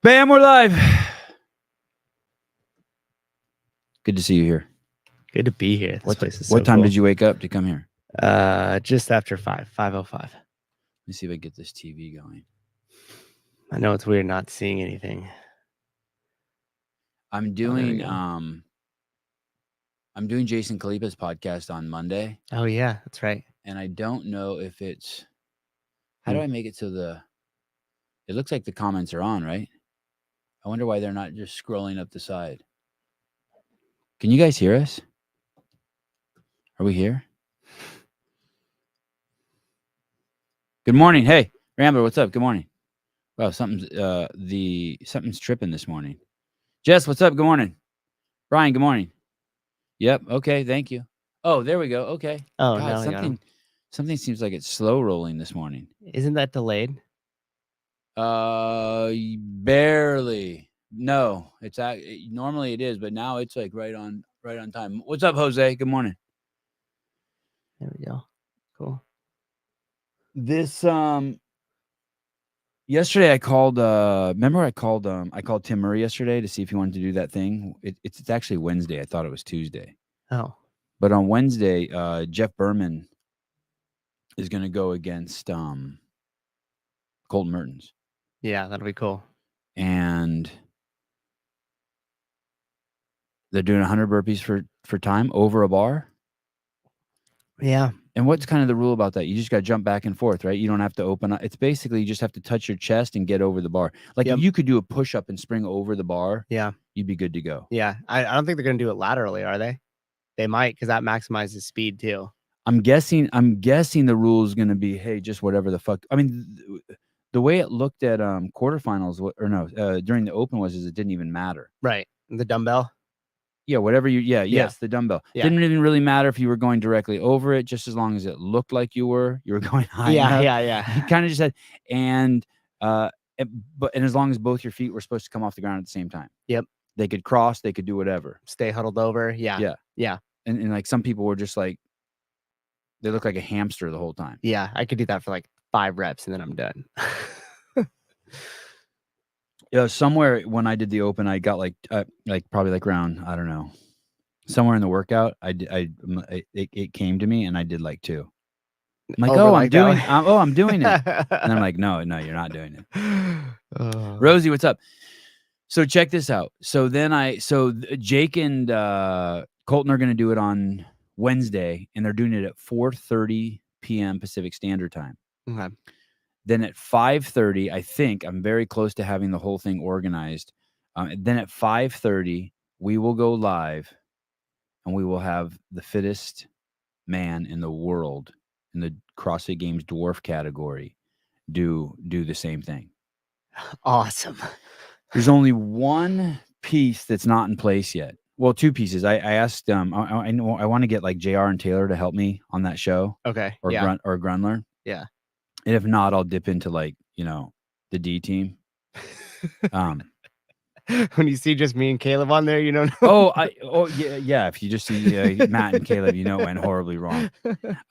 Bam, we're live. Good to see you here. Good to be here. This place is What so time cool. did you wake up to come here? Just after 5:05. Let me see if I can get this TV going. I know it's weird not seeing anything. I'm doing Jason Khalipa's podcast on Monday. Oh yeah, that's right. And I don't know if it's how do I make it so it looks like the comments are on, right? I wonder why they're not just scrolling up the side. Can you guys hear us? Are we here? Good morning. Hey, Rambler, what's up? Good morning. Wow, something's tripping this morning. Jess, what's up? Good morning. Brian, good morning. Yep. Okay. Thank you. Oh, there we go. Okay. Oh, God, no, something seems like it's slow rolling this morning. Isn't that delayed? Barely. No, it's normally it is, but now it's like right on time. What's up, Jose? Good morning. There we go. Cool. This yesterday I called. Remember I called Tim Murray yesterday to see if he wanted to do that thing. It's actually Wednesday. I thought it was Tuesday. Oh. But on Wednesday, Jeff Berman is going to go against Colton Mertens. Yeah, that'll be cool. And they're doing 100 burpees for time over a bar. Yeah. And what's kind of the rule about that? You just got to jump back and forth, right? You don't have to open up. It's basically you just have to touch your chest and get over the bar. Like if you could do a push-up and spring over the bar, you'd be good to go. Yeah. I don't think they're going to do it laterally, are they? They might, because that maximizes speed too. I'm guessing the rule is going to be, hey, just whatever the fuck. I mean, the way it looked at quarterfinals during the open is it didn't even matter. Right. The dumbbell. Yeah, whatever you. Yes, the dumbbell. Yeah. Didn't even really matter if you were going directly over it, just as long as it looked like you were going high. Yeah. He kind of just said, and as long as both your feet were supposed to come off the ground at the same time. Yep. They could cross. They could do whatever. Stay huddled over. Yeah. And like some people were just like, they look like a hamster the whole time. Yeah, I could do that for like 5 reps and then I'm done. Somewhere when I did the open, I got like probably like around, I don't know, somewhere in the workout, it came to me and I did like 2. I'm like, I'm doing it. And I'm like, no, you're not doing it. Rosie, what's up? So check this out. So Jake and Colton are going to do it on Wednesday, and they're doing it at 4:30 p.m. Pacific Standard Time. Okay. Then at 5:30, I think I'm very close to having the whole thing organized. Then at 5:30, we will go live, and we will have the fittest man in the world in the CrossFit Games dwarf category do the same thing. Awesome. There's only one piece that's not in place yet. Well, 2 pieces. I asked I want to get like JR and Taylor to help me on that show. Okay. Or Grunler. Yeah. And if not, I'll dip into like, the D team. When you see just me and Caleb on there, you don't know. Yeah. If you just see Matt and Caleb, it went horribly wrong.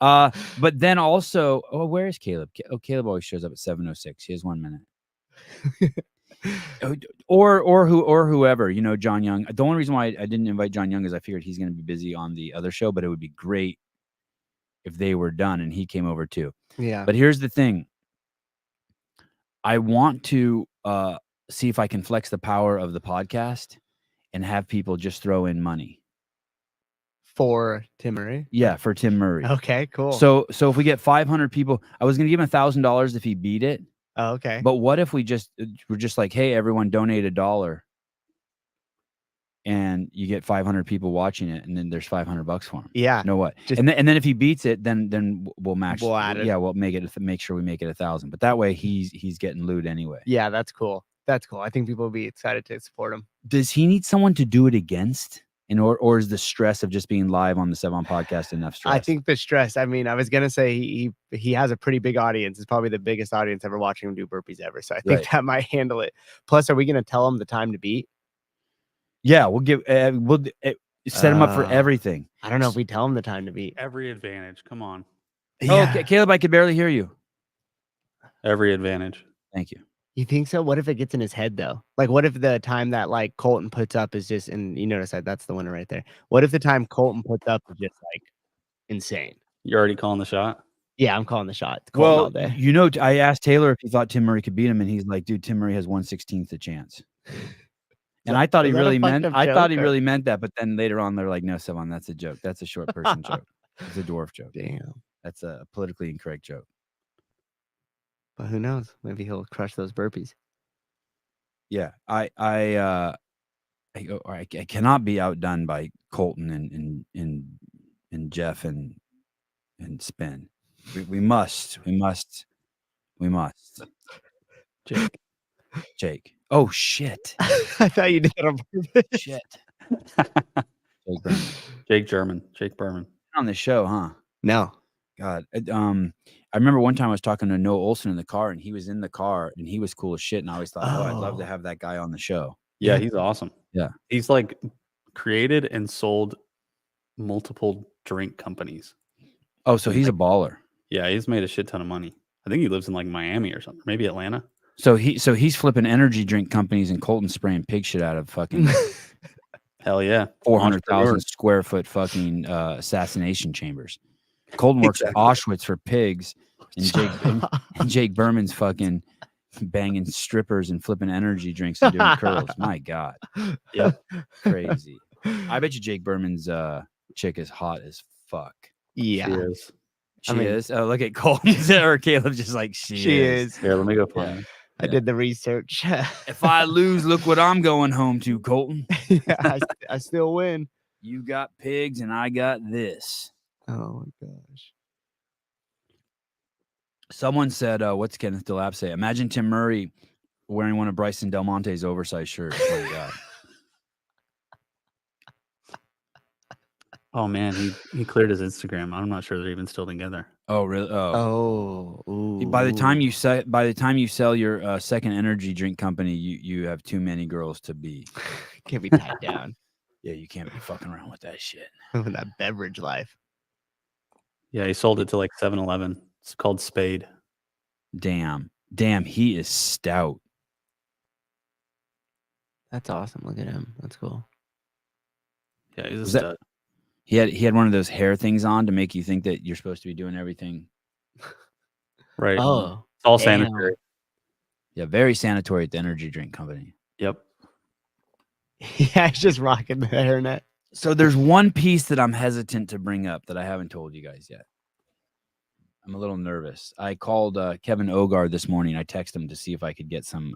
But then also, where is Caleb? Caleb always shows up at 7:06. He has 1 minute. or whoever, John Young. The only reason why I didn't invite John Young is I figured he's going to be busy on the other show, but it would be great if they were done and he came over too. Yeah. But here's the thing. I want to see if I can flex the power of the podcast and have people just throw in money. For Tim Murray? Yeah, for Tim Murray. Okay, cool. So if we get 500 people, I was going to give him $1,000 if he beat it. Oh, okay. But what if we're just like, hey, everyone donate $1 and you get 500 people watching it, and then there's $500 for him. Yeah. You know what? And then if he beats it, then we'll match. We'll add it. Yeah, we'll make sure we make it 1,000. But that way he's getting loot anyway. Yeah, that's cool. That's cool. I think people will be excited to support him. Does he need someone to do it against? Or is the stress of just being live on the Sevan podcast enough stress? I think the stress. I mean, I was gonna say he has a pretty big audience. It's probably the biggest audience ever watching him do burpees ever. So I think that might handle it. Plus, are we gonna tell him the time to beat? Yeah, we'll set him up for everything. I don't know if we tell him the time to beat. Every advantage. Come on. Yeah. Oh, Caleb, I could barely hear you. Every advantage. Thank you. You think so? What if it gets in his head though? Like, what if the time that like Colton puts up is just, and you notice that's the winner right there. What if the time Colton puts up is just like insane? You're already calling the shot? Yeah, I'm calling the shot. Colton all day. You know, I asked Taylor if he thought Tim Murray could beat him, and he's like, "Dude, Tim Murray has 1/16 the chance." And I thought he really meant. I thought he really meant that, but then later on, they're like, "No, Sevan, that's a joke. That's a short person joke. It's a dwarf joke. Damn. That's a politically incorrect joke." But who knows? Maybe he'll crush those burpees. Yeah, I cannot be outdone by Colton and Jeff and Spin. We must. Jake. Oh shit. I thought you did it on purpose. Shit. Jake Berman. On the show, huh? No. God. I remember one time I was talking to Noah Olson in the car, and he was in the car, and he was cool as shit. And I always thought, I'd love to have that guy on the show. Yeah, he's awesome. Yeah. He's like created and sold multiple drink companies. Oh, so he's a baller. Yeah, he's made a shit ton of money. I think he lives in like Miami or something, maybe Atlanta. So he's flipping energy drink companies, and Colton spraying pig shit out of fucking hell yeah, 400,000 square foot fucking assassination chambers. Colton works at Auschwitz for pigs, and Jake Berman's fucking banging strippers and flipping energy drinks and doing curls. My God, yeah, crazy. I bet you Jake Berman's chick is hot as fuck. Yeah, she is. She is. Oh, look at Colton or Caleb, just like she is. Here, let me go find her. I did the research. If I lose, look what I'm going home to, Colton. Yeah, I still win. You got pigs and I got this. Oh my gosh. Someone said, what's Kenneth DeLapp say? Imagine Tim Murray wearing one of Bryson Del Monte's oversized shirts. Oh my God. Oh man, he cleared his Instagram. I'm not sure they're even still together. Oh really? Oh. Ooh. By the time you sell your second energy drink company, you have too many girls to be. Can't be tied down. Yeah, you can't be fucking around with that shit. With that beverage life. Yeah, he sold it to like 7-Eleven. It's called Spade. Damn, he is stout. That's awesome. Look at him. That's cool. Yeah, he's a stud. He had one of those hair things on to make you think that you're supposed to be doing everything. Right. Oh, it's all sanitary. Yeah, very sanitary at the energy drink company. Yep. Yeah, he's just rocking the hairnet. So there's one piece that I'm hesitant to bring up that I haven't told you guys yet. I'm a little nervous. I called Kevin Ogard this morning. I texted him to see if I could get some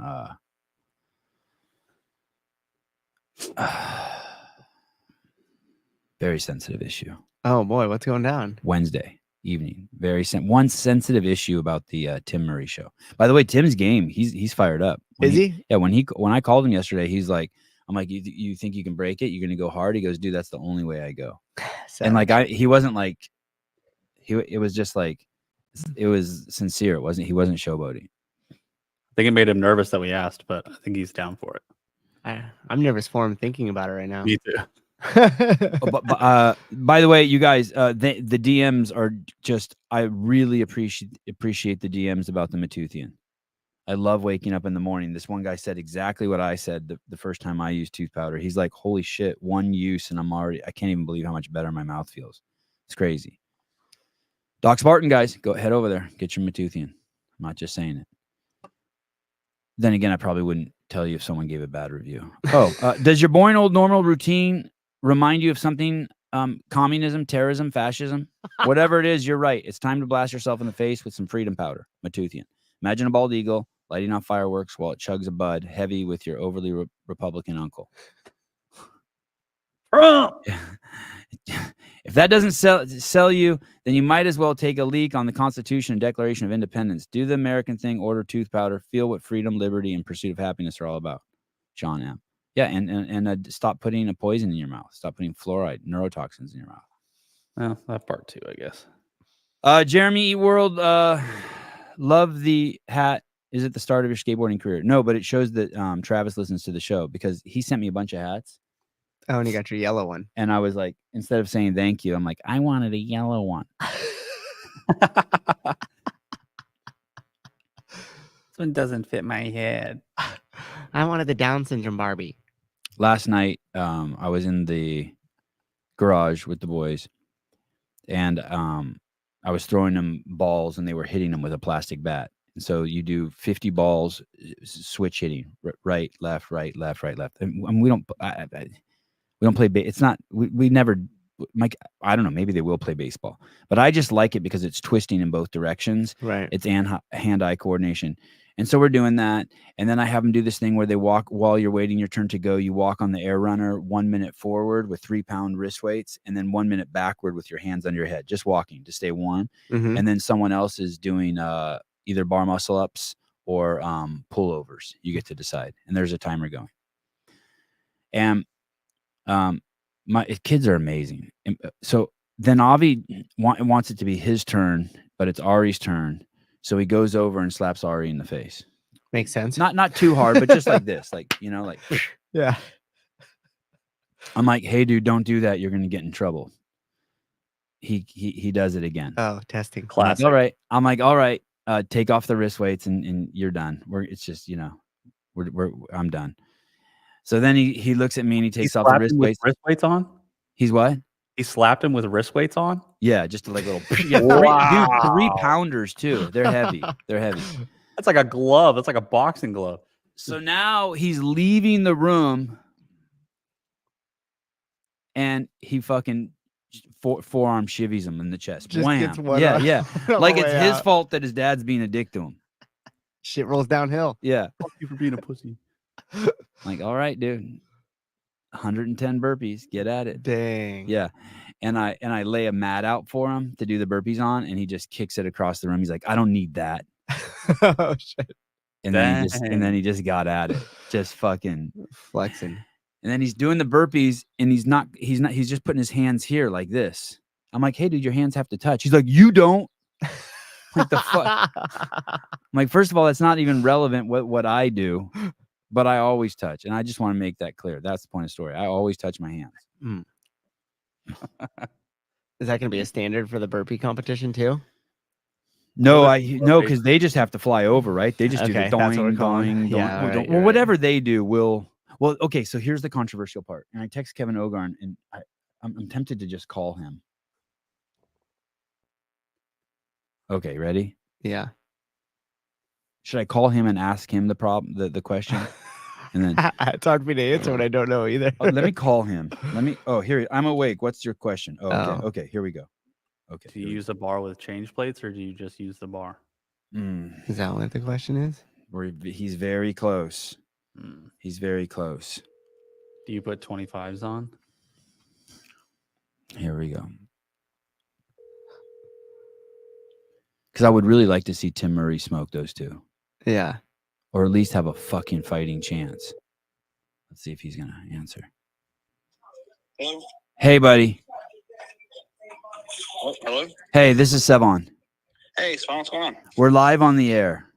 very sensitive issue. Oh boy, what's going down? Wednesday evening. One sensitive issue about the Tim Murray show. By the way, Tim's game. He's fired up. Is he? Yeah. When I called him yesterday, he's like, I'm like, you think you can break it? You're gonna go hard? He goes, dude, that's the only way I go. And like he wasn't like it was just like it was sincere. He wasn't showboating. I think it made him nervous that we asked, but I think he's down for it. I'm nervous for him thinking about it right now. Me too. By the way, you guys, the DMs are just, I really appreciate the DMs about the Matuthian. I love waking up in the morning. This one guy said exactly what I said the first time I used tooth powder. He's like, holy shit, one use and I can't even believe how much better my mouth feels. It's crazy. Doc Spartan, guys, go head over there. Get your Matuthian. I'm not just saying it. Then again, I probably wouldn't tell you if someone gave a bad review. Oh, does your boring old normal routine remind you of something? Communism, terrorism, fascism, whatever it is, you're right. It's time to blast yourself in the face with some freedom powder. Matuthian. Imagine a bald eagle lighting off fireworks while it chugs a bud, heavy with your overly Republican uncle. If that doesn't sell you, then you might as well take a leak on the Constitution and Declaration of Independence. Do the American thing, order tooth powder, feel what freedom, liberty, and pursuit of happiness are all about. John M. Yeah, and stop putting a poison in your mouth. Stop putting fluoride, neurotoxins in your mouth. Well, that part too, I guess. Jeremy E. World, love the hat. Is it the start of your skateboarding career? No, but it shows that Travis listens to the show because he sent me a bunch of hats. Oh, and you got your yellow one. And I was like, instead of saying thank you, I'm like, I wanted a yellow one. one doesn't fit my head. I wanted the Down syndrome Barbie. Last night, I was in the garage with the boys, and I was throwing them balls, and they were hitting them with a plastic bat. And so you do 50 balls, switch hitting, right, left, right, left, right, left. And we don't, we don't play. It's not. We never. Mike, I don't know. Maybe they will play baseball, but I just like it because it's twisting in both directions. Right. It's hand-eye coordination, and so we're doing that. And then I have them do this thing where they walk while you're waiting your turn to go. You walk on the air runner 1 minute forward with 3-pound wrist weights, and then 1 minute backward with your hands under your head, just walking to stay warm. Mm-hmm. And then someone else is doing either bar muscle ups or pullovers. You get to decide, and there's a timer going. And my kids are amazing. And so then Avi wants it to be his turn, but it's Ari's turn. So he goes over and slaps Ari in the face. Makes sense. Not too hard, but just like this, like, you know, like, yeah. I'm like, hey, dude, don't do that. You're going to get in trouble. He does it again. Oh, testing. Classic. All right. I'm like, all right, take off the wrist weights and you're done. It's just, you know, I'm done. So then he looks at me and he takes off the wrist weights. Wrist weights on? He's what? He slapped him with wrist weights on? Yeah, just like little 3 pounders too. They're heavy. They're heavy. That's like a glove. That's like a boxing glove. So now he's leaving the room and he fucking forearm shivvies him in the chest. Just Wham. gets one Yeah. on Like the it's way his out. fault that his dad's being a dick to him. Shit rolls downhill. Yeah. Fuck you for being a pussy. Like, all right, dude. 110 burpees. Get at it. Dang. Yeah. And I lay a mat out for him to do the burpees on, and he just kicks it across the room. He's like, I don't need that. Oh shit. And then he just got at it. Just fucking Flexing. And then he's doing the burpees and he's just putting his hands here like this. I'm like, hey dude, your hands have to touch. He's like, you don't. Like the fuck. I'm like, first of all, that's not even relevant what I do, but I always touch. And I just want to make that clear. That's the point of the story. I always touch my hands. Is that going to be a standard for the burpee competition too? No, because they just have to fly over, right? They just do the Okay, that's what we're doing, calling it. doing. Yeah, Well, right, well, right. whatever they do, well, okay. So here's the controversial part. And I text Kevin Ogarn, and I'm tempted to just call him. Okay, ready? Yeah. Should I call him and ask him the question? And then It's hard for me to answer when I don't know either. let me call him. Here. I'm awake. What's your question? Oh, okay. Oh. Okay, here we go. Okay. Do you use the bar with change plates or do you just use the bar? Is that what the question is? He's very close. Mm. He's very close. Do you put 25s on? Here we go. Because I would really like to see Tim Murray smoke those two. Yeah. Or at least have a fucking fighting chance. Let's see if he's going to answer. Hello? Hey, buddy. Oh, hello? Hey, this is Sevan. Hey, Sevan, what's going on? We're live on the air.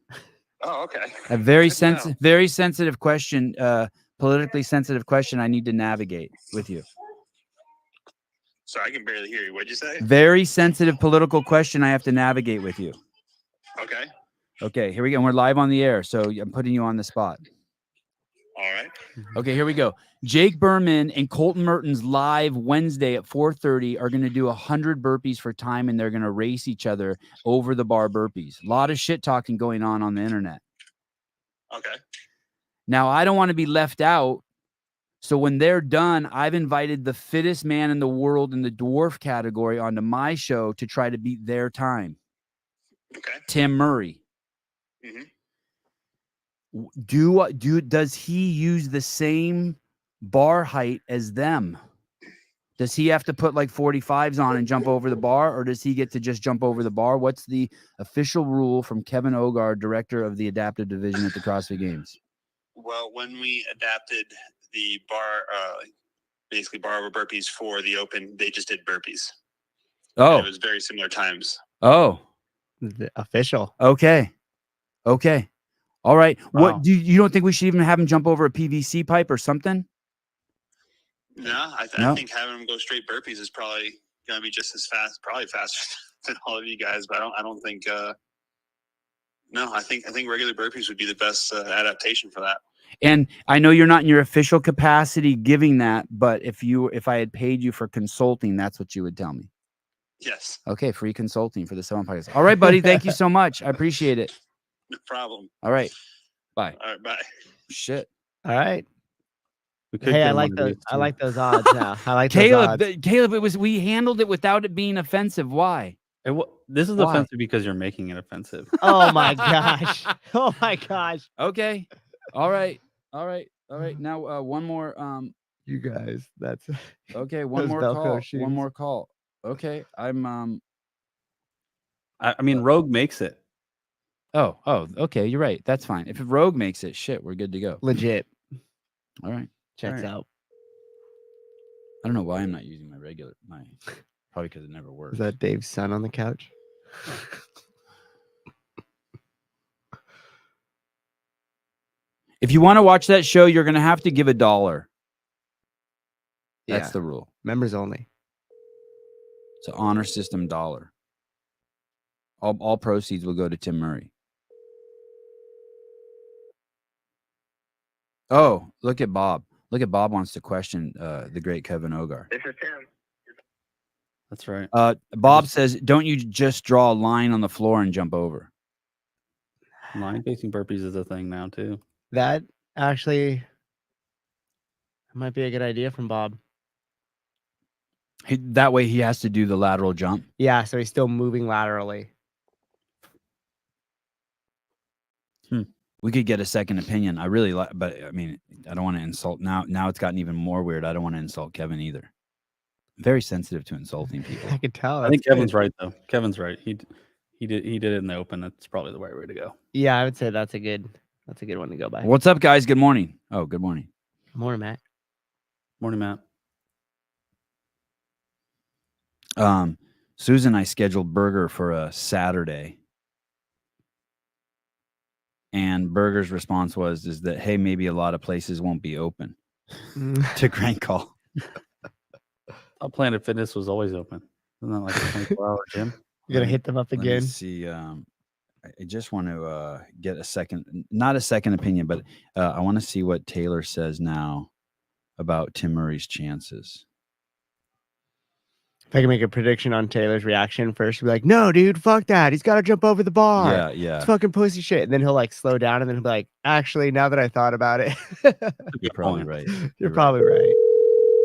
Oh, okay. A very Good to know. very sensitive question, politically sensitive question I need to navigate with you. Sorry, I can barely hear you. What'd you say? Very sensitive political question I have to navigate with you. Okay. Okay, here we go. And we're live on the air, so I'm putting you on the spot. All right. Okay, here we go. Jake Berman and Colton Mertens live Wednesday at 4:30 are going to do 100 burpees for time, and they're going to race each other over the bar burpees. A lot of shit talking going on the internet. Okay. Now, I don't want to be left out. So when they're done, I've invited the fittest man in the world in the dwarf category onto my show to try to beat their time. Okay. Tim Murray. Mm-hmm. Does he use the same bar height as them? Does he have to put like 45s on and jump over the bar, or does he get to just jump over the bar? What's the official rule from Kevin Ogar, director of the adaptive division at the CrossFit Games? Well, when we adapted the bar, basically bar over burpees for the open, they just did burpees. Oh, And it was very similar times. oh, The official. okay. All right. Wow. What you don't think we should even have him jump over a PVC pipe or something? No, I No? think having them go straight burpees is probably going to be just as fast, probably faster than all of you guys. But I don't think No, I think regular burpees would be the best adaptation for that. And I know you're not in your official capacity giving that, but if I had paid you for consulting, that's what you would tell me. Yes. Okay, free consulting for the Sevan podcast. All right, buddy. Thank you so much. I appreciate it. No problem. All right. Bye. All right, bye. Shit. All right. We could Hey, get I him like one of those. these, I too. like those odds now. I like those Caleb, odds. Caleb, we handled it without it being offensive. Why? This is Why? offensive because you're making it offensive. Oh my gosh. Oh my gosh. Okay. All right. All right. All right. Now one more You guys, that's okay, one Those more Velcro call. shoes. One more call. Okay. I'm I mean, Rogue makes it. oh, okay, you're right. That's fine. If Rogue makes it, shit, we're good to go. legit. All right. Checks Alright. out. I don't know why I'm not using my probably because it never works. Is that Dave's son on the couch? If you want to watch that show, you're gonna have to give $1. That's Yeah. the rule. Members only. It's an honor system dollar. All proceeds will go to Tim Murray. Oh, look at Bob. Look at Bob wants to question the great Kevin Ogar. This is Tim. That's right. Bob says, don't you just draw a line on the floor and jump over? Line facing burpees is a thing now too. That actually might be a good idea from Bob. That way he has to do the lateral jump. Yeah, so he's still moving laterally. We could get a second opinion. I really like, but I mean, I don't want to insult. Now it's gotten even more weird. I don't want to insult Kevin either. I'm very sensitive to insulting people. I could tell. I think that's Kevin's good. right though. Kevin's right. He did it in the open. That's probably the right way to go. Yeah, I would say that's a good one to go by. What's up, guys? Good morning. Oh, good morning. More, Matt. Morning, Matt. Susan and I scheduled Burger for a Saturday. And Burger's response is that, hey, maybe a lot of places won't be open to crank call. Planet Fitness was always open. Isn't that like a 24-hour gym? You gotta hit them up Let me again. see. I just want to get not a second opinion, but I want to see what Taylor says now about Tim Murray's chances. If I can make a prediction on Taylor's reaction first, be like, "No, dude, fuck that. He's got to jump over the bar. Yeah. It's fucking pussy shit." And then he'll like slow down, and then he'll be like, "Actually, now that I thought about it, You're probably right. you're probably right."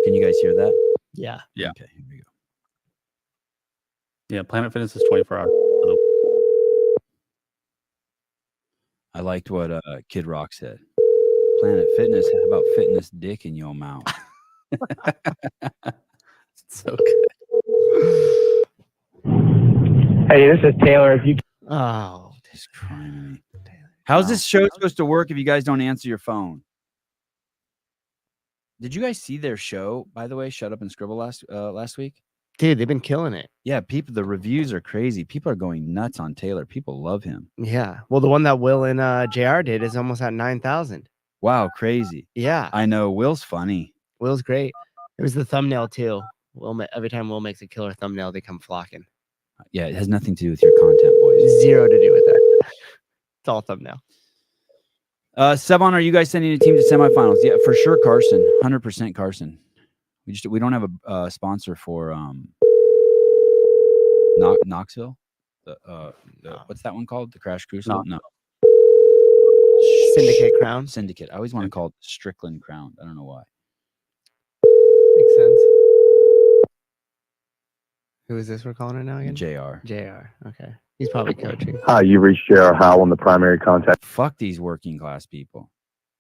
Can you guys hear that? Yeah. Yeah. Okay, here we go. Yeah, Planet Fitness is 24 hours. I liked what Kid Rock said. Planet Fitness, how about fitness dick in your mouth? So good. Hey, this is Taylor. If you Oh, This criminy. How's this show supposed to work if you guys don't answer your phone? Did you guys see their show, by the way, Shut Up and Scribble last week? dude, they've been killing it. Yeah, the reviews are crazy. People are going nuts on Taylor. People love him. Yeah. Well, the one that Will and JR did is almost at 9,000. Wow, crazy. Yeah. I know. Will's funny. Will's great. It was the thumbnail too. Every time Will makes a killer thumbnail, they come flocking. Yeah, it has nothing to do with your content, boys. Zero to do with it. It's all thumbnail. Sevan, are you guys sending a team to semifinals? Yeah, for sure, Carson. 100% Carson. We don't have a sponsor for Knoxville. What's that one called? The Crash Crucible? No. Syndicate Crown. Syndicate. I always want to call it Strickland Crown. I don't know why. Makes sense. Who is this we're calling it now again? JR. JR. Okay. He's probably coaching. Hi, you reached J.R. Howell on the primary contact. Fuck these working class people.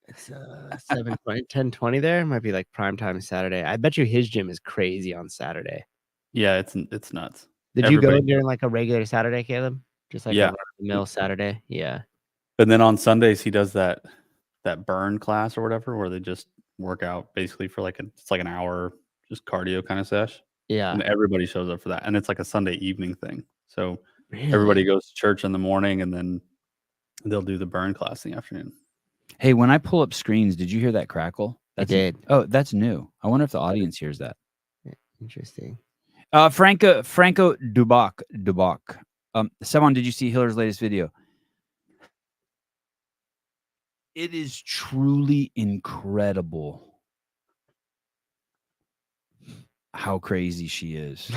It's 7:20, 10:20 there. Might be like prime time Saturday. I bet you his gym is crazy on Saturday. Yeah, it's nuts. Did you go Everybody- during like a regular Saturday, Caleb? Just like Yeah. a run-of-the-mill Saturday? Yeah. And then on Sundays he does that burn class or whatever, where they just work out basically for it's like an hour, just cardio kind of sesh. Yeah. And everybody shows up for that, and it's like a Sunday evening thing. So Really? everybody goes to church in the morning, and then they'll do the burn class in the afternoon. Hey, when I pull up screens, did you hear that crackle? I did. Oh, that's new. I wonder if the audience hears that. Interesting. Franco Dubac. Sevan, did you see Hiller's latest video? It is truly incredible how crazy she is.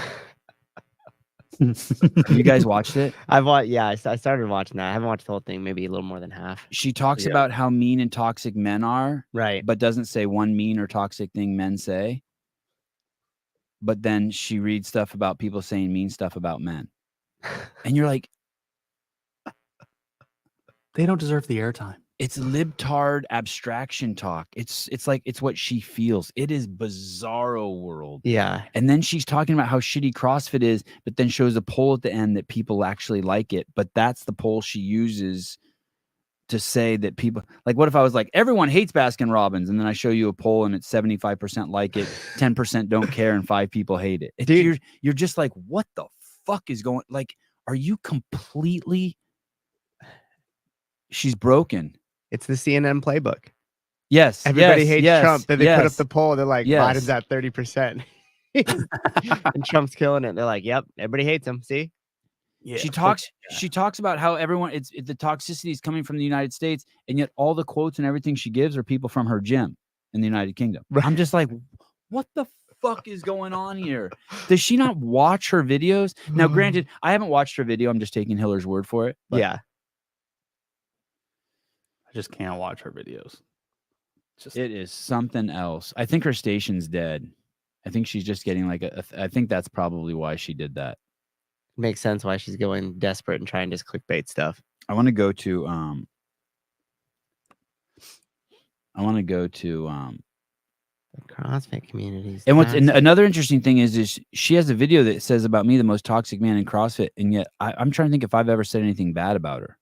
Have you guys watched it? I've watched. Yeah, I started watching that. I haven't watched the whole thing. Maybe a little more than half. She talks Yeah. about how mean and toxic men are, Right. but doesn't say one mean or toxic thing men say. But then she reads stuff about people saying mean stuff about men. And you're like, They don't deserve the airtime. it's libtard abstraction talk. It's like it's what she feels. It is bizarro world. Yeah. And then she's talking about how shitty CrossFit is, but then shows a poll at the end that people actually like it. But that's the poll she uses to say that people like, what if I was like, everyone hates Baskin Robbins, and then I show you a poll and it's 75% like it, 10% don't care, and 5 people hate it. Dude. You're just like, what the fuck is going? Like, are you completely? She's broken. It's the CNN playbook. Yes. Everybody yes, hates yes, Trump. Then they put up yes. the poll. They're like, Yes. Biden's at 30%. And Trump's killing it. They're like, yep, everybody hates him. See? Yeah. She talks about how everyone the toxicity is coming from the United States, and yet all the quotes and everything she gives are people from her gym in the United Kingdom. Right. I'm just like, what the fuck is going on here? Does she not watch her videos? Now, granted, I haven't watched her video. I'm just taking Hiller's word for it. But Yeah. I just can't watch her videos. Just it is something else. I think her station's dead. I think she's just getting like I think that's probably why she did that. Makes sense why she's going desperate and trying just clickbait stuff. I want to go to The CrossFit communities. and what's another interesting thing is she has a video that says about me, the most toxic man in CrossFit, and yet I'm trying to think if I've ever said anything bad about her.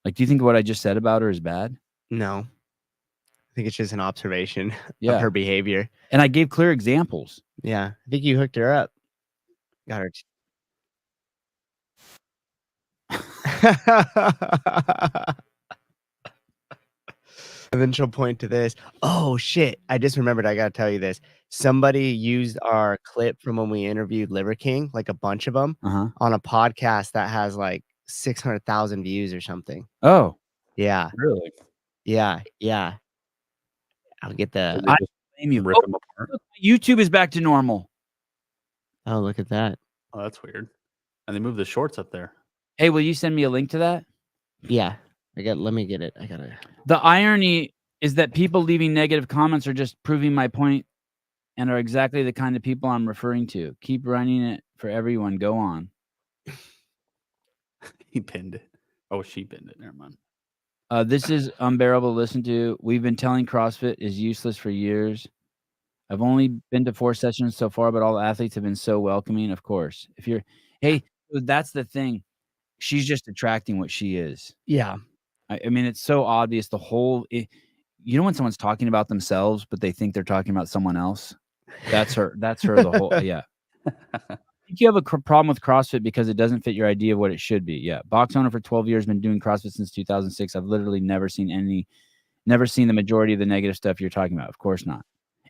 Like, do you think what I just said about her is bad? No. I think it's just an observation Yeah. of her behavior. And I gave clear examples. Yeah. I think you hooked her up. Got her. And then she'll point to this. Oh, shit. I just remembered. I got to tell you this. Somebody used our clip from when we interviewed Liver King, like a bunch of them, on a podcast that has like 600,000 views or something. Oh, Yeah. really. Yeah. Yeah. I'll get the. I blame you. Rip them apart. Look, YouTube is back to normal. Oh, look at that. Oh, that's weird. And they moved the shorts up there. Hey, will you send me a link to that? Yeah. Let me get it. I gotta. The irony is that people leaving negative comments are just proving my point and are exactly the kind of people I'm referring to. Keep running it for everyone. Go on. He pinned it. Oh, she pinned it. Never mind. This is unbearable to listen to. We've been telling CrossFit is useless for years. I've only been to 4 sessions so far, but all the athletes have been so welcoming, of course. Hey, that's the thing. She's just attracting what she is. Yeah. I mean, it's so obvious. You know when someone's talking about themselves, but they think they're talking about someone else? That's her. That's her. The whole, yeah. I think you have a problem with CrossFit because it doesn't fit your idea of what it should be. Yeah. Box owner for 12 years, been doing CrossFit since 2006. I've literally never seen the majority of the negative stuff you're talking about. Of course not.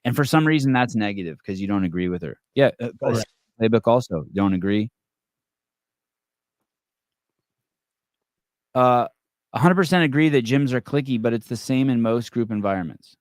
And for some reason, that's negative because you don't agree with her. Yeah. Playbook also don't agree. 100% agree that gyms are cliquey, but it's the same in most group environments.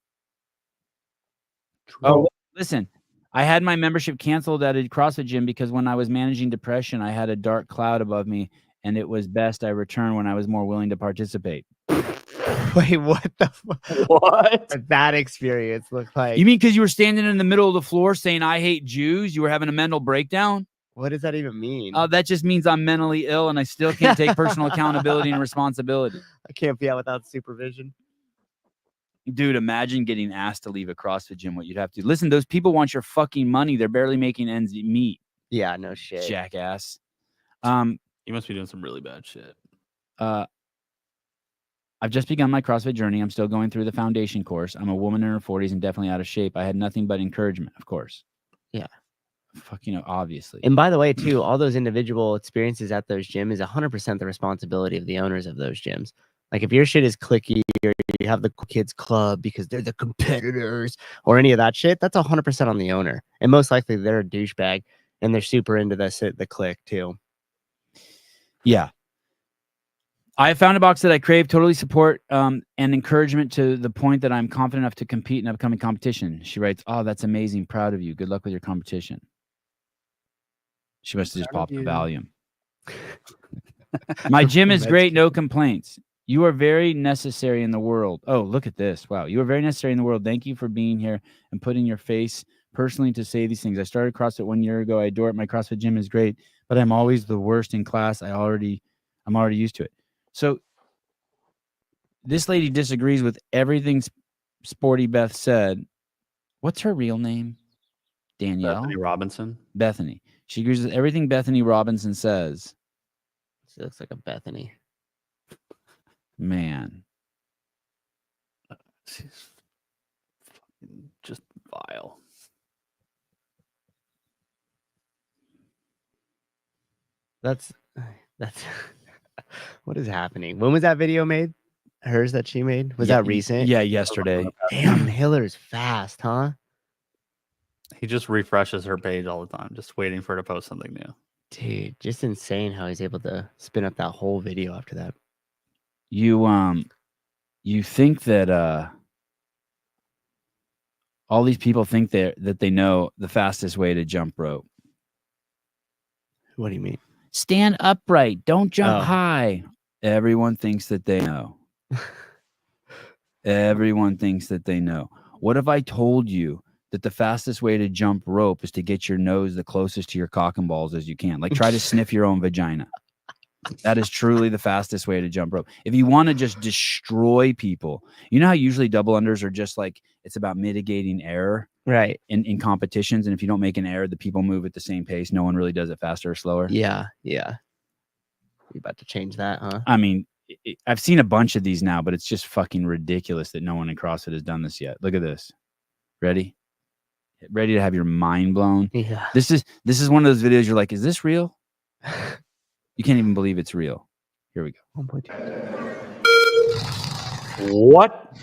True. Oh, listen, I had my membership canceled at a CrossFit gym because when I was managing depression, I had a dark cloud above me, and it was best I returned when I was more willing to participate. Wait, what the fuck? What that experience looked like? You mean because you were standing in the middle of the floor saying, I hate Jews? You were having a mental breakdown? What does that even mean? That just means I'm mentally ill and I still can't take personal accountability and responsibility. I can't be out without supervision. Dude, imagine getting asked to leave a CrossFit gym, what you'd have to. Listen, those people want your fucking money. They're barely making ends meet. Yeah, no shit. Jackass. You must be doing some really bad shit. I've just begun my CrossFit journey. I'm still going through the foundation course. I'm a woman in her 40s and definitely out of shape. I had nothing but encouragement, of course. Yeah. Fuck, obviously. And by the way, too, all those individual experiences at those gyms is 100% the responsibility of the owners of those gyms. Like if your shit is cliquey or you have the kids club because they're the competitors or any of that shit, that's 100% on the owner. And most likely they're a douchebag and they're super into the clique too. Yeah. I found a box that I crave, totally support and encouragement to the point that I'm confident enough to compete in upcoming competition. She writes, "Oh, that's amazing. Proud of you. Good luck with your competition." She must have just popped the Valium. My gym is great. No complaints. You are very necessary in the world. Oh, look at this. Wow. You are very necessary in the world. Thank you for being here and putting your face personally to say these things. I started CrossFit 1 year ago. I adore it. My CrossFit gym is great, but I'm always the worst in class. I'm already used to it. So this lady disagrees with everything Sporty Beth said. What's her real name? Danielle? Bethany Robinson. Bethany. She agrees with everything Bethany Robinson says. She looks like a Bethany. Man. She's fucking just vile. That's what is happening? When was that video made? Hers that she made? Was that recent? Yeah, yesterday. Damn, Hiller's fast, huh? He just refreshes her page all the time, just waiting for her to post something new. Dude, just insane how he's able to spin up that whole video after that. You think that all these people think that they know the fastest way to jump rope. What do you mean? Stand upright. Don't jump high. Everyone thinks that they know. Everyone thinks that they know. What if I told you that the fastest way to jump rope is to get your nose the closest to your cock and balls as you can? Like, try to sniff your own vagina. That is truly the fastest way to jump rope. If you want to just destroy people, you know how usually double unders are just like, it's about mitigating error, right? In competitions. And if you don't make an error, the people move at the same pace. No one really does it faster or slower. Yeah. You about to change that, huh? I mean, I've seen a bunch of these now, but it's just fucking ridiculous that no one in CrossFit has done this yet. Look at this. Ready to have your mind blown? Yeah. This is one of those videos you're like, is this real? You can't even believe it's real. Here we go. 1.2. What?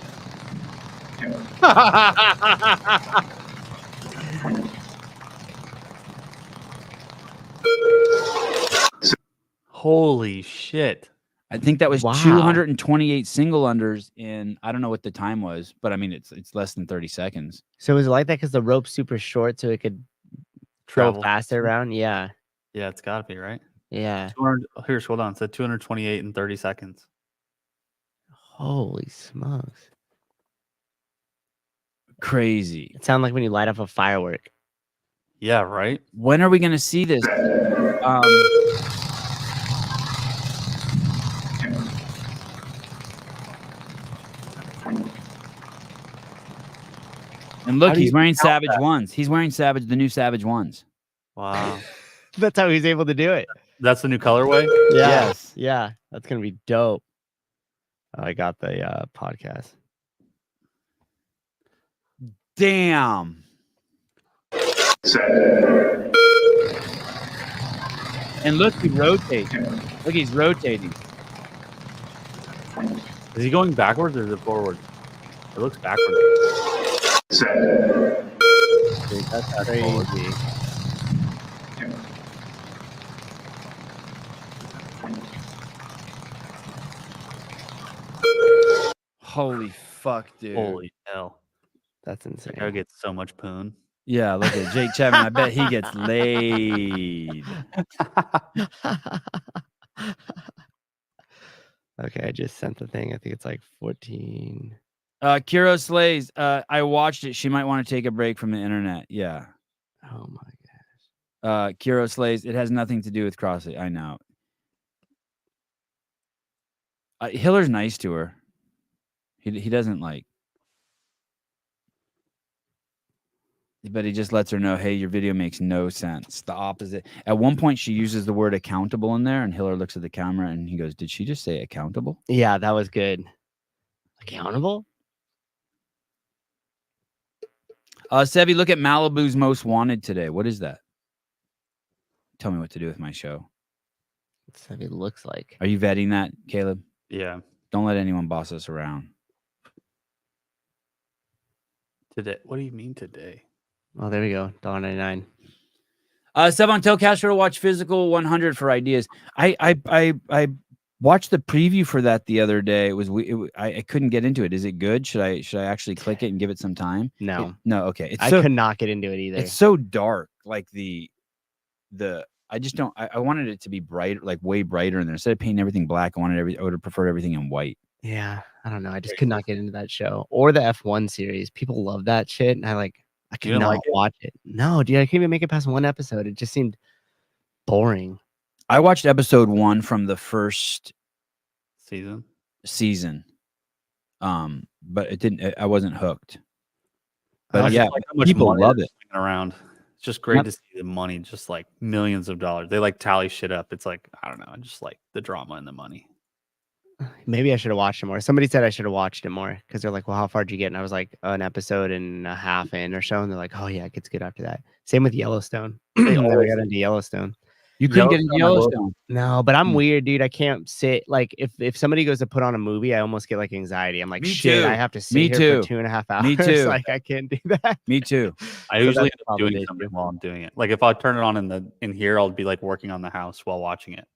Holy shit. I think that was Wow. 228 single unders in, I don't know what the time was, but I mean, it's less than 30 seconds. So was it like that because the rope's super short so it could travel faster around? Yeah. Yeah, it's got to be, right? Yeah. 200, here, hold on. It said 228 in 30 seconds. Holy smokes. Crazy. It sounds like when you light up a firework. Yeah, right? When are we going to see this? And look, he's wearing Savage ones. He's wearing the new Savage ones. Wow. That's how he's able to do it. That's the new colorway? Yeah. Yes. Yeah. That's going to be dope. I got the podcast. Damn. And look, he rotates. Look, he's rotating. Is he going backwards or is it forward? It looks backwards. Dude, that's crazy. Holy fuck, dude. Holy hell. That's insane. I get so much poon. Yeah, look at Jake Chapman. I bet he gets laid. Okay, I just sent the thing. I think it's like 14. Kiro Slays, I watched it. She might want to take a break from the internet. Yeah. Oh my gosh. Kiro Slays, it has nothing to do with CrossFit. I know. Hiller's nice to her. He doesn't like, but he just lets her know, hey, your video makes no sense. The opposite. At one point, she uses the word accountable in there, and Hiller looks at the camera and he goes, did she just say accountable? Yeah, that was good. Accountable? Sevi, look at Malibu's Most Wanted today. What is that? Tell me what to do with my show. That's what it looks like. Are you vetting that, Caleb? Yeah. Don't let anyone boss us around. Today. What do you mean today? Oh, there we go. $1.99. Sevan, tell Castro to watch Physical 100 for ideas. I watched the preview for that the other day. I couldn't get into it. Is it good? Should I actually click it and give it some time? No. No. Okay. I could not get into it either. It's so dark. Like I just don't. I wanted it to be bright, like way brighter. And instead of painting everything black, I would have preferred everything in white. Yeah, I don't know. I just could not get into that show or the F1 series. People love that shit, and I could not watch it. No, dude, I couldn't even make it past one episode. It just seemed boring. I watched episode 1 from the first season. But it didn't. I wasn't hooked. But I yeah, like how much people money love they're it. swinging around. It's just great to see the money, just like millions of dollars. They like tally shit up. It's like, I don't know, just like the drama and the money. Maybe I should have watched it more. Somebody said I should have watched it more because they're like, well, how far did you get? And I was like, an episode and a half in or so. And they're like, oh, yeah, it gets good after that. Same with Yellowstone. They never got into Yellowstone. You couldn't get into Yellowstone. No, but I'm weird, dude. I can't sit. Like, if somebody goes to put on a movie, I almost get like anxiety. I'm like, Me shit, too. I have to sit Me here too. for 2.5 hours. Me too. Like, I can't do that. Me too. I So usually that's end up doing probably something true. while I'm doing it. Like if I turn it on in here, I'll be like working on the house while watching it.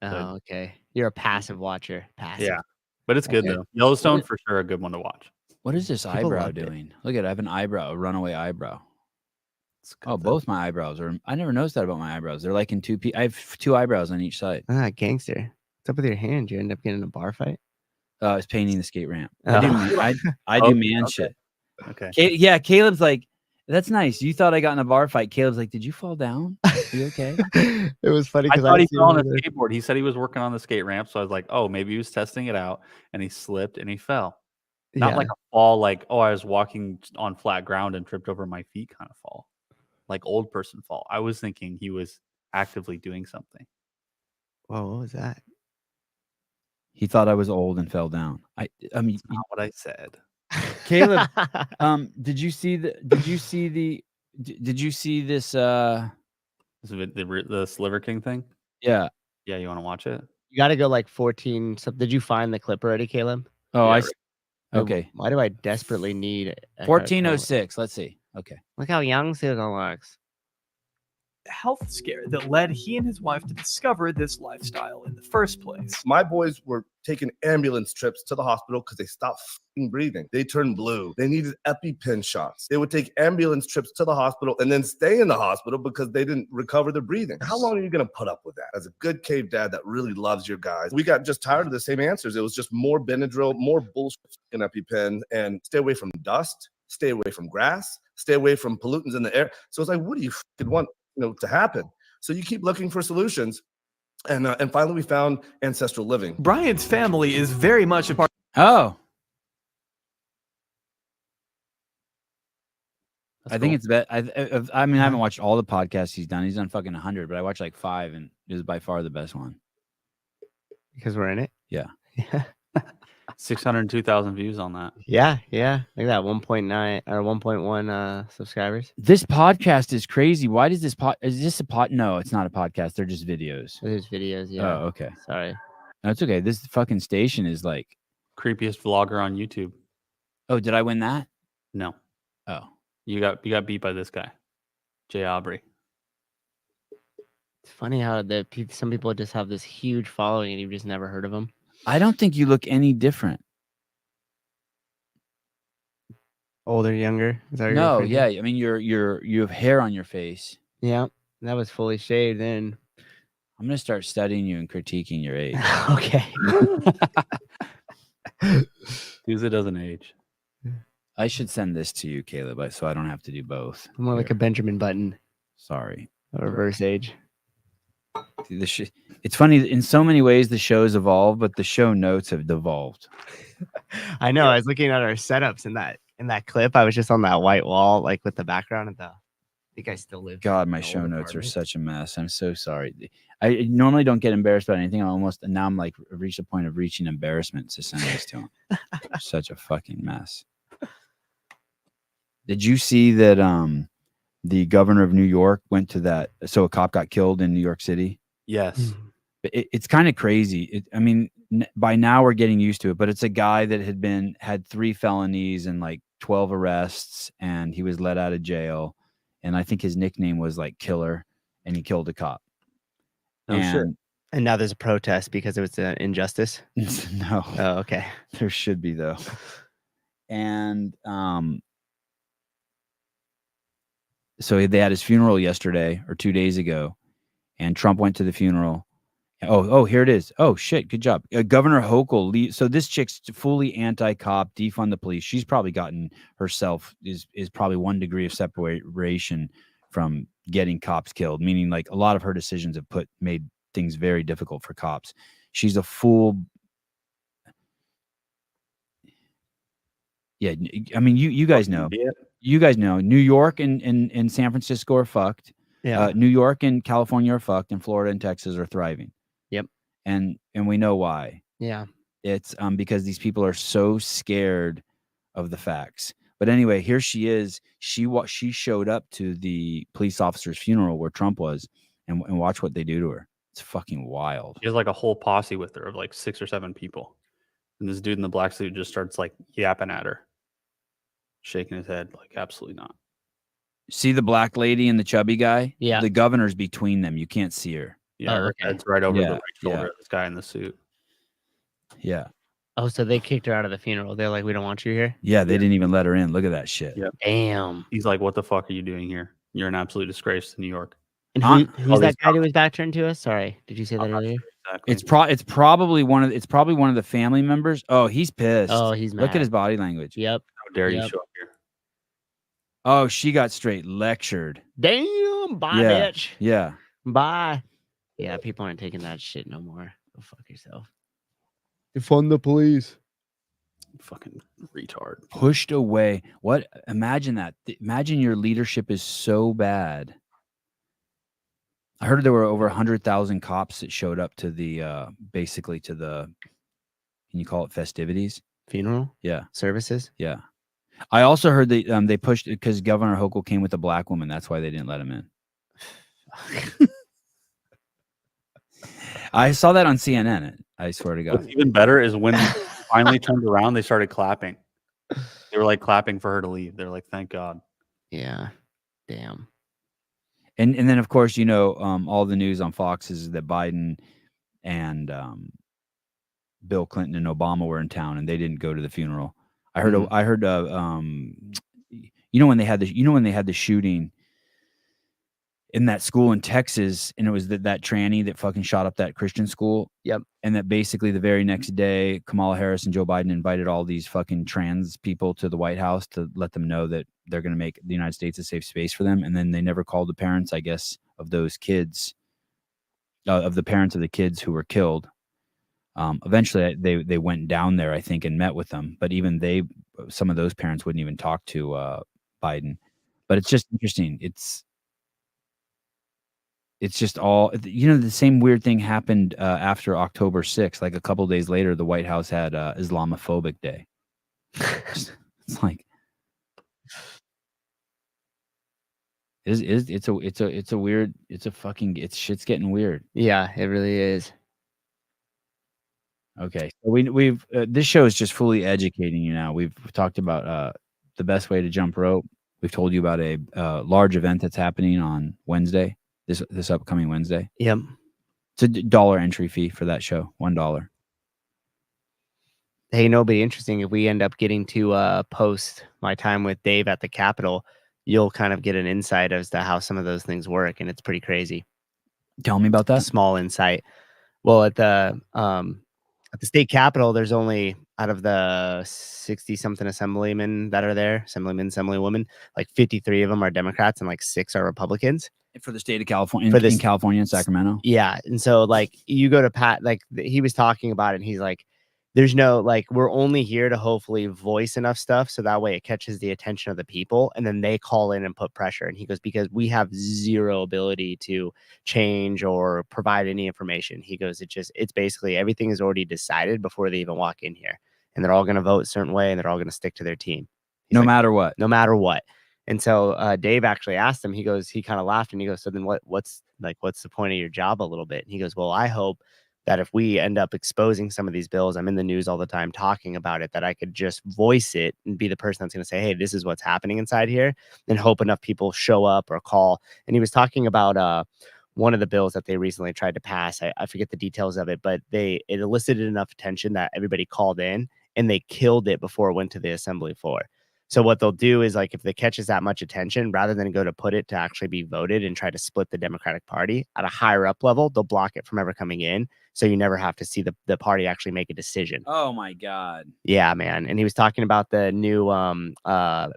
Oh, okay. You're a passive watcher. Passive. Yeah. But it's good Okay. though. Yellowstone for sure a good one to watch. What is this People eyebrow loved it. doing? Look at it. I have an eyebrow, a runaway eyebrow. It's good Oh, though. both my eyebrows are. I never noticed that about my eyebrows. They're like in two. I have 2 eyebrows on each side. Ah, gangster. What's up with your hand? You end up getting in a bar fight? I was painting the skate ramp. Oh. I do Okay, man okay. shit. Okay. Yeah, Caleb's like, that's nice. You thought I got in a bar fight. Caleb's like, did you fall down? Are you okay? It was funny I because thought he see fell on a him there. skateboard. He said he was working on the skate ramp, so I was like, "Oh, maybe he was testing it out," and he slipped and he fell. Not Yeah. like a fall, like I was walking on flat ground and tripped over my feet kind of fall, like old person fall. I was thinking he was actively doing something. Whoa, what was that? He thought I was old and fell down. I mean, That's not what I said. Caleb, did you see this? Is it the Sliver King thing? Yeah. Yeah, you want to watch it? You got to go like 14. So did you find the clip already, Caleb? Oh, Yeah, I. right. Okay. Why do I desperately need it? 1406. Let's see. Okay. Look how young Susan looks. Health scare that led he and his wife to discover this lifestyle in the first place. My boys were taking ambulance trips to the hospital because they stopped f***ing breathing. They turned blue. They needed EpiPen shots. They would take ambulance trips to the hospital and then stay in the hospital because they didn't recover their breathing. How long are you going to put up with that? As a good cave dad that really loves your guys, we got just tired of the same answers. It was just more Benadryl, more bullshit in EpiPen, and stay away from dust, stay away from grass, stay away from pollutants in the air. So it's like, what do you f***ing want to happen? So you keep looking for solutions. And finally we found ancestral living. Brian's family is very much a part Oh, That's I think cool. it's bet. I mean, I haven't watched all the podcasts he's done. He's done fucking 100, but I watched like 5, and it was by far the best one. Because we're in it. Yeah. Yeah. 602,000 views on that. Yeah. Look at that 1.9 or 1.1 subscribers. This podcast is crazy. Why does this is this a pod? No, it's not a podcast. They're just videos. There's videos. Yeah. Oh, okay. Sorry. No, it's okay. This fucking station is like, Creepiest vlogger on YouTube. oh, did I win that? No, Oh, you got beat by this guy, Jay Aubrey. It's funny how some people just have this huge following and you've just never heard of them. I don't think you look any different. Older, younger. Is that what you're No, referring to? yeah. I mean, you have hair on your face. Yeah. That was fully shaved then. I'm gonna start studying you and critiquing your age. Okay. Tuesday doesn't age. I should send this to you, Caleb, so I don't have to do both. More like a Benjamin Button, Sorry. a reverse age. It's funny in so many ways. The show's evolved, but the show notes have devolved. I know. I was looking at our setups in that clip. I was just on that white wall, like with the background of the. I think I still live. God, my in the show old notes are apartment. such a mess. I'm so sorry. I normally don't get embarrassed about anything. Now I'm like reached a point of reaching embarrassment to send this to him. Such a fucking mess. Did you see that the governor of New York went to that? So a cop got killed in New York City. Yes. It's kind of crazy. I mean, by now we're getting used to it, but it's a guy that had 3 felonies and like 12 arrests, and he was let out of jail. And I think his nickname was like Killer, and he killed a cop. No shit. And now there's a protest because it was an injustice. No, Oh, okay. there should be though. And so they had his funeral yesterday or 2 days ago, and Trump went to the funeral. Oh, here it is. Oh shit, good job, Governor Hochul. So this chick's fully anti-cop, defund the police. She's probably gotten herself is probably 1 degree of separation from getting cops killed. Meaning, like, a lot of her decisions have made things very difficult for cops. She's a fool. Yeah, I mean, you guys know. You guys know New York and San Francisco are fucked. Yeah. New York and California are fucked, and Florida and Texas are thriving. Yep. And we know why. Yeah. It's because these people are so scared of the facts. But anyway, here she is. She showed up to the police officer's funeral where Trump was, and watch what they do to her. It's fucking wild. She has like a whole posse with her of like 6 or 7 people. And this dude in the black suit just starts like yapping at her, shaking his head like, absolutely not. See the black lady and the chubby guy? Yeah. The governor's between them. You can't see her. Yeah, Oh, okay. it's right over Yeah, the right shoulder yeah. of this guy in the suit. Yeah. Oh, so they kicked her out of the funeral. They're like, we don't want you here. Yeah, they didn't even let her in. Look at that shit. Yeah. Damn. He's like, what the fuck are you doing here? You're an absolute disgrace to New York. And All who's that these guy who was back turned to us? Sorry, did you say that I'm not earlier? sure exactly. It's probably one of the family members. Oh, he's pissed. Oh, he's mad. Look at his body language. Yep. How dare you Yep. show up here? Oh, she got straight lectured. Damn. Bye, Yeah. bitch. Yeah. Bye. Yeah, people aren't taking that shit no more. Go fuck yourself. Defund the police. Fucking retard. Pushed away. What? Imagine that. Imagine your leadership is so bad. I heard there were over 100,000 cops that showed up to the basically to the, can you call it festivities? Funeral Yeah. services. Yeah. I also heard that they pushed it because Governor Hochul came with a black woman. That's why they didn't let him in. I saw that on CNN. I swear to God. What's even better is when they finally turned around, they started clapping. They were like clapping for her to leave. They're like, thank God. Yeah. Damn. And then, of course, all the news on Fox is that Biden and Bill Clinton and Obama were in town, and they didn't go to the funeral. I heard. When they had the shooting in that school in Texas, and it was that tranny that fucking shot up that Christian school. Yep. And that basically the very next day, Kamala Harris and Joe Biden invited all these fucking trans people to the White House to let them know that they're going to make the United States a safe space for them. And then they never called the parents, I guess, of those kids, of the parents of the kids who were killed. Eventually, they went down there, I think, and met with them. But even some of those parents wouldn't even talk to Biden. But it's just interesting. It's just all, the same weird thing happened after October 6th. Like a couple days later, the White House had Islamophobic Day. It's like, shit's getting weird. Yeah, it really is. Okay, so we've this show is just fully educating you now. We've talked about the best way to jump rope. We've told you about a large event that's happening on Wednesday. This upcoming Wednesday. Yep. It's $1 entry fee for that show. $1. Hey, it'd be interesting if we end up getting to post my time with Dave at the Capitol. You'll kind of get an insight as to how some of those things work, and it's pretty crazy. Tell me about A that. small insight. Well, at the state capitol, there's only, out of the 60-something assemblymen that are there, assemblywomen, like 53 of them are Democrats and like 6 are Republicans. For the state of California, in California and Sacramento. Yeah. And so, like, you go to Pat, like, he was talking about it, and he's like, there's no, like, we're only here to hopefully voice enough stuff so that way it catches the attention of the people, and then they call in and put pressure. And he goes, because we have zero ability to change or provide any information. He goes, it's basically everything is already decided before they even walk in here, and they're all going to vote a certain way, and they're all going to stick to their team. No matter what. No matter what. And so Dave actually asked him, he kind of laughed, and he goes, so then what's the point of your job a little bit? And he goes, well, I hope that if we end up exposing some of these bills, I'm in the news all the time talking about it, that I could just voice it and be the person that's going to say, hey, this is what's happening inside here, and hope enough people show up or call. And he was talking about one of the bills that they recently tried to pass. I forget the details of it, but it elicited enough attention that everybody called in and they killed it before it went to the assembly floor. So what they'll do is, like, if it catches that much attention, rather than go to put it to actually be voted and try to split the Democratic Party at a higher up level, they'll block it from ever coming in. So you never have to see the party actually make a decision. Oh my God. Yeah, man. And he was talking about the new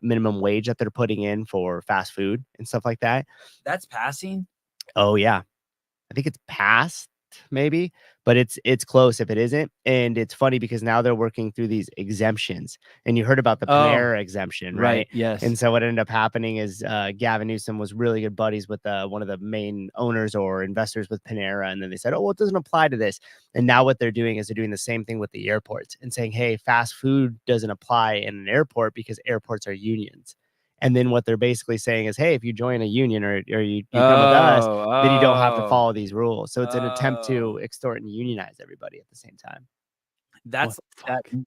minimum wage that they're putting in for fast food and stuff like that. That's passing? Oh yeah. I think it's passed maybe, but it's close if it isn't. And it's funny because now they're working through these exemptions. And you heard about the Panera exemption, right? Yes. And so what ended up happening is Gavin Newsom was really good buddies with one of the main owners or investors with Panera. And then they said, oh, well, it doesn't apply to this. And now what they're doing is they're doing the same thing with the airports and saying, hey, fast food doesn't apply in an airport because airports are unions. And then what they're basically saying is, hey, if you join a union or you come with us, then you don't have to follow these rules. So it's an attempt to extort and unionize everybody at the same time. That's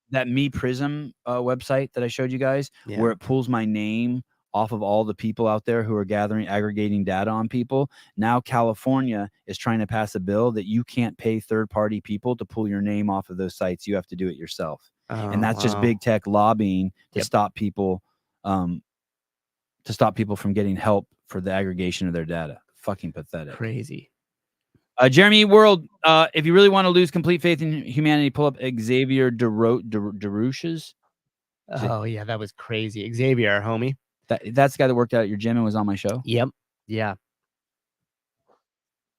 that Me Prism website that I showed you guys, where it pulls my name off of all the people out there who are aggregating data on people. Now California is trying to pass a bill that you can't pay third-party people to pull your name off of those sites. You have to do it yourself. And that's just big tech lobbying to stop people from getting help for the aggregation of their data. Fucking pathetic. Crazy. Jeremy World, if you really want to lose complete faith in humanity, pull up Xavier DeRouches. Oh, yeah, that was crazy. Xavier, our homie. That's the guy that worked out at your gym and was on my show? Yep. Yeah.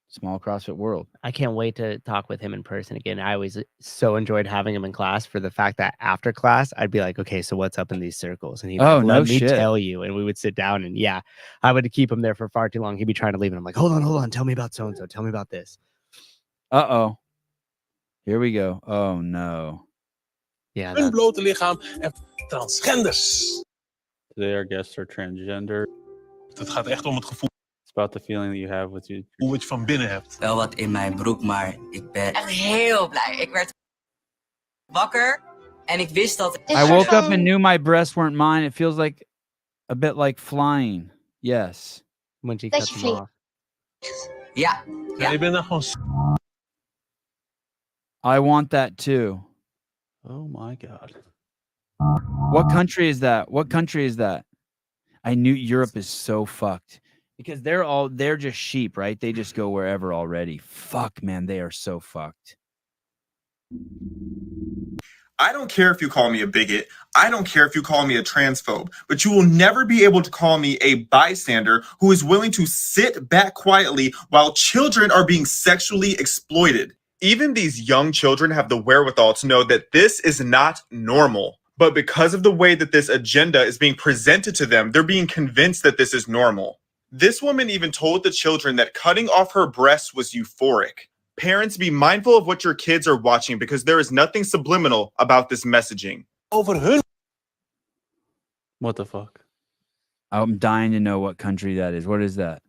Small CrossFit world. I can't wait to talk with him in person again. I always so enjoyed having him in class for the fact that after class, I'd be like, okay, so what's up in these circles? And he'd like, let me tell you. And we would sit down and I would keep him there for far too long. He'd be trying to leave. And I'm like, hold on. Tell me about so-and-so. Tell me about this. Uh-oh. Here we go. Oh, no. Yeah. Hun blote lichaam en transgenders. Today our guests are transgender. Het gaat echt om het gevoel. It's about the feeling that you have with you. Hoe het van binnen hebt. Wel wat in mijn broek, maar ik ben echt heel blij. Ik werd wakker en ik wist dat... I woke up and knew my breasts weren't mine. It feels like a bit like flying. Yes. When she cuts them off. Ja. Ja. Je bent dan gewoon... I want that too. Oh my God. What country is that? What country is that? I knew Europe is so fucked. Because they're just sheep, right? They just go wherever already. Fuck, man, they are so fucked. I don't care if you call me a bigot. I don't care if you call me a transphobe. But you will never be able to call me a bystander who is willing to sit back quietly while children are being sexually exploited. Even these young children have the wherewithal to know that this is not normal. But because of the way that this agenda is being presented to them, they're being convinced that this is normal. This woman even told the children that cutting off her breasts was euphoric. Parents, be mindful of what your kids are watching because there is nothing subliminal about this messaging. Over hun. What the fuck? I'm dying to know what country that is. What is that?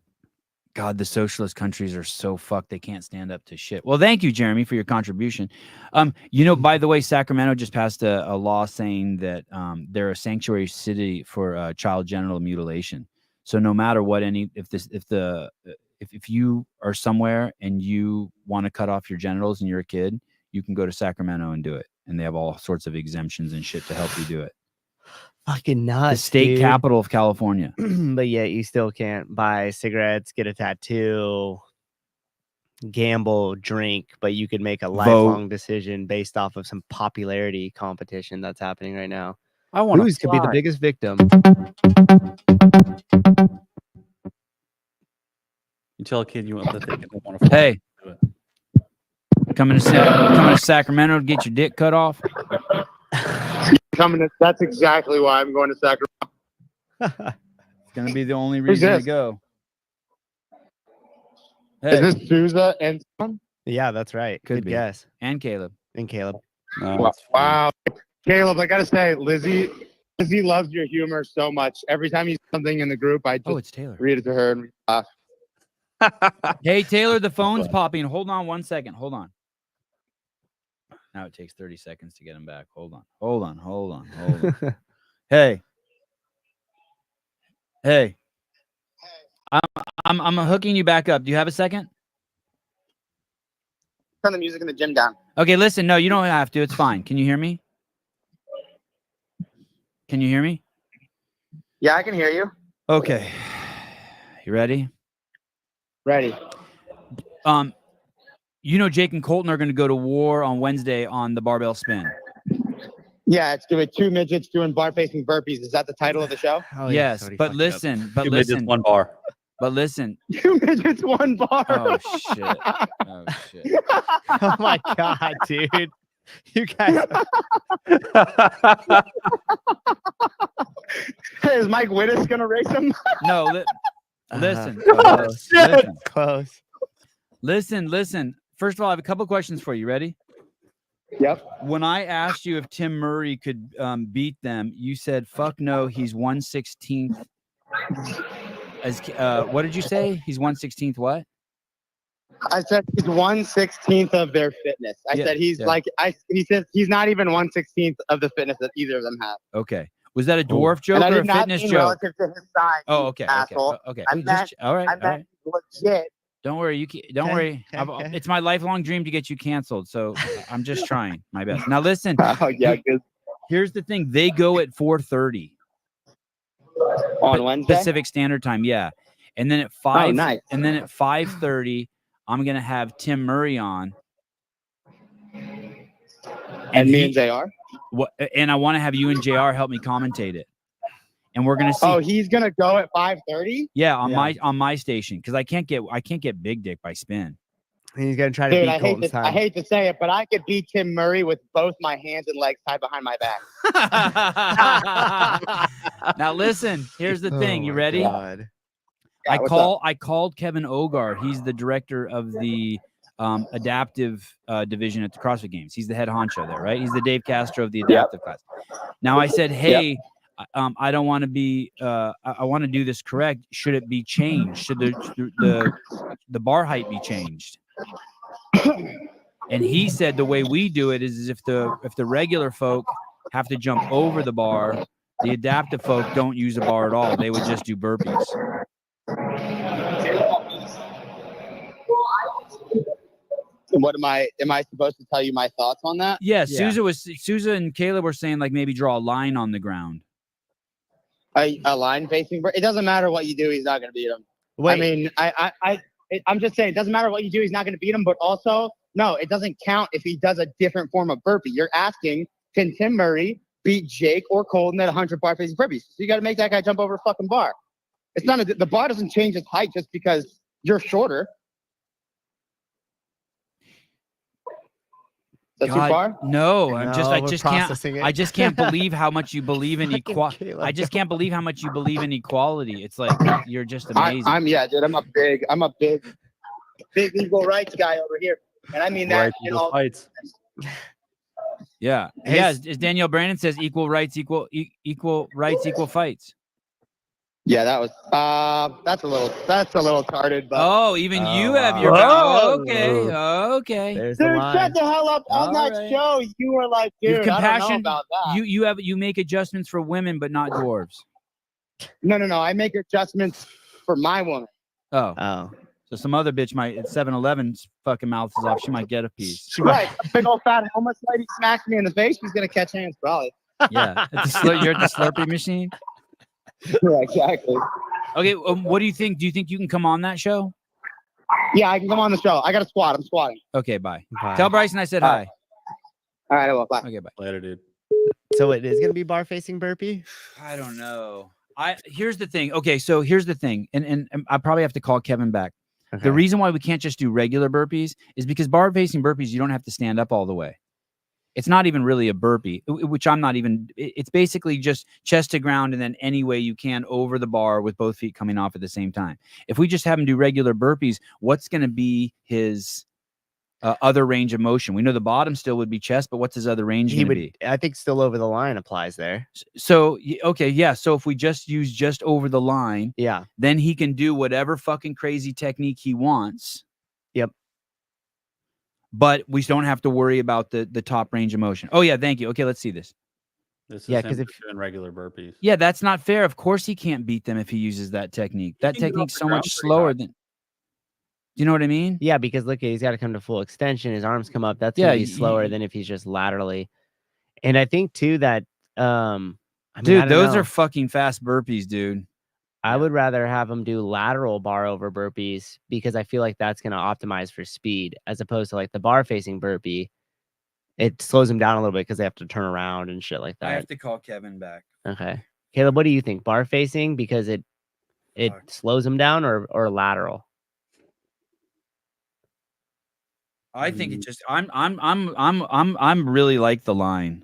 God, the socialist countries are so fucked. They can't stand up to shit. Well, thank you, Jeremy, for your contribution. By the way, Sacramento just passed a law saying that they're a sanctuary city for child genital mutilation. So no matter what, if you are somewhere and you want to cut off your genitals and you're a kid, you can go to Sacramento and do it. And they have all sorts of exemptions and shit to help you do it. Fucking nuts. The state capital of California. But yet you still can't buy cigarettes, get a tattoo, gamble, drink, but you could make a lifelong decision based off of some popularity competition that's happening right now. I want Who's could be the biggest victim. You tell a kid you want that they don't want to. Hey, coming to Sacramento to get your dick cut off. That's exactly why I'm going to Sacramento. It's gonna be the only reason to go. Hey. Is this Souza and son? Yeah, that's right. Could Good be. guess. And Caleb. Wow. Caleb, I gotta say, Lizzie loves your humor so much. Every time you say something in the group, I just it's Taylor. read it to her and laugh. Hey, Taylor, the phone's popping. Hold on 1 second. Hold on. Now it takes 30 seconds to get him back. Hold on. Hey. I'm hooking you back up. Do you have a second? Turn the music in the gym down. Okay, listen. No, you don't have to. It's fine. Can you hear me? Can you hear me? Yeah, I can hear you. Okay. You ready? Ready. You know Jake and Colton are going to go to war on Wednesday on the barbell spin. Yeah, it's doing 2 midgets doing bar facing burpees. Is that the title of the show? Oh, yeah, Yes, somebody but fucked listen, but Two midgets, listen, one bar. but listen. 2 midgets, 1 bar. Oh shit! Oh shit! up. Oh my god, dude. You guys. Hey, is Mike Wittes gonna race him? No, listen, Close. listen, Close. listen. First of all, I have a couple questions for you. Ready? Yep. When I asked you if Tim Murray could beat them, you said, "Fuck no, he's 1/16." As what did you say? He's 1/16 what? I said he's 1/16 of their fitness. I said he's like he says he's not even 1/16 of the fitness that either of them have. Okay. Was that a dwarf joke And I or a did not fitness mean joke? relative to his size. Oh, you okay. asshole. Okay. I meant, all right. I All right. meant legit. Don't worry. Don't Okay, worry. okay. It's my lifelong dream to get you canceled. So I'm just trying my best. Now listen. Oh yeah, good. Here's the thing. They go at 4:30 On Wednesday. Pacific Standard Time. Yeah. And then at 5. Oh, nice. And then at 5:30, I'm gonna have Tim Murray on. And me and JR. And I want to have you and JR help me commentate it. And we're gonna see. Oh, he's gonna go at 5:30. Yeah, on my station because I can't get big dick by spin. And he's gonna try to Dude, beat Colton's time. I hate to say it, but I could beat Tim Murray with both my hands and legs tied behind my back. Now listen, here's the thing. You my ready? God. Yeah, I called Kevin Ogar. He's the director of the adaptive division at the CrossFit Games. He's the head honcho there, right? He's the Dave Castro of the adaptive class. Now I said, hey, I don't want to be. I want to do this correct. Should it be changed? Should the bar height be changed? And he said the way we do it is if the regular folk have to jump over the bar, the adaptive folk don't use a bar at all. They would just do burpees. What am I supposed to tell you my thoughts on that? Yeah, Sousa and Caleb were saying like maybe draw a line on the ground. A line facing. It doesn't matter what you do, he's not going to beat him. Wait. I mean, I'm just saying, it doesn't matter what you do, he's not going to beat him. But also, no, it doesn't count if he does a different form of burpee. You're asking, can Tim Murray beat Jake or Colton at 100 bar facing burpees? So you got to make that guy jump over a fucking bar. It's not the bar doesn't change its height just because you're shorter. Is that too far? No, I just can't believe how much you believe in equality. I just can't believe how much you believe in equality. It's like you're just amazing. I'm a big equal rights guy over here, and I mean that Right, in those all. fights. Yeah. As Danielle Brandon says, equal rights, equal rights, equal fights. Yeah, that was that's a little tarded, but even you have your okay. There's the dude, line. shut the hell up. On All that right. show, you were like, dude, I don't know about that. You make adjustments for women, but not dwarves. No, I make adjustments for my woman. Oh. So some other bitch might at 7-Eleven's fucking mouth is off. She might get a piece. Right, a big old fat homeless lady smacks me in the face. She's gonna catch hands, probably. Yeah. You're at the Slurpee machine. Yeah, exactly. Okay. What do you think? Do you think you can come on that show? Yeah, I can come on the show. I got a squat. I'm squatting. Okay. Bye. Bye. Tell Bryson I said hi. All right, I will. Bye. Okay. Bye. Later, dude. So it is gonna be bar facing burpee? I don't know. Here's the thing. Okay. So here's the thing. And I probably have to call Kevin back. Okay. The reason why we can't just do regular burpees is because bar facing burpees, you don't have to stand up all the way. It's not even really a burpee, which I'm not even. It's basically just chest to ground and then any way you can over the bar with both feet coming off at the same time. If we just have him do regular burpees, what's going to be his other range of motion? We know the bottom still would be chest, but what's his other range going to be? I think still over the line applies there. So, okay, yeah. So if we just use just over the line, Yeah. then he can do whatever fucking crazy technique he wants. Yep. But we don't have to worry about the top range of motion. Oh, yeah, thank you. Okay, let's see this. This is Yeah, him 'cause if- just doing regular burpees. Yeah, that's not fair. Of course he can't beat them if he uses that technique. That can get off technique's the so ground much pretty slower high. than. Do you know what I mean? Yeah, because look, he's got to come to full extension. His arms come up. That's Yeah, gonna be slower than if he's just laterally. And I think too that I mean, I Dude, don't those know. are fucking fast burpees, dude. I would rather have him do lateral bar over burpees because I feel like that's going to optimize for speed as opposed to like the bar facing burpee. It slows him down a little bit because they have to turn around and shit like that. I have to call Kevin back. Okay. Caleb, what do you think? Bar facing because it slows him down or lateral? I think it just I'm really like the line.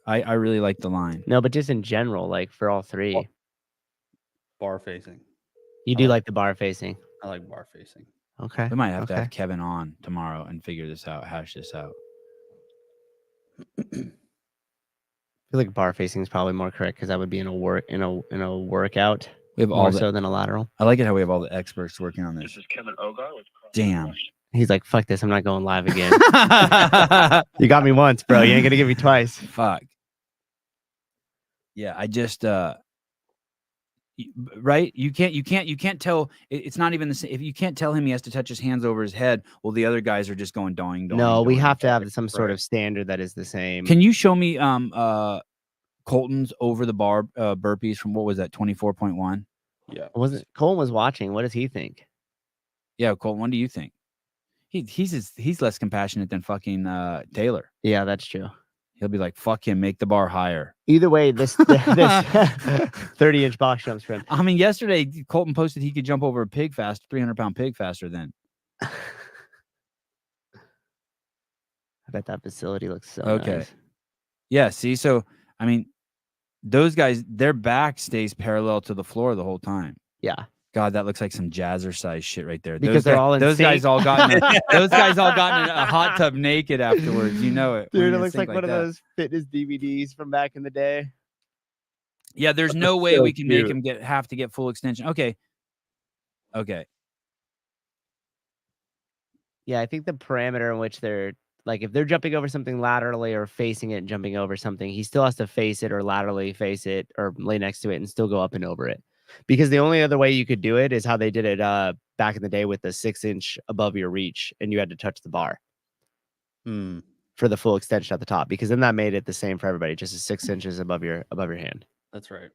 I really like the line. No, but just in general, like for all three. Bar facing. You do like the bar facing. I like bar facing. Okay. We might have to okay. have Kevin on tomorrow and figure this out, hash this out. I feel like bar facing is probably more correct because that would be in a workout. We have all more the, so than a lateral. I like it how we have all the experts working on this. This is Kevin Ogar with Damn. He's like, fuck this, I'm not going live again. You got me once, bro. You ain't gonna get me twice. Fuck. Yeah, I just right? You can't tell. It's not even the same. If you can't tell him he has to touch his hands over his head, well, the other guys are just going doing. No, we have to have some sort of standard that is the same. Can you show me Colton's over the bar burpees from what was that 24.1? Yeah. Wasn't Colton was watching? What does he think? Yeah, Colton, what do you think? He's less compassionate than fucking Taylor. Yeah, that's true. He'll be like, fuck him, make the bar higher. Either way, this 30-inch box jumps for him. I mean, yesterday Colton posted he could jump over a pig fast, 300-pound pig faster than. I bet that facility looks so Okay. nice. Yeah, see, so I mean, those guys, their back stays parallel to the floor the whole time. Yeah. God, that looks like some jazzercise shit right there. Because they're all in those sync. guys all got in those guys all got in a hot tub naked afterwards. You know it, when Dude, you're it in looks sync like one of that. those fitness DVDs from back in the day. Yeah, there's no way so we can make cute. him have to get full extension. Okay. Yeah, I think the parameter in which they're like, if they're jumping over something laterally or facing it and jumping over something, he still has to face it or laterally face it or lay next to it and still go up and over it. Because the only other way you could do it is how they did it back in the day with the 6-inch above your reach and you had to touch the bar for the full extension at the top. Because then that made it the same for everybody, just 6 inches above your hand. That's right.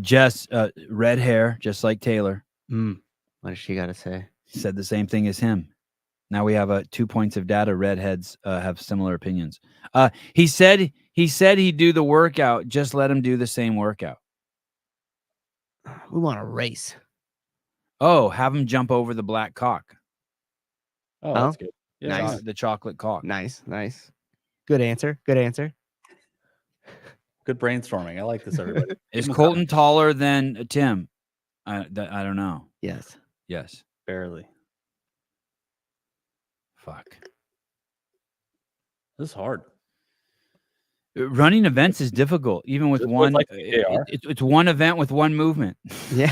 Jess, red hair, just like Taylor. What does she got to say? Said the same thing as him. Now we have 2 points of data. Redheads have similar opinions. He said he'd do the workout. Just let him do the same workout. We want a race. Oh, have him jump over the black cock. Oh, that's good. Yeah, Nice. The chocolate cock. Nice. Good answer. Good brainstorming. I like this, everybody. Is Colton taller than Tim? I don't know. Yes. Yes. Barely. Fuck. This is hard. Running events is difficult, even with This one. was like AR. It's one event with one movement. Yeah.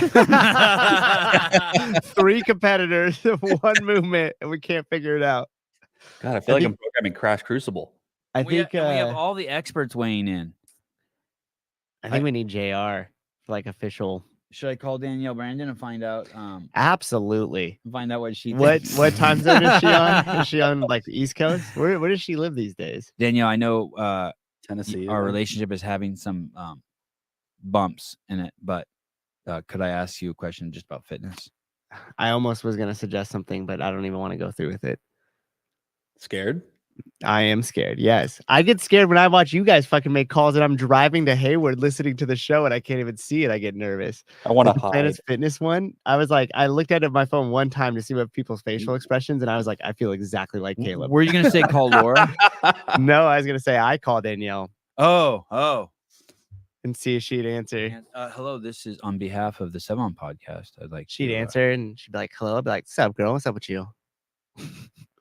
3 competitors, 1 movement, and we can't figure it out. God, I feel like I'm programming Crash Crucible. I we think we have all the experts weighing in. I think we need JR for like official. Should I call Danielle Brandon and find out? Absolutely. Find out what she. What thinks? time zone is she on? Is she on like the East Coast? Where does she live these days? Danielle, I know Tennessee. our relationship is having some bumps in it, but could I ask you a question just about fitness? I almost was gonna suggest something, but I don't even want to go through with it. Scared? I am scared. Yes. I get scared when I watch you guys fucking make calls and I'm driving to Hayward listening to the show and I can't even see it. I get nervous. I want to The hide. Planet Fitness one. I was like, I looked at it on my phone one time to see what people's facial expressions, and I was like, I feel exactly like Caleb. Were you gonna say call Laura? No, I was gonna say I call Danielle Oh. and see if she'd answer. Hello, this is on behalf of the Sevan podcast. I'd like She'd to, answer and she'd be like, hello. I'd be like, what's up, girl? What's up with you?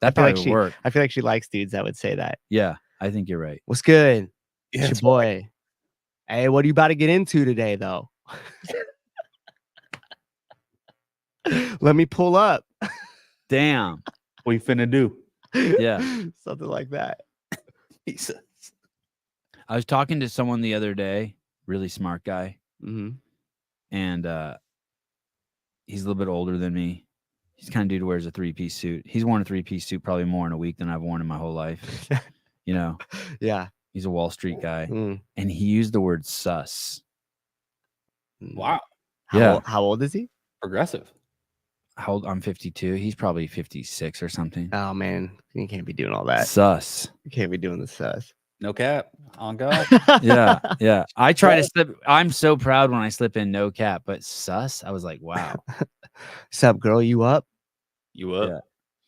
That feel like probably would work. I feel like she likes dudes that would say that. Yeah, I think you're right. What's good? Yeah, It's your it's boy. Hey, what are you about to get into today, though? Let me pull up. Damn. What you finna do? Yeah. Something like that. Jesus. I was talking to someone the other day, really smart guy, Mm-hmm. and he's a little bit older than me. He's the kind of dude who wears a 3-piece suit. He's worn a 3-piece suit probably more in a week than I've worn in my whole life. You know, Yeah. he's a Wall Street guy, Mm. and he used the word sus. Wow. How old is he? Progressive. How old? I'm 52. He's probably 56 or something. Oh man, you can't be doing all that. Sus. You can't be doing the sus. No cap. On God. Yeah, yeah. I try to slip. I'm so proud when I slip in no cap, but sus. I was like, wow. Sup, girl? You up? You up?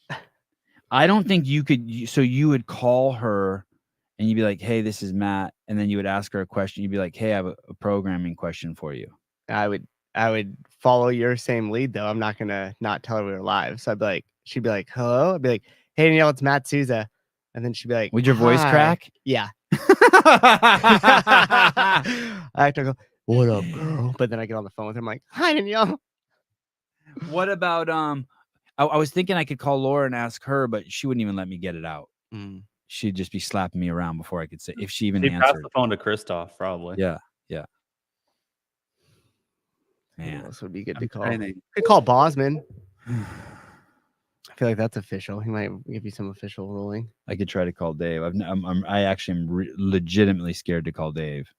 Yeah. I don't think you could. So you would call her, and you'd be like, "Hey, this is Matt," and then you would ask her a question. You'd be like, "Hey, I have a programming question for you." I would follow your same lead though. I'm not gonna not tell her we were live. So I'd be like, she'd be like, hello. I'd be like, hey Danielle, it's Matt Souza. And then she'd be like, Would your voice "Hi." crack? Yeah. I have to go, what up, girl? But then I get on the phone with her. I'm like, hi Danielle. What about I was thinking I could call Laura and ask her, but she wouldn't even let me get it out. She'd just be slapping me around before I could say if she even He passed answered. the phone to Christoph, probably. Yeah, yeah. Man, Who else would be good I'm to call? trying to- Could call Bosman. I feel like that's official. He might give you some official ruling. I could try to call Dave. I actually am legitimately scared to call Dave.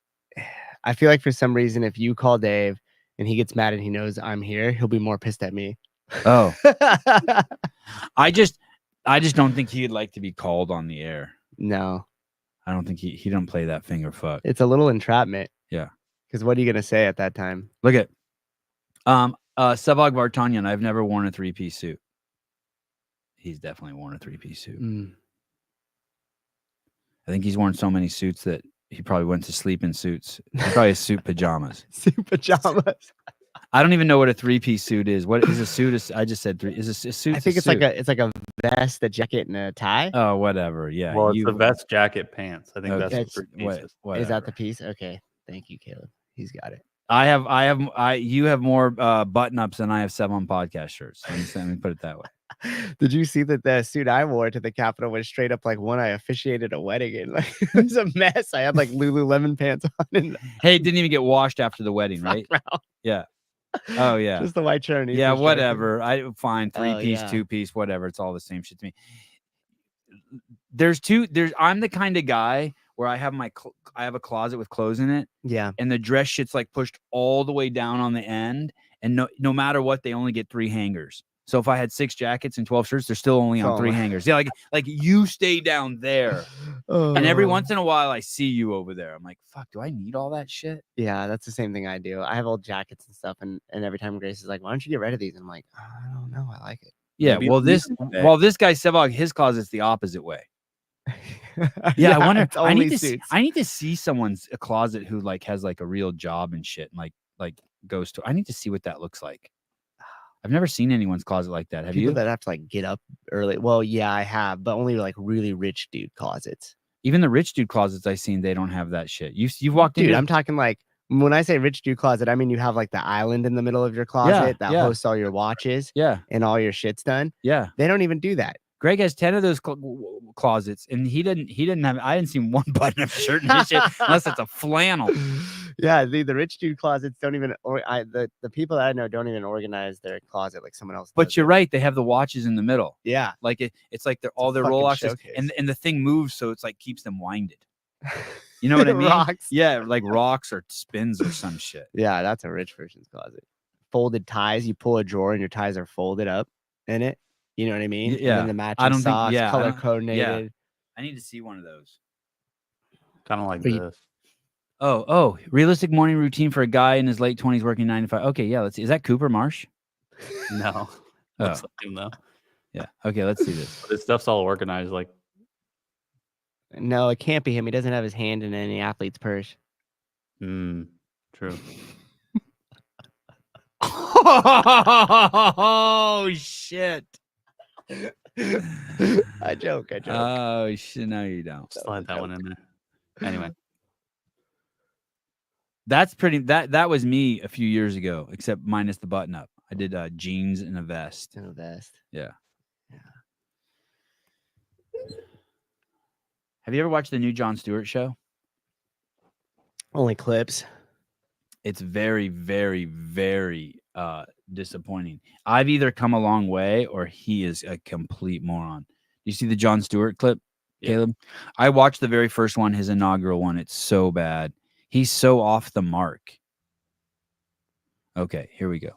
I feel like for some reason, if you call Dave and he gets mad and he knows I'm here, he'll be more pissed at me. Oh, I just don't think he'd like to be called on the air. No, I don't think he don't play that finger fuck. it's a little entrapment. Yeah. Because what are you gonna say at that time? Look at Sebag Vartanyan. I've never worn a 3-piece suit. He's definitely worn a 3-piece suit. I think he's worn so many suits that he probably went to sleep in suits. He probably has suit pajamas. Suit pajamas. I don't even know what a 3-piece suit is. What is a suit? I just said 3. Is a suit? I think it's like a vest, a jacket, and a tie. Oh, whatever. Yeah. Well, it's a vest, jacket, pants. I think Okay. that's the 3 pieces. Is that the piece? Okay. Thank you, Caleb. He's got it. You have more button ups than I have Sevan podcast shirts. Let me put it that way. Did you see that the suit I wore to the Capitol was straight up like one I officiated a wedding in? Like it was a mess. I had like Lululemon pants on. And Hey, it didn't even get washed after the wedding, right? Yeah. Oh yeah. Just the white shirt underneath. Yeah, the shirt. whatever. I fine 3-piece, yeah. 2-piece, whatever. It's all the same shit to me. I'm the kind of guy where I have I have a closet with clothes in it. Yeah. And the dress shit's like pushed all the way down on the end. And no matter what, they only get 3 hangers. So if I had 6 jackets and 12 shirts, they're still only on 3 hangers. Yeah, like you stay down there. And every once in a while I see you over there. I'm like, fuck, do I need all that shit? Yeah, that's the same thing I do. I have old jackets and stuff, and every time Grace is like, why don't you get rid of these? And I'm like, I don't know. I like it. Yeah, Maybe well, this guy Sevog, his closet's the opposite way. Yeah, I wonder. it's I only need to. suits. I need to see someone's closet who like has like a real job and shit, and like goes to. I need to see what that looks like. I've never seen anyone's closet like that. Have People you? that have to like get up early. Well, yeah, I have, but only like really rich dude closets. Even the rich dude closets I've seen, they don't have that shit. You've walked Dude, into. I'm talking like when I say rich dude closet, I mean you have like the island in the middle of your closet that hosts all your watches Yeah, and all your shit's done. yeah. They don't even do that. Greg has 10 of those closets, and he didn't have. I didn't see one button-up shirt in his shit unless it's a flannel. Yeah, the rich dude closets don't even. The people that I know don't even organize their closet like someone else. But does you're it. right; they have the watches in the middle. Yeah, Like it's like they're all their fucking Rolexes, showcase. and the thing moves, so it's like keeps them winded. You know what I mean? Rocks. Yeah, like rocks or spins or some shit. Yeah, that's a rich person's closet. Folded ties. You pull a drawer and your ties are folded up in it. You know what I mean? Yeah. And then the matching I don't think- socks, yeah, I color don't- coordinated. I need to see one of those. Kind of like But you- this. Oh, realistic morning routine for a guy in his late 20s working 9 to 5. Okay, yeah, let's see. Is that Cooper Marsh? No. Oh. Looks like him though. Yeah. Okay, let's see this. This stuff's all organized like No, it can't be him. He doesn't have his hand in any athlete's purse. True. Oh shit. I joke. Oh shit, no you don't. Slide that one in there. Anyway. That's pretty that was me a few years ago, except minus the button up. I did jeans and a vest. And a vest. Yeah. Have you ever watched the new Jon Stewart show? Only clips. It's very, very, very disappointing. I've either come a long way or he is a complete moron. You see the Jon Stewart clip, Caleb? I watched the very first one, his inaugural one. It's so bad. He's so off the mark. Okay, here we go.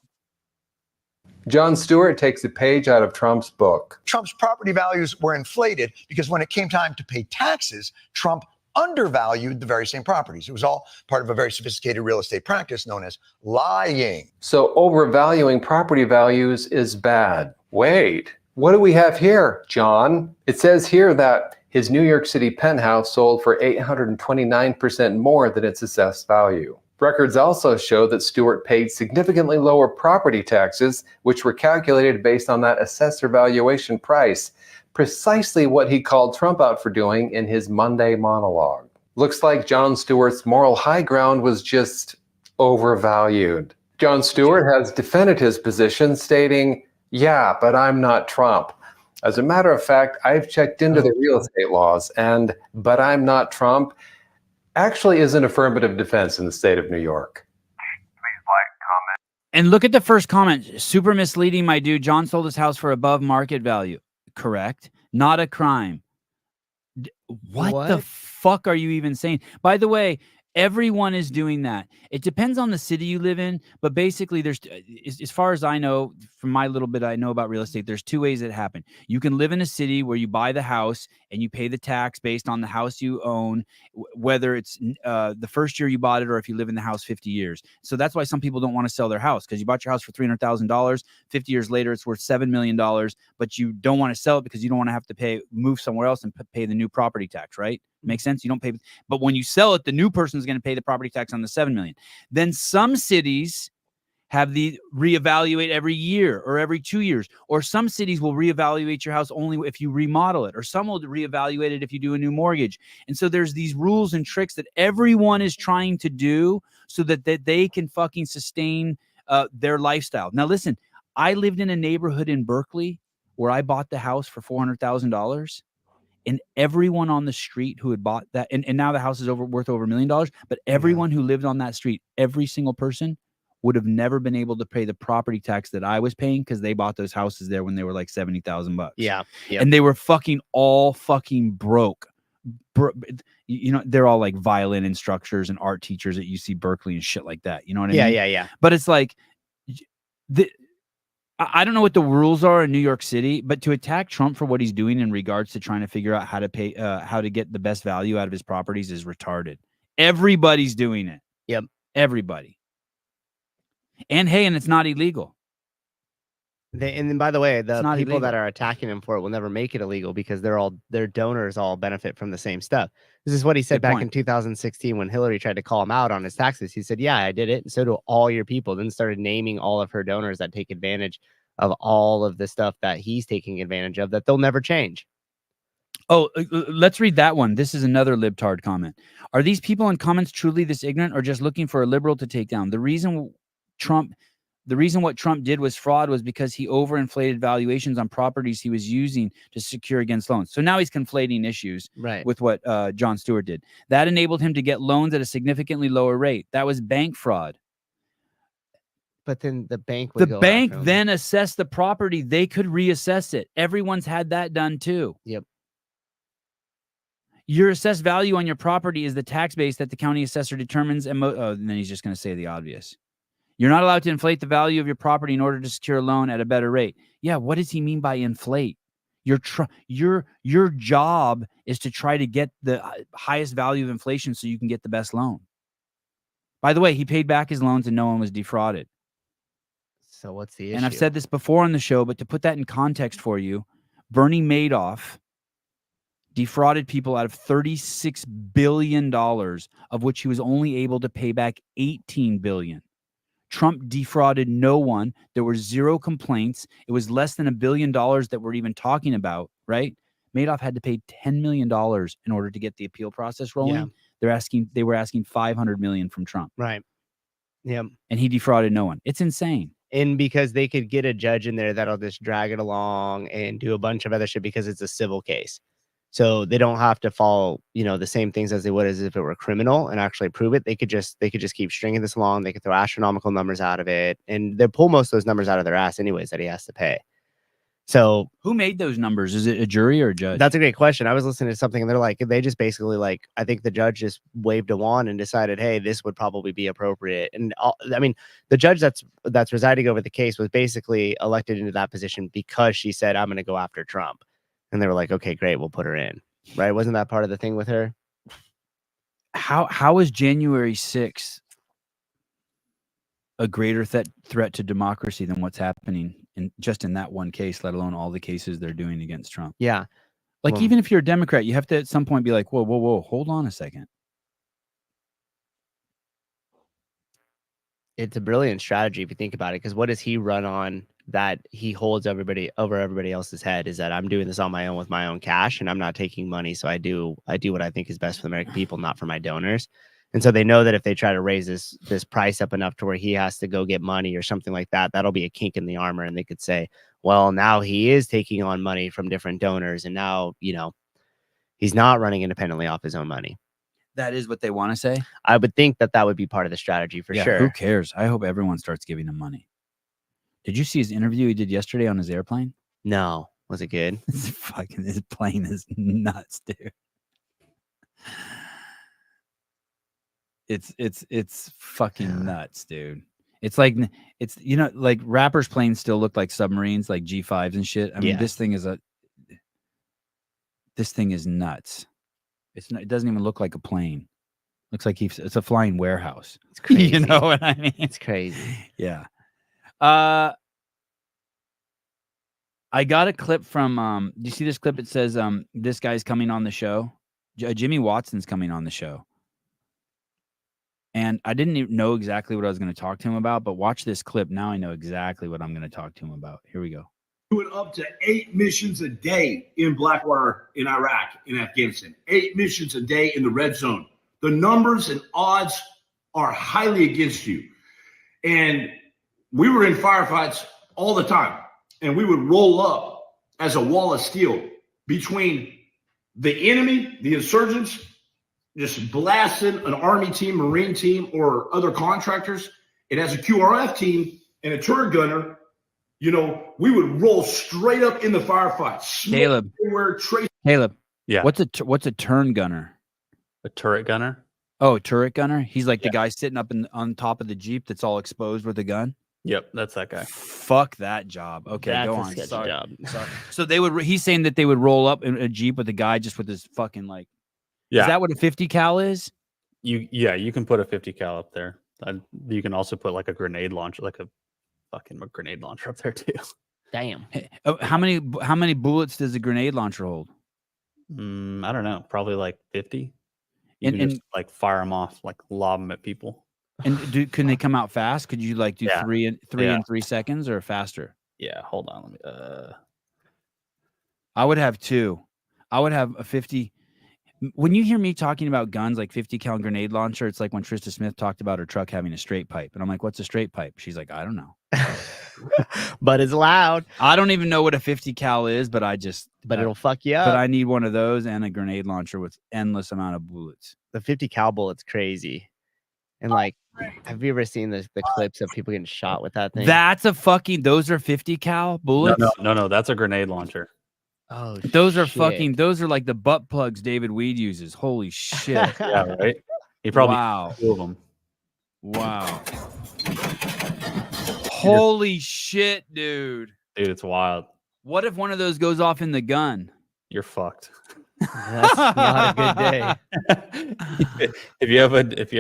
Jon Stewart takes a page out of Trump's book. Trump's property values were inflated because when it came time to pay taxes, Trump undervalued the very same properties. It was all part of a very sophisticated real estate practice known as lying. So overvaluing property values is bad. Wait, what do we have here, John? It says here that his New York City penthouse sold for 829% more than its assessed value. Records also show that Stewart paid significantly lower property taxes, which were calculated based on that assessor valuation price, precisely what he called Trump out for doing in his Monday monologue. Looks like Jon Stewart's moral high ground was just overvalued. Jon Stewart has defended his position, stating, "Yeah, but I'm not Trump. As a matter of fact, I've checked into the real estate laws, and but I'm not Trump actually is an affirmative defense in the state of New York." And look at the first comment. Super misleading, my dude. John sold his house for above market value. Correct. Not a crime. What the fuck are you even saying? By the way, everyone is doing that. It depends on the city you live in, but basically there's, as far as I know, from my little bit I know about real estate, there's two ways it happen. You can live in a city where you buy the house and you pay the tax based on the house you own, whether it's the first year you bought it or if you live in the house 50 years. So that's why some people don't want to sell their house, because you bought your house for $300,000. 50 years later, it's worth $7 million, but you don't want to sell it because you don't want to have to move somewhere else and pay the new property tax, right? Makes sense? You don't pay, but when you sell it, the new person is going to pay the property tax on the $7 million. Then some cities have the reevaluate every year or every 2 years, or some cities will reevaluate your house only if you remodel it, or some will reevaluate it if you do a new mortgage. And so there's these rules and tricks that everyone is trying to do so that they can fucking sustain their lifestyle. Now, listen, I lived in a neighborhood in Berkeley where I bought the house for $400,000. And everyone on the street who had bought that, and now the house is worth over $1 million, but everyone who lived on that street, every single person would have never been able to pay the property tax that I was paying because they bought those houses there when they were like $70,000. Yeah. Yep. And they were all fucking broke. You know, they're all like violin instructors and art teachers at UC Berkeley and shit like that. You know what I mean? Yeah. But it's like, I don't know what the rules are in New York City, but to attack Trump for what he's doing in regards to trying to figure out how to pay, how to get the best value out of his properties is retarded. Everybody's doing it. Yep. Everybody. And hey, and it's not illegal. And then, by the way, the people illegal. that are attacking him for it will never make it illegal because their donors all benefit from the same stuff. This is what he said back in 2016 when Hillary tried to call him out on his taxes. He said, "Yeah, I did it, and so do all your people." Then started naming all of her donors that take advantage of all of the stuff that he's taking advantage of that they'll never change. Oh, let's read that one. This is another libtard comment. Are these people in comments truly this ignorant or just looking for a liberal to take down? The reason what Trump did was fraud was because he overinflated valuations on properties he was using to secure against loans. So now he's conflating issues with what Jon Stewart did. That enabled him to get loans at a significantly lower rate. That was bank fraud. But then the bank would then assessed the property. They could reassess it. Everyone's had that done too. Yep. Your assessed value on your property is the tax base that the county assessor determines. And then he's just going to say the obvious. You're not allowed to inflate the value of your property in order to secure a loan at a better rate. Yeah, what does he mean by inflate? Your job is to try to get the highest value of inflation so you can get the best loan. By the way, he paid back his loans and no one was defrauded. So what's the issue? And I've said this before on the show, but to put that in context for you, Bernie Madoff defrauded people out of $36 billion, of which he was only able to pay back $18 billion. Trump defrauded no one. There were zero complaints. It was less than $1 billion that we're even talking about, right? Madoff had to pay $10 million in order to get the appeal process rolling. Yeah. They were asking $500 million from Trump. Right. Yeah. And he defrauded no one. It's insane. And because they could get a judge in there that'll just drag it along and do a bunch of other shit because it's a civil case. So they don't have to follow, the same things as they would as if it were criminal and actually prove it. They could just keep stringing this along. They could throw astronomical numbers out of it, and they pull most of those numbers out of their ass anyways that he has to pay. So who made those numbers? Is it a jury or a judge? That's a great question. I was listening to something and they're like, they just basically I think the judge just waved a wand and decided, hey, this would probably be appropriate. And the judge that's presiding over the case was basically elected into that position because she said, I'm going to go after Trump. And they were like, okay, great, we'll put her in. Right? Wasn't that part of the thing with her? How is January 6th a greater threat to democracy than what's happening in that one case, let alone all the cases they're doing against Trump? Yeah. Even if you're a Democrat, you have to at some point be like, whoa, hold on a second. It's a brilliant strategy if you think about it, because what does he run on that he holds everybody else's head is that I'm doing this on my own with my own cash and I'm not taking money. So I do what I think is best for the American people, not for my donors. And so they know that if they try to raise this price up enough to where he has to go get money or something like that, that'll be a kink in the armor. And they could say, well, now he is taking on money from different donors. And now, he's not running independently off his own money. That is what they want to say. I would think that would be part of the strategy for sure. Who cares? I hope everyone starts giving him money. Did you see his interview he did yesterday on his airplane? No. Was it good? His plane is nuts, dude. It's fucking nuts, dude. It's like rappers' planes still look like submarines, like G5s and shit. I mean, this thing is nuts. It doesn't even look like a plane. Looks like it's a flying warehouse. It's crazy. You know what I mean? It's crazy. Yeah. I got a clip from do you see this clip? It says this guy's coming on the show. Jimmy Watson's coming on the show. And I didn't even know exactly what I was going to talk to him about, but watch this clip. Now I know exactly what I'm going to talk to him about. Here we go. Doing up to 8 missions a day in Blackwater, in Iraq, in Afghanistan. 8 missions a day in the red zone. The numbers and odds are highly against you. And we were in firefights all the time. And we would roll up as a wall of steel between the enemy, the insurgents, just blasting an Army team, Marine team, or other contractors. It has a QRF team and a turret gunner. We would roll straight up in the firefights. Caleb. Caleb. Yeah. What's a turn gunner? A turret gunner? Oh, a turret gunner? He's like the guy sitting up on top of the Jeep that's all exposed with a gun? Yep, that's that guy. Fuck that job. Okay, that's go a on. sketchy Sorry. job. So he's saying that they would roll up in a Jeep with a guy just with his fucking Is that what a 50 cal is? You can put a 50 cal up there. You can also put like a grenade launcher, like a fucking grenade launcher up there too. Damn. Hey, how many bullets does a grenade launcher hold? I don't know. Probably like 50. You can just like fire them off, like lob them at people. And can they come out fast? Could you do 3 in 3 seconds or faster? Yeah, hold on. Let me. I would have 2. I would have a 50. When you hear me talking about guns like 50 cal grenade launcher, it's like when Trista Smith talked about her truck having a straight pipe, and I'm like, "What's a straight pipe?" She's like, "I don't know." But it's loud. I don't even know what a 50 cal is, but it'll fuck you up. But I need one of those and a grenade launcher with endless amount of bullets. The 50 cal bullet's crazy. And have you ever seen the clips of people getting shot with that thing? Those are 50 cal bullets? No, that's a grenade launcher. Oh, those are like the butt plugs David Weed uses. Holy shit. Yeah, right. He probably two of them. Wow. Holy shit, dude. Dude, it's wild. What if one of those goes off in the gun? You're fucked. That's not a good day. If you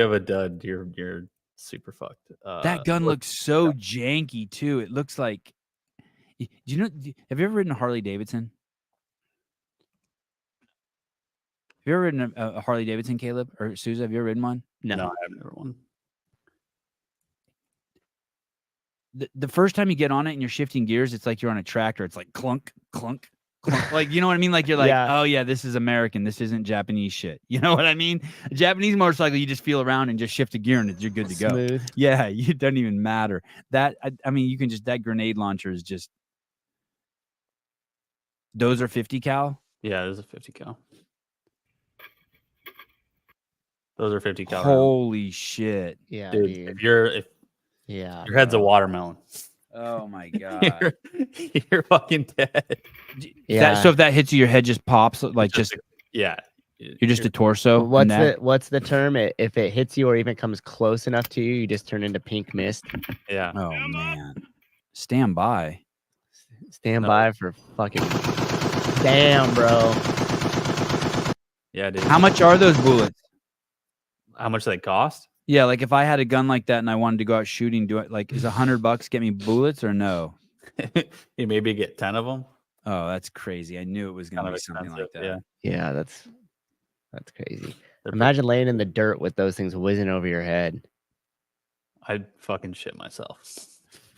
have a dud, you're super fucked. That gun looks so janky too. It looks like. Do you know? Have you ever ridden a Harley Davidson? Have you ever ridden a Harley Davidson, Caleb or Sousa? Have you ever ridden one? No, I have never one. The first time you get on it and you're shifting gears, it's like you're on a tractor. It's like clunk, clunk, clunk. Like, you know what I mean? Like, you're like, oh yeah, this is American. This isn't Japanese shit. You know what I mean? A Japanese motorcycle, you just feel around and just shift a gear and you're good to go. Smooth. Yeah, it doesn't even matter. That, I mean, you can just, that grenade launcher is just, those are 50 cal? Yeah, there's a 50 cal. Those are 50 cal. Holy shit. Yeah, dude. dude. If your head's a watermelon. Oh my god. you're fucking dead. Yeah. So if that hits you, your head just pops like just yeah. You're just a torso. What's the term? If it hits you or even comes close enough to you, you just turn into pink mist. Yeah. Oh man. Stand by. Stand by for fucking. Damn, bro. Yeah, dude. How much are those bullets? How much do they cost? Yeah, like if I had a gun like that and I wanted to go out shooting, do it like is $100 get me bullets or no? You maybe get 10 of them. Oh, that's crazy. I knew it was gonna Kind be of something like that. Yeah. Yeah, that's crazy. Imagine laying in the dirt with those things whizzing over your head. I'd fucking shit myself.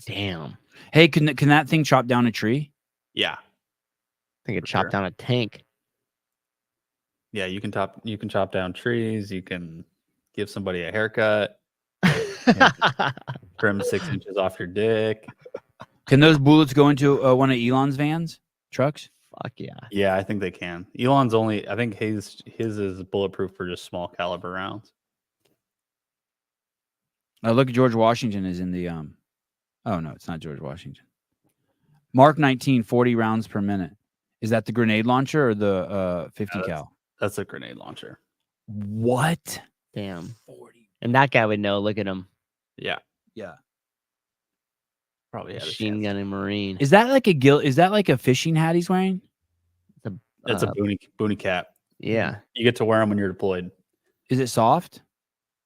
Damn. Hey, can that thing chop down a tree? Yeah. I think it chopped down a tank. Yeah, you can chop down trees. You can give somebody a haircut. Trim 6 inches off your dick. Can those bullets go into one of Elon's vans, trucks? Fuck yeah. Yeah, I think they can. Elon's only, I think his is bulletproof for just small caliber rounds. Look, George Washington is in the oh no, it's not George Washington. Mark 19, 40 rounds per minute. Is that the grenade launcher or the 50 cal? That's a grenade launcher. What? Damn. 40. And that guy would know. Look at him. Yeah. Yeah. Probably had a Machine chance. gunning Marine. Is that like a fishing hat he's wearing? That's a boonie cap. Yeah. You get to wear them when you're deployed. Is it soft?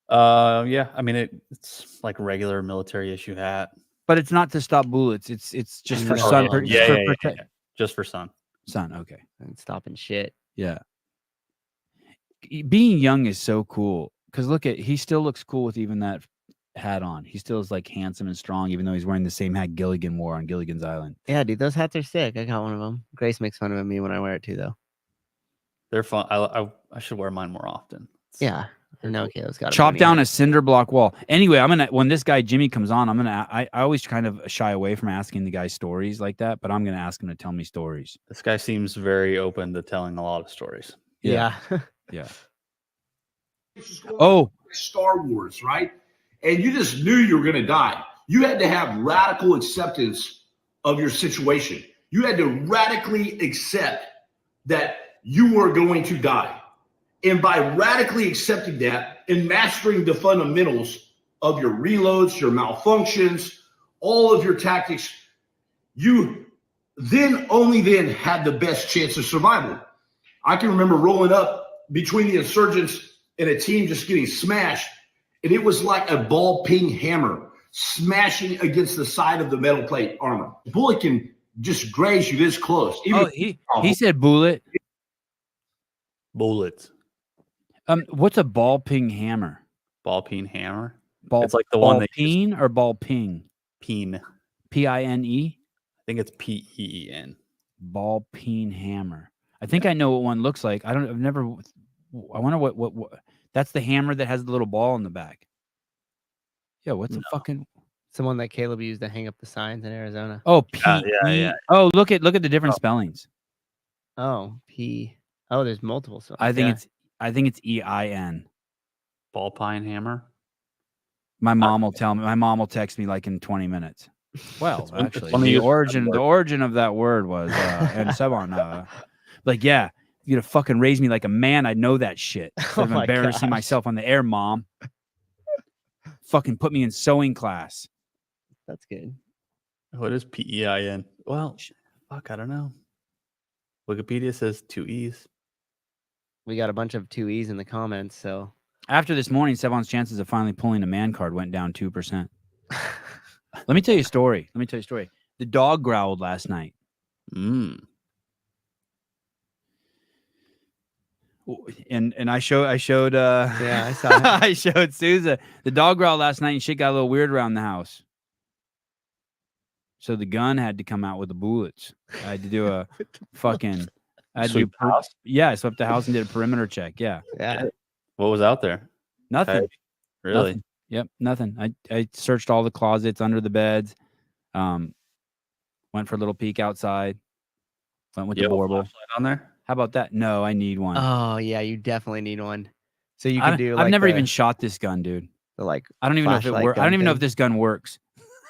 Yeah. I mean, it's like regular military issue hat. But it's not to stop bullets. It's just for Oh, sun. yeah. Just for sun. Sun. Okay. And stopping shit. Yeah. Being young is so cool because look at he still looks cool with even that hat on. He still is like handsome and strong, even though he's wearing the same hat Gilligan wore on Gilligan's Island. Yeah, dude, those hats are sick. I got one of them. Grace makes fun of me when I wear it too, though. They're fun. I should wear mine more often. Yeah. I know Caleb's got Chop down a cinder block wall. Anyway, when this guy Jimmy comes on, I always kind of shy away from asking the guy stories like that, but I'm gonna ask him to tell me stories. This guy seems very open to telling a lot of stories. Yeah. Yeah. Oh, Star Wars, right? And you just knew you were going to die. You had to have radical acceptance of your situation. You had to radically accept that you were going to die. And by radically accepting that and mastering the fundamentals of your reloads, your malfunctions, all of your tactics, you only then had the best chance of survival. I can remember rolling up between the insurgents and a team just getting smashed, and it was like a ball ping hammer smashing against the side of the metal plate armor. The bullet can just graze you this close. He said bullet. Bullets. What's a ball ping hammer? Ball peen hammer. Ball. It's like the ball one that peen or ball ping. Peen. P-I-N-E. I think it's P-E-E-N. Ball peen hammer. I think I know what one looks like. I wonder what that's the hammer that has the little ball in the back. Yeah, what's a fucking someone that Caleb used to hang up the signs in Arizona. Oh, P. Yeah. Oh, look at the different spellings. Oh, P. Oh, there's multiple spellings. I think it's E-I-N. Ball pine hammer. My mom will text me like in 20 minutes. Well, actually, one the origin of that word was and Sevan, like, yeah, you'd have fucking raised me like a man. I'd know that shit. Instead of embarrassing myself on the air, mom. Fucking put me in sewing class. That's good. What is P-E-I-N? Well, fuck, I don't know. Wikipedia says 2 E's. We got a bunch of 2 E's in the comments, so. After this morning, Sevan's chances of finally pulling a man card went down 2%. Let me tell you a story. The dog growled last night. And I showed yeah, I saw it. I showed Sousa. The dog growled last night and shit got a little weird around the house. So the gun had to come out with the bullets. I had to do a fucking I sweep the house? Yeah, I swept the house and did a perimeter check. Yeah. What was out there? Nothing. Hey, really? Nothing. Yep, nothing. I searched all the closets under the beds. Went for a little peek outside. Went with the bauble. Flashlight on there? How about that? No, I need one. Oh yeah, you definitely need one. So you could do. I've Like never the, even shot this gun, dude. the like. I don't even know if it flashlight works. I gun don't even know if thing. this gun works.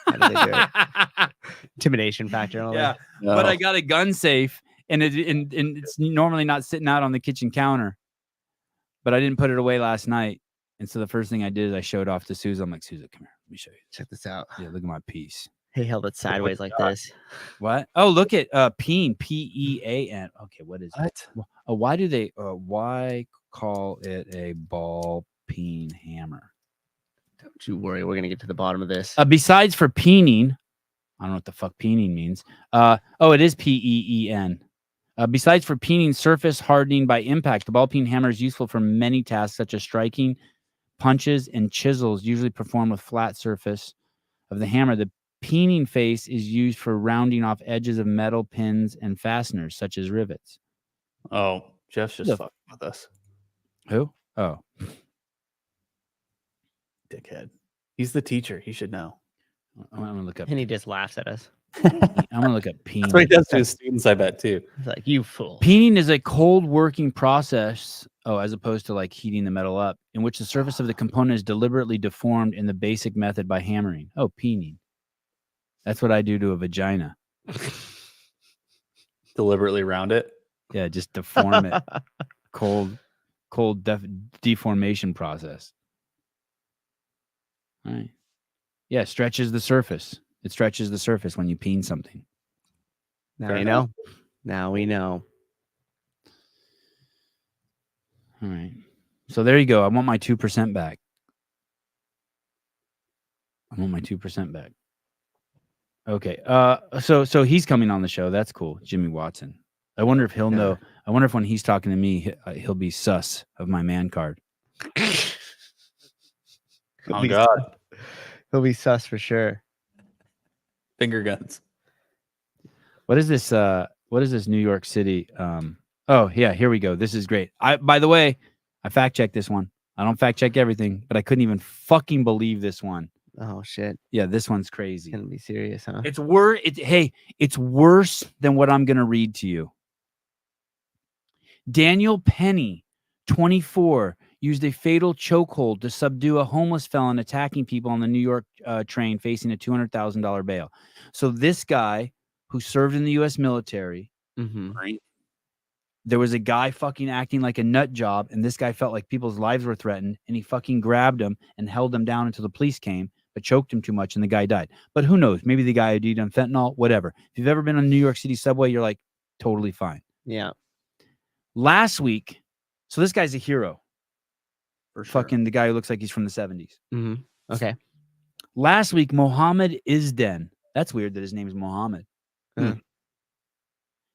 How do they do it? Intimidation factor. Only. Yeah, but I got a gun safe, and it's normally not sitting out on the kitchen counter. But I didn't put it away last night, and so the first thing I did is I showed off to Susan. I'm like, Susan, come here, let me show you. Check this out. Yeah, look at my piece. He held it sideways like this. What? Oh, look at Peen, P-E-A-N. Okay, what is it? Why do they? Why call it a ball peen hammer? Don't you worry, we're gonna get to the bottom of this. Besides for peening, I don't know what the fuck peening means. It is P-E-E-N. Besides for peening surface hardening by impact, the ball peen hammer is useful for many tasks such as striking, punches, and chisels, usually performed with flat surface of the hammer. The peening face is used for rounding off edges of metal pins and fasteners, such as rivets. Oh, Jeff's just fucking with us. Who? Oh. Dickhead. He's the teacher. He should know. I'm going to look up. And he just laughs at us. I'm going to look up peening. That's what he does to his students, I bet, too. He's like, you fool. Peening is a cold working process, as opposed to like heating the metal up, in which the surface of the component is deliberately deformed in the basic method by hammering. Oh, peening. That's what I do to a vagina. Deliberately round it? Yeah, just deform it. Cold deformation process. All right. Yeah, stretches the surface. It stretches the surface when you peen something. Now we know. Now we know. All right. So there you go. I want my 2% back. I want my 2% back. Okay. So he's coming on the show. That's cool. Jimmy Watson. I wonder if he'll know. I wonder if when he's talking to me, he'll be sus of my man card. Oh God. He'll be sus for sure. Finger guns. What is this? What is this New York City? Oh yeah, here we go. This is great. By the way, I fact checked this one. I don't fact check everything, but I couldn't even fucking believe this one. Oh shit. Yeah, this one's crazy. It's gonna be serious, huh? It's it's worse than what I'm gonna read to you. Daniel Penny, 24, used a fatal chokehold to subdue a homeless felon attacking people on the New York train facing a $200,000 bail. So this guy who served in the U.S. military, right? There was a guy fucking acting like a nut job, and this guy felt like people's lives were threatened, and he fucking grabbed him and held him down until the police came, but choked him too much, and the guy died. But who knows? Maybe the guy OD'd on fentanyl, whatever. If you've ever been on New York City subway, you're like, totally fine. Yeah. Last week, so this guy's a hero. For sure. Fucking the guy who looks like he's from the 70s. Mm-hmm. Okay. Last week, Mohammed Izden. That's weird that his name is Mohammed.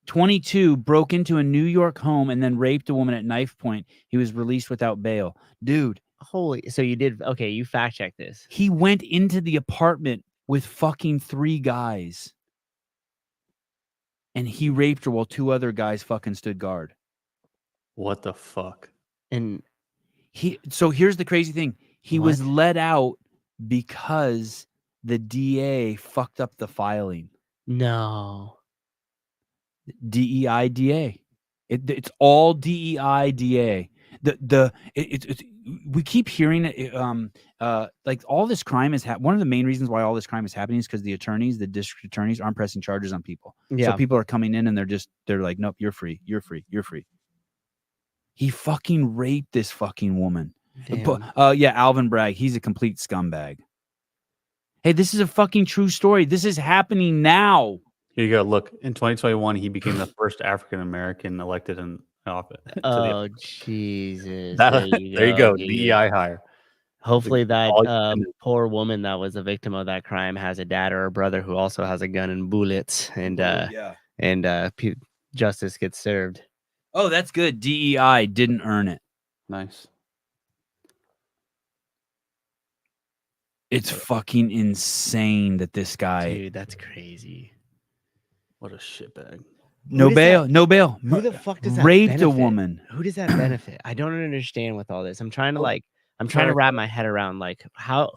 22, broke into a New York home and then raped a woman at knife point. He was released without bail. Dude. Holy. So you did. Okay. You fact checked this. He went into the apartment with fucking 3 guys. And he raped her while 2 other guys fucking stood guard. What the fuck? And so here's the crazy thing. He was let out because the DA fucked up the filing. No. DEI DA. It's all DEI DA. We keep hearing it. Like all this crime is one of the main reasons why all this crime is happening is because the district attorneys aren't pressing charges on people. Yeah. So people are coming in and they're like, nope, you're free. You're free. You're free. He fucking raped this fucking woman. Yeah, Alvin Bragg. He's a complete scumbag. Hey, this is a fucking true story. This is happening now. Here you go. Look, in 2021, he became the first African American elected in office. Oh, Jesus. There you go. DEI hire. Hopefully that poor woman that was a victim of that crime has a dad or a brother who also has a gun and bullets, and justice gets served. Oh, that's good. DEI didn't earn it. Nice. It's fucking insane that this guy. Dude, that's crazy. What a shitbag. No bail. No bail. Who the fuck does that raped benefit? a woman? Who does that benefit? I don't understand with all this. I'm trying to wrap my head around like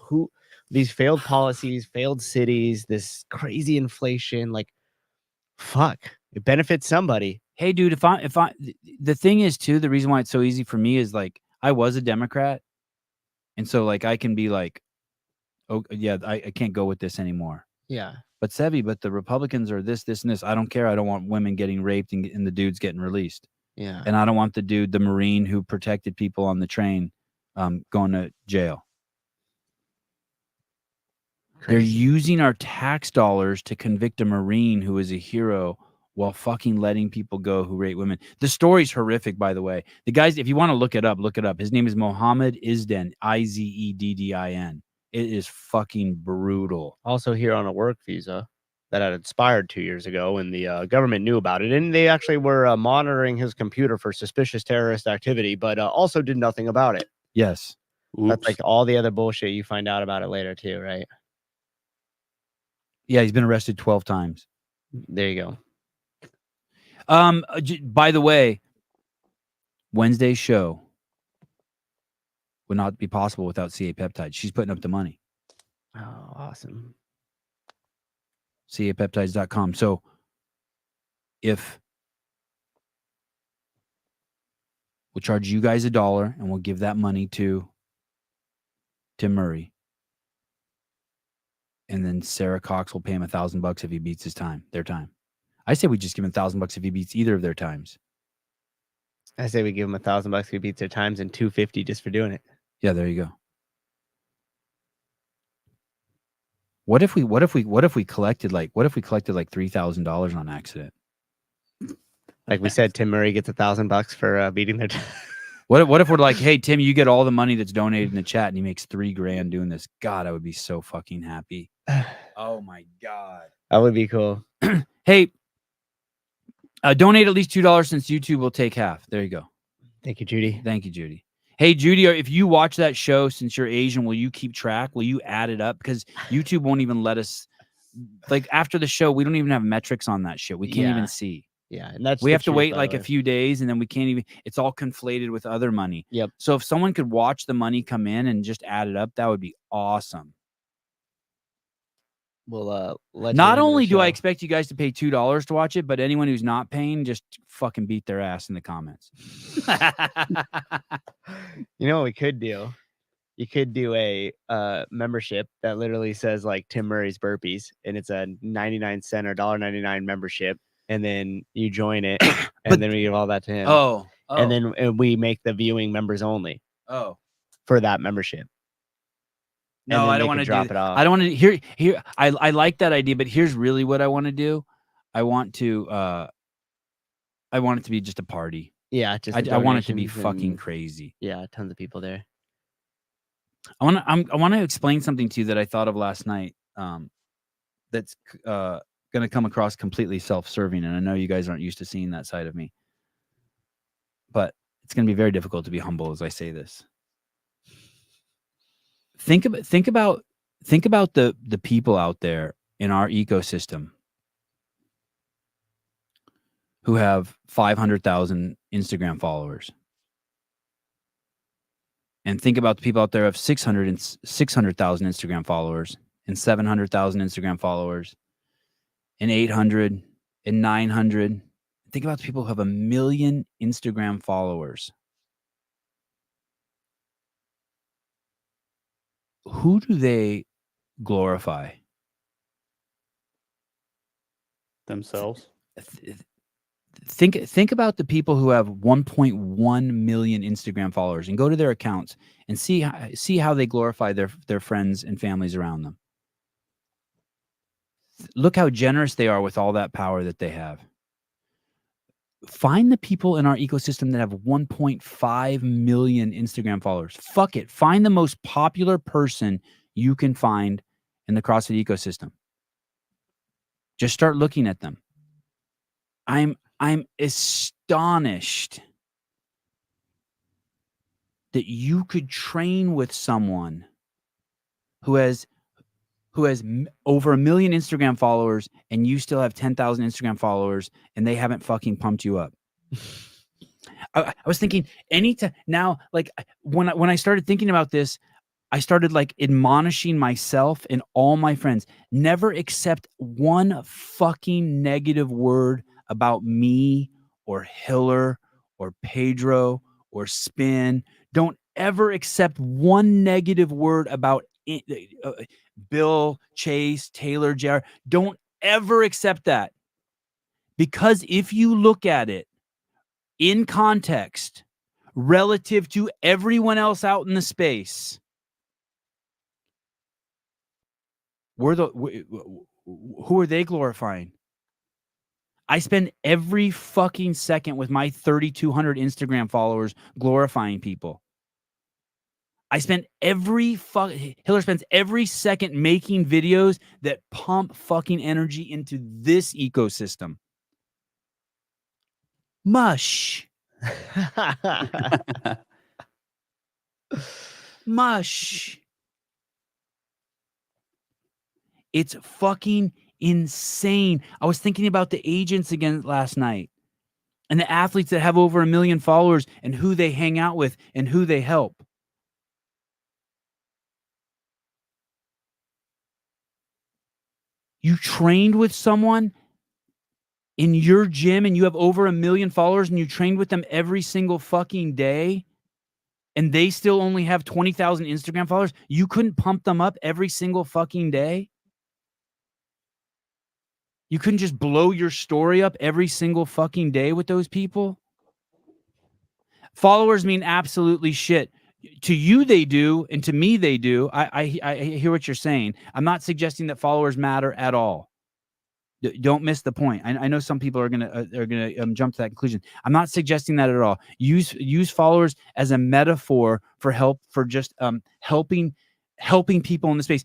who these failed policies, failed cities, this crazy inflation, like fuck. It benefits somebody. Hey, dude, if I the thing is too, the reason why it's so easy for me is like I was a Democrat, and so like I can be like, oh yeah, I can't go with this anymore. Yeah. But Sevi, but the Republicans are this, and this. I don't care. I don't want women getting raped and the dudes getting released. Yeah. And I don't want the Marine who protected people on the train going to jail. Crazy. They're using our tax dollars to convict a Marine who is a hero while fucking letting people go who rape women. The story's horrific, by the way. The guys, if you want to look it up, look it up. His name is Mohammed Izdin, Izeddin. It is fucking brutal. Also here on a work visa that had expired 2 years ago, and the government knew about it, and they actually were monitoring his computer for suspicious terrorist activity, but also did nothing about it. Yes. That's like all the other bullshit you find out about it later too, right? Yeah, he's been arrested 12 times. There you go. By the way, Wednesday's show would not be possible without CA Peptides. She's putting up the money. Oh, awesome. CAPeptides.com. So if we'll charge you guys $1 and we'll give that money to Tim Murray. And then Sarah Cox will pay him $1,000 if he beats their time. I say we just give him $1,000 if he beats either of their times. I say we give him $1,000 if he beats their times and $250 just for doing it. Yeah, there you go. What if we collected like $3,000 on accident? Like we said, Tim Murray gets $1,000 for beating their time. What if we're like, hey Tim, you get all the money that's donated in the chat, and he makes $3,000 doing this? God, I would be so fucking happy. Oh my God, that would be cool. Hey, donate at least $2 since YouTube will take half. There you go. Thank you, Judy. Thank you, Judy. Hey, Judy, if you watch that show, since you're Asian, will you keep track? Will you add it up? Because YouTube won't even let us. Like after the show, we don't even have metrics on that shit. We can't even see. Yeah, and that's we have to wait like a few days, and then we can't even. It's all conflated with other money. Yep. So if someone could watch the money come in and just add it up, that would be awesome. Well, not only do I expect you guys to pay $2 to watch it, but anyone who's not paying, just fucking beat their ass in the comments. You know what we could do? You could do a membership that literally says like Tim Murray's Burpees, and it's a 99-cent or $1.99 membership, and then you join it, and then we give all that to him. Oh. And then we make the viewing members only. Oh. For that membership. No, I don't want to drop it off. I don't want to here. I like that idea, but here's really what I want to do. I want it to be just a party. Yeah, just I want it to be fucking crazy. Yeah, tons of people there. I want to explain something to you that I thought of last night. That's going to come across completely self-serving, and I know you guys aren't used to seeing that side of me. But it's going to be very difficult to be humble as I say this. Think about the people out there in our ecosystem who have 500,000 Instagram followers, and think about the people out there who have 600,000 Instagram followers, and 700,000 Instagram followers, and 800 and 900. Think about the people who have 1 million Instagram followers. Who do they glorify? Themselves. Think about the people who have 1.1 million Instagram followers, and go to their accounts and see how they glorify their friends and families around them. Look how generous they are with all that power that they have. Find the people in our ecosystem that have 1.5 million Instagram followers. Fuck it. Find the most popular person you can find in the CrossFit ecosystem. Just start looking at them. I'm astonished that you could train with someone who has over 1 million Instagram followers, and you still have 10,000 Instagram followers, and they haven't fucking pumped you up. I was thinking anytime now, like when I started thinking about this, I started like admonishing myself and all my friends, never accept one fucking negative word about me or Hiller or Pedro or Spin. Don't ever accept one negative word about Bill, Chase, Taylor, JR. Don't ever accept that. Because if you look at it in context relative to everyone else out in the space, who are they glorifying? I spend every fucking second with my 3,200 Instagram followers glorifying people. I spend Hiller spends every second making videos that pump fucking energy into this ecosystem. Mush. Mush. It's fucking insane. I was thinking about the agents again last night and the athletes that have over 1 million followers and who they hang out with and who they help. You trained with someone in your gym and you have over 1 million followers and you trained with them every single fucking day and they still only have 20,000 Instagram followers. You couldn't pump them up every single fucking day. You couldn't just blow your story up every single fucking day with those people. Followers mean absolutely shit. To you, they do, and to me, they do. I hear what you're saying. I'm not suggesting that followers matter at all. Don't miss the point. I know some people are gonna jump to that conclusion. I'm not suggesting that at all. Use followers as a metaphor for help, for just helping people in the space.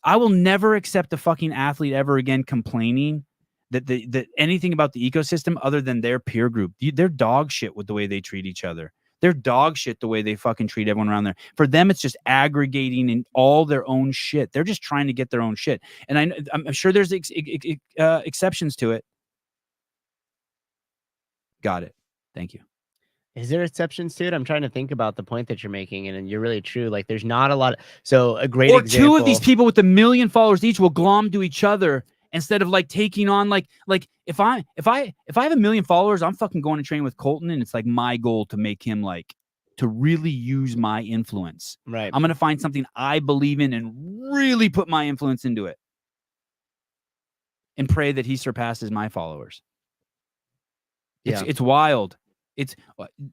I will never accept a fucking athlete ever again complaining that anything about the ecosystem other than their peer group. They're dog shit with the way they treat each other. They're dog shit the way they fucking treat everyone around there. For them, it's just aggregating in all their own shit. They're just trying to get their own shit. And I'm sure there's exceptions to it. Got it. Thank you. Is there exceptions to it? I'm trying to think about the point that you're making, and you're really true. Like, there's not a lot. So a great example. 2 of these people with 1 million followers each will glom to each other instead of like taking on like if I have 1 million followers, I'm fucking going to train with Colton, and it's like my goal to make him like to really use my influence. Right. I'm gonna find something I believe in and really put my influence into it, and pray that he surpasses my followers. It's wild. It's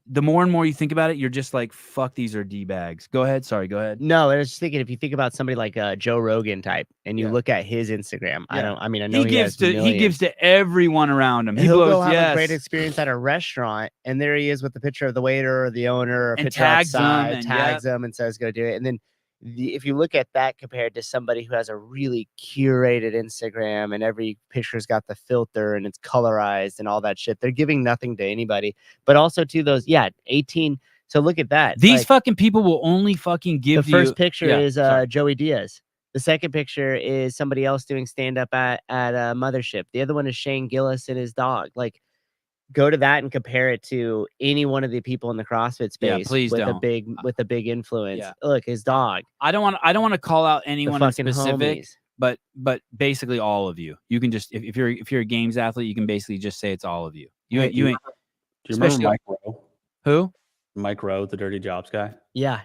the more and more you think about it, you're just like, fuck, these are D-bags. Go ahead. Sorry, go ahead. No, I was just thinking, if you think about somebody like Joe Rogan type, and you look at his Instagram, I know he gives to everyone around him. He blows, go have a great experience at a restaurant, and there he is with the picture of the waiter or the owner, or a picture outside, tags them and says, go do it. And then if you look at that compared to somebody who has a really curated Instagram and every picture's got the filter and it's colorized and all that shit, they're giving nothing to anybody. But also to those, 18. So look at that. These fucking people will only fucking give the first picture is Joey Diaz. The second picture is somebody else doing stand up at Mothership. The other one is Shane Gillis and his dog. Like, go to that and compare it to any one of the people in the CrossFit space with a big influence. Look, his dog. I don't want to call out anyone in specific, homies. but basically all of you. You can just if you're a games athlete, you can basically just say it's all of you. You ain't. Do you remember Mike Rowe? Who? Mike Rowe, the Dirty Jobs guy. Yeah.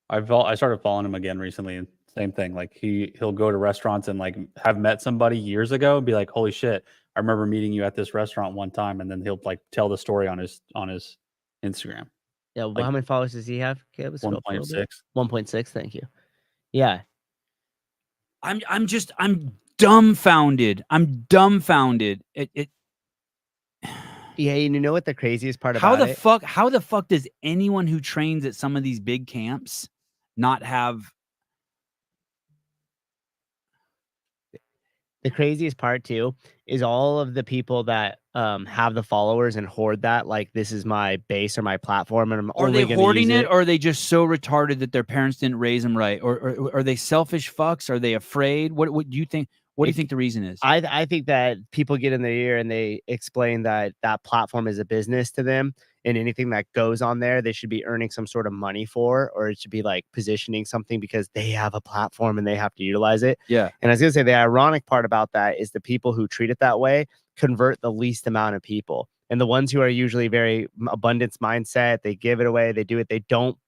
I started following him again recently, and same thing. Like he'll go to restaurants and like have met somebody years ago and be like, holy shit, I remember meeting you at this restaurant one time, and then he'll like tell the story on his Instagram. Yeah, well, how many followers does he have? 1.6. 1.6. Thank you. Yeah, I'm dumbfounded. I'm dumbfounded. Yeah, you know what the craziest part how about how the fuck does anyone who trains at some of these big camps not have? The craziest part too is all of the people that have the followers and hoard that, like, this is my base or my platform, and I'm only going to use it. Are they hoarding it, or are they just so retarded that their parents didn't raise them right, or are they selfish fucks? Are they afraid? What do you think? What do you think the reason is? I think that people get in their ear and they explain that that platform is a business to them, and anything that goes on there, they should be earning some sort of money for, or it should be like positioning something because they have a platform and they have to utilize it. Yeah. And I was gonna say the ironic part about that is the people who treat it that way convert the least amount of people, and the ones who are usually very abundance mindset, they give it away, they do it, they don't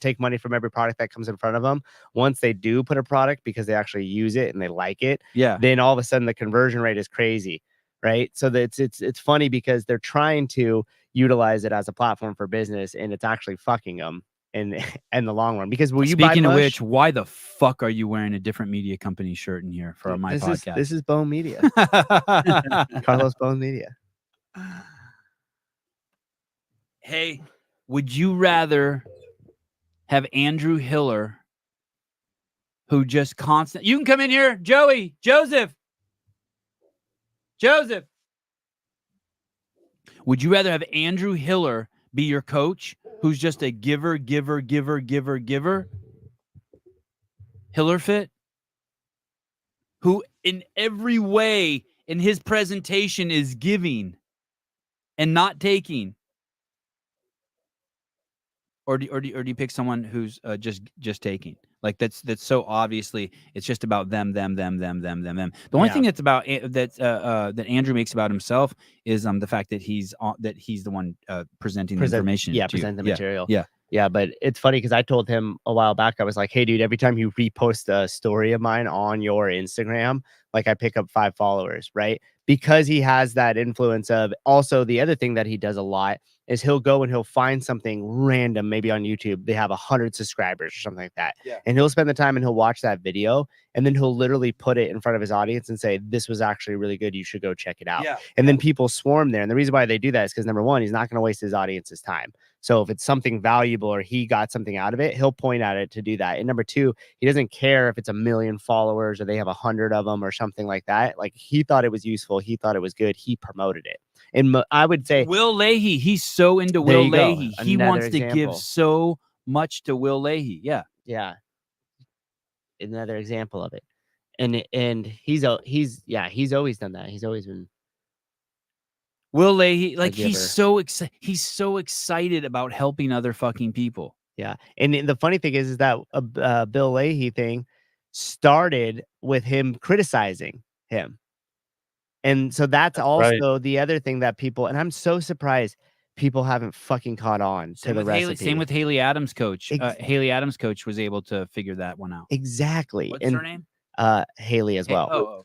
take money from every product that comes in front of them. Once they do put a product because they actually use it and they like it, then all of a sudden the conversion rate is crazy, right? So that it's funny because they're trying to utilize it as a platform for business, and it's actually fucking them in the long run. Because Speaking of which, why the fuck are you wearing a different media company shirt in here for my podcast? This is Bone Media. Carlos Bone Media. Hey, would you rather have Andrew Hiller, who just you can come in here, Joseph. Would you rather have Andrew Hiller be your coach, who's just a giver? HillerFit, who in every way in his presentation is giving and not taking. Or do you pick someone who's just taking? Like that's so obviously it's just about them. The only thing that's about that Andrew makes about himself is the fact that he's the one presenting the information. Yeah, present the material. Yeah. Yeah, but it's funny because I told him a while back, I was like, hey, dude, every time you repost a story of mine on your Instagram, like I pick up 5 followers, right? Because he has that influence of also the other thing that he does a lot is he'll go and he'll find something random, maybe on YouTube. They have 100 subscribers or something like that. Yeah. And he'll spend the time and he'll watch that video. And then he'll literally put it in front of his audience and say, this was actually really good. You should go check it out. Yeah. And then people swarm there. And the reason why they do that is because number one, he's not going to waste his audience's time. So if it's something valuable or he got something out of it, he'll point at it to do that. And number two, he doesn't care if it's 1 million followers or they have 100 of them or something like that. Like he thought it was useful. He thought it was good. He promoted it. And I would say Will Leahy, he's so into Will Leahy. He Another wants to example. give so much to Will Leahy. Yeah. Yeah. Another example of it. And he's always done that. He's always been Will Leahy, like giver. he's so excited about helping other fucking people. Yeah. And the funny thing is that Bill Leahy thing started with him criticizing him. And so that's also the other thing that people, and I'm so surprised people haven't fucking caught on to the recipe. Same with Haley Adams' coach. Haley Adams' coach was able to figure that one out. Exactly. What's her name? Haley as well. Oh,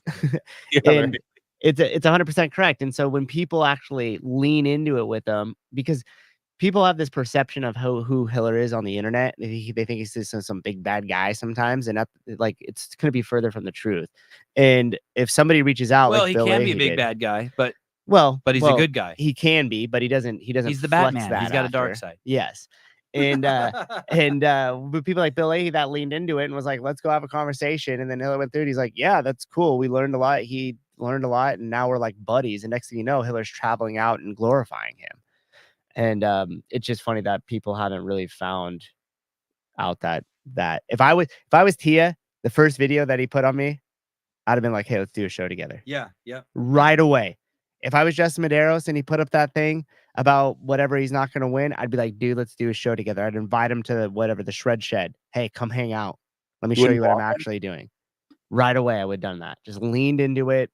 and it's 100% correct. And so when people actually lean into it with them, because people have this perception of who Hiller is on the internet. They think he's just some big bad guy sometimes, and like it's going to be further from the truth. And if somebody reaches out, well, like he Bill can Leahy be a big did, bad guy, but he's a good guy. He can be, but he doesn't. He's the flex Batman. that He's got a dark after. side. Yes. And but people like Bill Leahy that leaned into it and was like, let's go have a conversation. And then Hiller went through it. He's like, yeah, that's cool. We learned a lot. He learned a lot, and now we're like buddies. And next thing you know, Hiller's traveling out and glorifying him. And it's just funny that people haven't really found out that if I was Tia, the first video that he put on me, I'd have been like, hey, let's do a show together. Yeah. Right away. If I was Justin Medeiros and he put up that thing about whatever he's not going to win, I'd be like, dude, let's do a show together. I'd invite him to the Shred Shed. Hey, come hang out. Let me show you what I'm actually doing. Right away, I would have done that. Just leaned into it,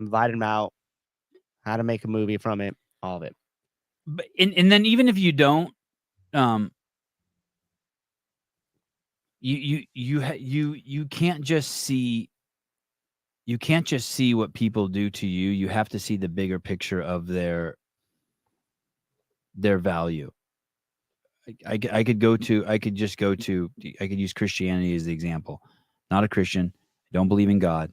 invited him out, how to make a movie from it, all of it. But and then even if you don't, you can't just see. You can't just see what people do to you. You have to see the bigger picture of their value. I could use Christianity as the example. Not a Christian. I don't believe in God.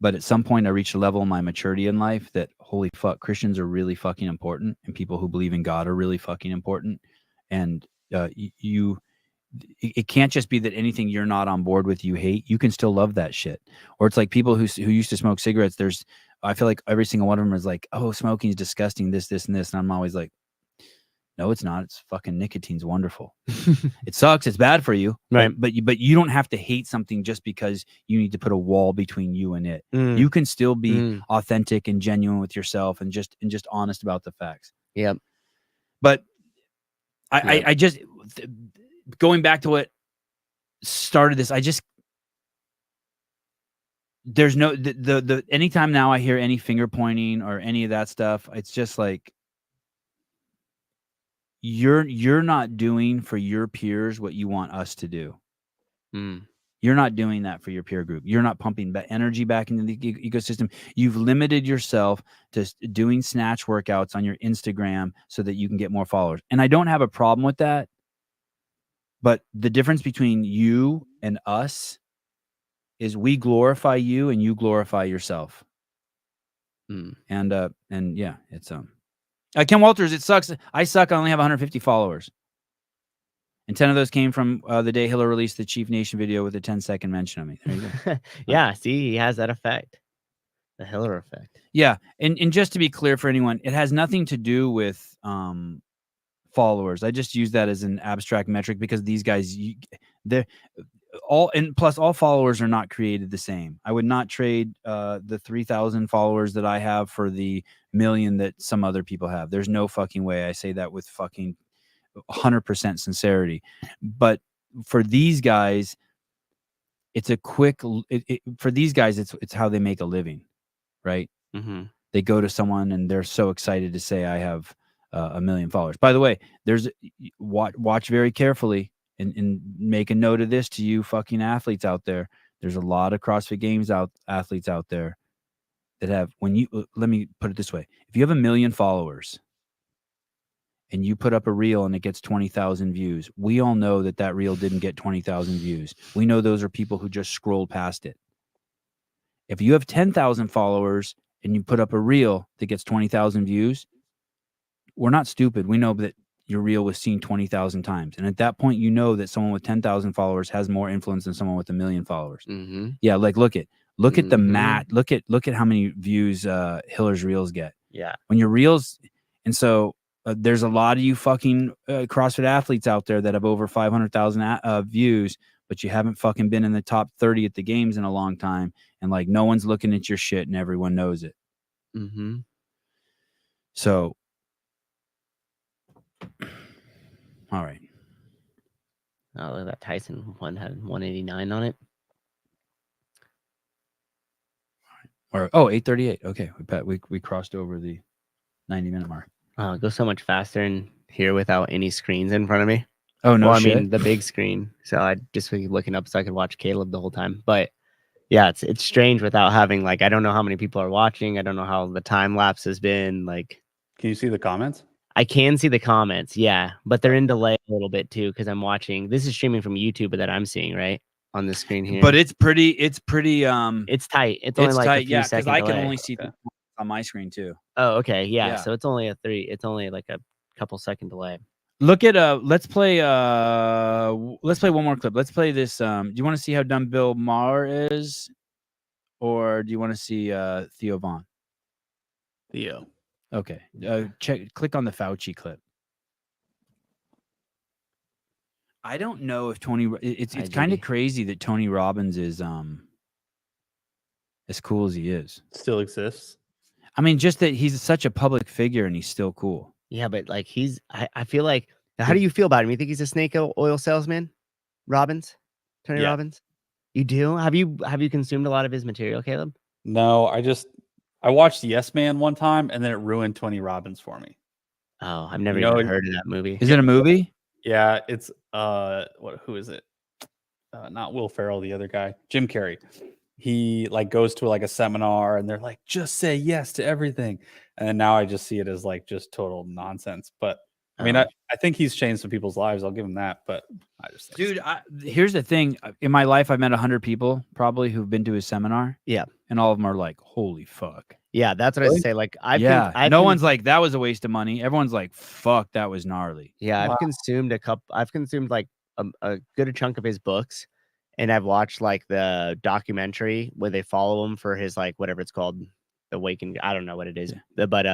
But at some point I reached a level in my maturity in life that holy fuck, Christians are really fucking important, and people who believe in God are really fucking important. And it can't just be that anything you're not on board with you hate. You can still love that shit. Or it's like people who used to smoke cigarettes. I feel like every single one of them is like, oh, smoking is disgusting, this and this. And I'm always like, No, it's not. It's fucking nicotine's wonderful. It sucks. It's bad for you. Right. But you don't have to hate something just because you need to put a wall between you and it. You can still be authentic and genuine with yourself and just honest about the facts. Yep. But I just going back to what started this, there's no the anytime now I hear any finger pointing or any of that stuff, it's just like you're not doing for your peers what you want us to do. You're not doing that for your peer group. You're not pumping energy back into the ecosystem. You've limited yourself to doing snatch workouts on your Instagram so that you can get more followers. And I don't have a problem with that. But the difference between you and us is we glorify you and you glorify yourself. And yeah, it's Ken Walters, it sucks. I suck. I only have 150 followers. And 10 of those came from the day Hiller released the Chief Nation video with a 10-second mention of me. There you go. Yeah, see, he has that effect. The Hiller effect. Yeah. And just to be clear for anyone, it has nothing to do with followers. I just use that as an abstract metric because these guys, they're all, and plus all followers are not created the same. I would not trade the 3,000 followers that I have for the 1 million that some other people have. There's no fucking way. I say that with fucking 100% sincerity. But for these guys, it's a quick, for these guys, it's how they make a living, right? They go to someone and they're so excited to say, I have 1 million followers. By the way, there's watch very carefully and make a note of this to you fucking athletes out there. There's a lot of CrossFit Games athletes out there that have, let me put it this way. If you have 1 million followers and you put up a reel and it gets 20,000 views, we all know that reel didn't get 20,000 views. We know those are people who just scrolled past it. If you have 10,000 followers and you put up a reel that gets 20,000 views, we're not stupid. We know that your reel was seen 20,000 times. And at that point, you know that someone with 10,000 followers has more influence than someone with 1 million followers. Yeah. Like, look at the mat. Look at how many views Hiller's reels get. Yeah. When your reels. And so there's a lot of you fucking CrossFit athletes out there that have over 500,000 views, but you haven't fucking been in the top 30 at the games in a long time. And like, no one's looking at your shit and everyone knows it. So, all right. Oh, look at that Tyson one had 189 on it. Or 8:38. Okay, we crossed over the 90-minute mark. Oh, it goes so much faster in here without any screens in front of me. Oh no, well, shit. I mean the big screen. So I just was looking up so I could watch Caleb the whole time. But yeah, it's strange without having, like, I don't know how many people are watching. I don't know how the time lapse has been. Like, can you see the comments? I can see the comments, yeah, but they're in delay a little bit too because I'm watching. This is streaming from YouTube that I'm seeing right on the screen here. But it's pretty. It's tight. It's only like tight, a few seconds. because I can only see the on my screen too. Oh, okay, yeah. So it's only it's only like a couple second delay. Look at let's play one more clip. Let's play this. Do you want to see how dumb Bill Maher is, or do you want to see Theo Vaughn? Theo. Okay. Click on the Fauci clip. I don't know if Tony. It's kind of crazy that Tony Robbins is as cool as he is. Still exists. I mean, just that he's such a public figure and he's still cool. Yeah, but like I feel like, how do you feel about him? You think he's a snake oil salesman? Robbins? Tony Robbins? You do? Have you consumed a lot of his material, Caleb? No, I watched Yes Man one time and then it ruined Tony Robbins for me. Oh, I've never even heard of that movie. Is it a movie? Yeah, it's who is it? Not Will Ferrell, the other guy, Jim Carrey. He like goes to like a seminar and they're like, just say yes to everything. And now I just see it as like just total nonsense. But I mean, I think he's changed some people's lives. I'll give him that. But I just think dude, here's the thing. In my life, I've met 100 people probably who've been to his seminar. Yeah. And all of them are like, holy fuck. Yeah, that's what I say. Like, no one's like, that was a waste of money. Everyone's like, fuck, that was gnarly. Yeah, I've consumed like a good chunk of his books. And I've watched like the documentary where they follow him for his like whatever it's called, the Waken. I don't know what it is, but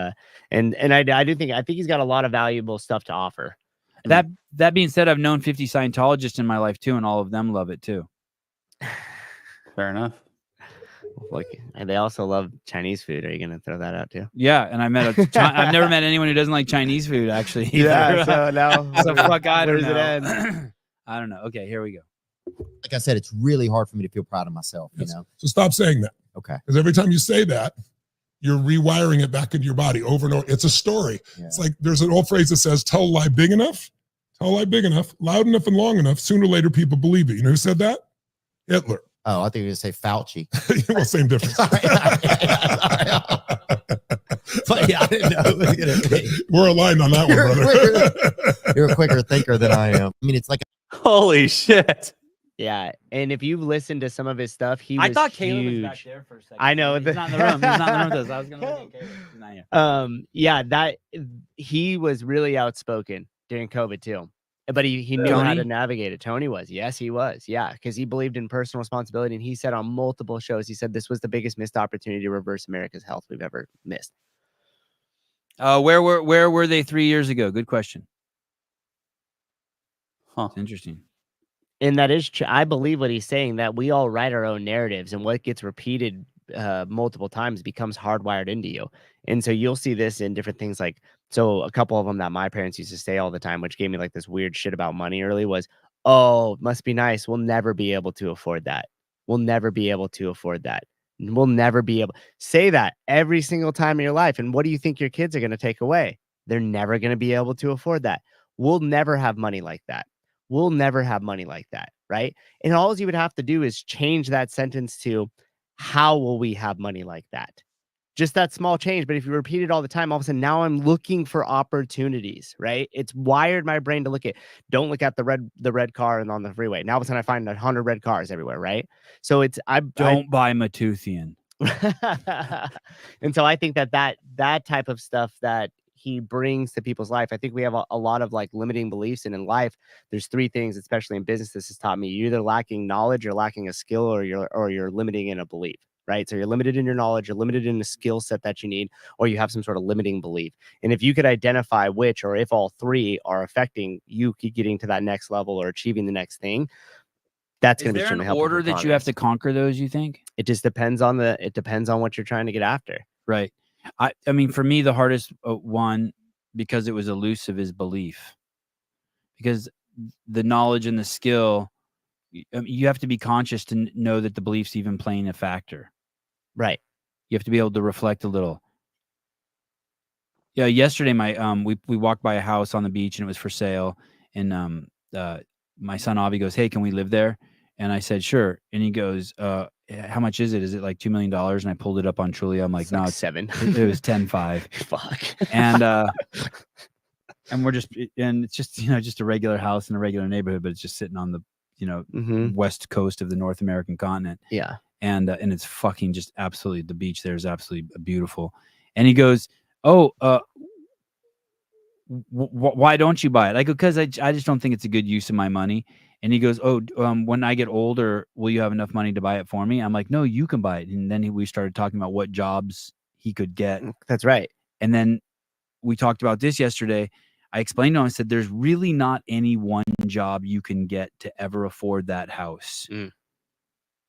and I think he's got a lot of valuable stuff to offer. And That being said, I've known 50 Scientologists in my life too, and all of them love it too. Fair enough. Like, and they also love Chinese food. Are you gonna throw that out too? Yeah, and I've never met anyone who doesn't like Chinese food actually. Yeah, so now so fuck, I don't know. Where does it end? I don't know. Okay, here we go. Like I said, it's really hard for me to feel proud of myself. You know. So stop saying that. Okay. Because every time you say that, you're rewiring it back into your body over and over. It's a story. Yeah. It's like there's an old phrase that says, "Tell a lie big enough, tell a lie big enough, loud enough, and long enough. Sooner or later, people believe it." You know who said that? Hitler. Oh, I think you were going to say Fauci. Well, same difference. But yeah, I didn't know it was going to be. We're aligned on that one, brother. You're a quicker thinker than I am. I mean, it's like Holy shit. Yeah, and if you've listened to some of his stuff, I thought huge. Caleb was back there for a second. I know. He's not in the room. He's not in the room with us. I was going to look at Caleb. He's not here. Yeah, that he was really outspoken during COVID too. But he knew how to navigate it. Tony was. Yes, he was. Yeah, because he believed in personal responsibility. And he said on multiple shows, he said this was the biggest missed opportunity to reverse America's health we've ever missed. Where were they 3 years ago? Good question. Huh. It's interesting. And that is true. I believe what he's saying, that we all write our own narratives, and what gets repeated multiple times becomes hardwired into you. And so you'll see this in different things. Like, so a couple of them that my parents used to say all the time, which gave me like this weird shit about money early, was, "Oh, must be nice. We'll never be able to afford that. We'll never be able to afford that. We'll never be able." Say that every single time in your life. And what do you think your kids are going to take away? They're never going to be able to afford that. We'll never have money like that. We'll never have money like that. Right. And all you would have to do is change that sentence to, "How will we have money like that?" Just that small change. But if you repeat it all the time, all of a sudden now I'm looking for opportunities, right? It's wired my brain to don't look at the red car and on the freeway. Now all of a sudden I find 100 red cars everywhere, right? So it's don't buy Matuthian. And so I think that type of stuff that he brings to people's life, I think we have a lot of like limiting beliefs. And in life, there's three things, especially in business, this has taught me: you're either lacking knowledge, you're lacking a skill, or you're limiting in a belief. Right. So you're limited in your knowledge, you're limited in the skill set that you need, or you have some sort of limiting belief. And if you could identify which, or if all three are affecting you getting to that next level or achieving the next thing, that's going to be an order that you have to conquer those, you think? It just depends on what you're trying to get after. Right. I mean, for me, the hardest one, because it was elusive, is belief. Because the knowledge and the skill, you have to be conscious to know that the belief's even playing a factor. Right. You have to be able to reflect a little. Yeah. Yesterday, we walked by a house on the beach and it was for sale. And my son Avi goes, "Hey, can we live there?" And I said, "Sure." And he goes, "How much is it? Is it like $2 million?" And I pulled it up on Trulia. I'm like, "No, it's 7. It was 10.5." Fuck. And we're it's just, just a regular house in a regular neighborhood, but it's just sitting on the, west coast of the North American continent. Yeah. And it's fucking just absolutely, the beach there is absolutely beautiful. And he goes, "Oh, why don't you buy it?" I go, "Because I just don't think it's a good use of my money." And he goes, "Oh, when I get older, will you have enough money to buy it for me?" I'm like, "No, you can buy it." And then we started talking about what jobs he could get. That's right. And then we talked about this yesterday. I explained to him, I said, "There's really not any one job you can get to ever afford that house.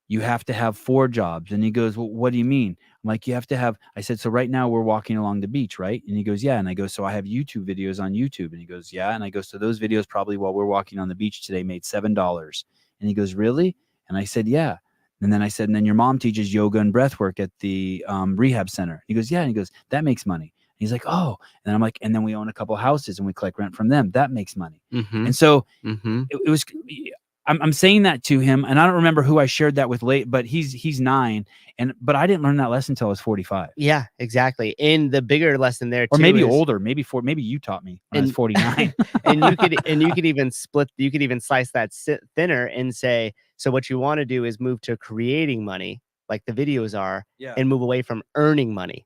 You have to have 4 jobs." And he goes, "Well, what do you mean?" I'm like, "You have to have," I said, "So right now we're walking along the beach, right?" And he goes, "Yeah." And I go, "So I have YouTube videos on YouTube." And he goes, "Yeah." And I go, "So those videos probably while we're walking on the beach today made $7. And he goes, "Really?" And I said, "Yeah." And then I said, "And then your mom teaches yoga and breath work at the rehab center." He goes, "Yeah." And he goes, "That makes money." And he's like, "Oh." And then I'm like, "And then we own a couple houses and we collect rent from them. That makes money." And so it was, I'm saying that to him, and I don't remember who I shared that with late, but he's 9, but I didn't learn that lesson until I was 45. Yeah, exactly. And the bigger lesson there, or too, maybe is, older, maybe you taught me when I was 49. and you could even slice that thinner and say, so what you want to do is move to creating money, like the videos are, and move away from earning money.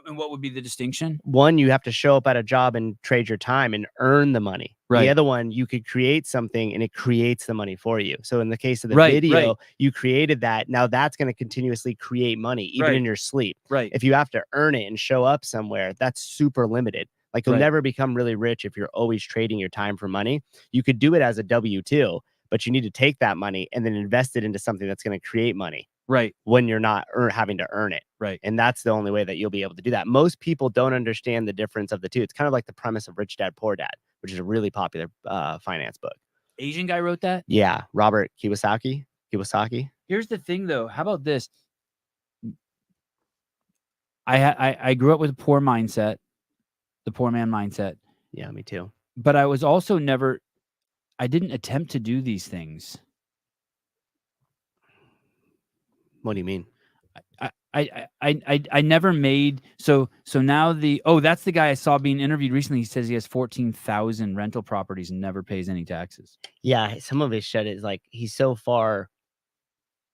And what would be the distinction? One, you have to show up at a job and trade your time and earn the money. Right. The other one, you could create something and it creates the money for you. So in the case of the Right, video, right. you created that. Now that's going to continuously create money, even Right. in your sleep. Right. If you have to earn it and show up somewhere, that's super limited. Like you'll Right. never become really rich if you're always trading your time for money. You could do it as a W-2, but you need to take that money and then invest it into something that's going to create money. Right. When you're not having to earn it. Right. And that's the only way that you'll be able to do that. Most people don't understand the difference of the two. It's kind of like the premise of Rich Dad, Poor Dad, which is a really popular finance book. Asian guy wrote that? Yeah. Robert Kiyosaki. Here's the thing, though. How about this? I grew up with a poor mindset, the poor man mindset. Yeah, me too. But I was also I didn't attempt to do these things. What do you mean? I never made so now that's the guy I saw being interviewed recently. He says he has 14,000 rental properties and never pays any taxes. Yeah, some of his shit is like he's so far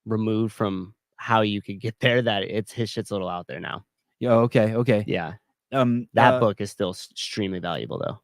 removed from how you could get there that his shit's a little out there now. Yeah, okay. Yeah. That book is still extremely valuable though.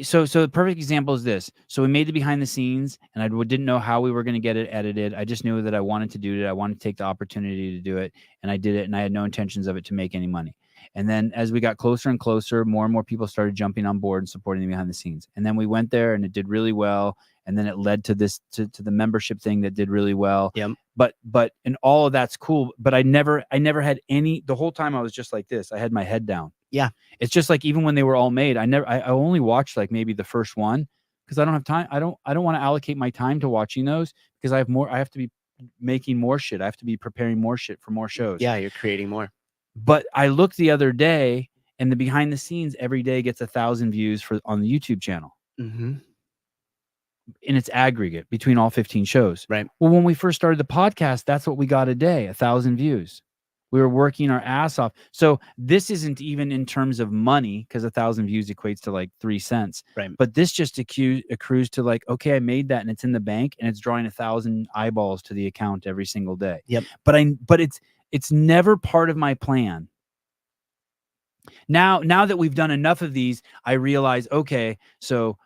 So the perfect example is this. So we made the behind the scenes and I didn't know how we were going to get it edited. I just knew that I wanted to do it. I wanted to take the opportunity to do it. And I did it. And I had no intentions of it to make any money. And then as we got closer and closer, more and more people started jumping on board and supporting the behind the scenes. And then we went there and it did really well. And then it led to this, to the membership thing that did really well. Yep. But and all of that's cool. But I never had the whole time I was just like this. I had my head down. Yeah. It's just like, even when they were all made, I only watched like maybe the first one because I don't have time. I don't want to allocate my time to watching those because I have to be making more shit. I have to be preparing more shit for more shows. Yeah. You're creating more. But I looked the other day and the behind the scenes every day gets 1,000 views on the YouTube channel. Mm-hmm. In its aggregate between all 15 shows. Right. Well, when we first started the podcast, that's what we got a day, 1,000 views. We were working our ass off. So this isn't even in terms of money because 1,000 views equates to like 3 cents. Right. But this just accrues to like, okay, I made that and it's in the bank and it's drawing 1,000 eyeballs to the account every single day. Yep. But it's never part of my plan. Now that we've done enough of these, I realize, okay, so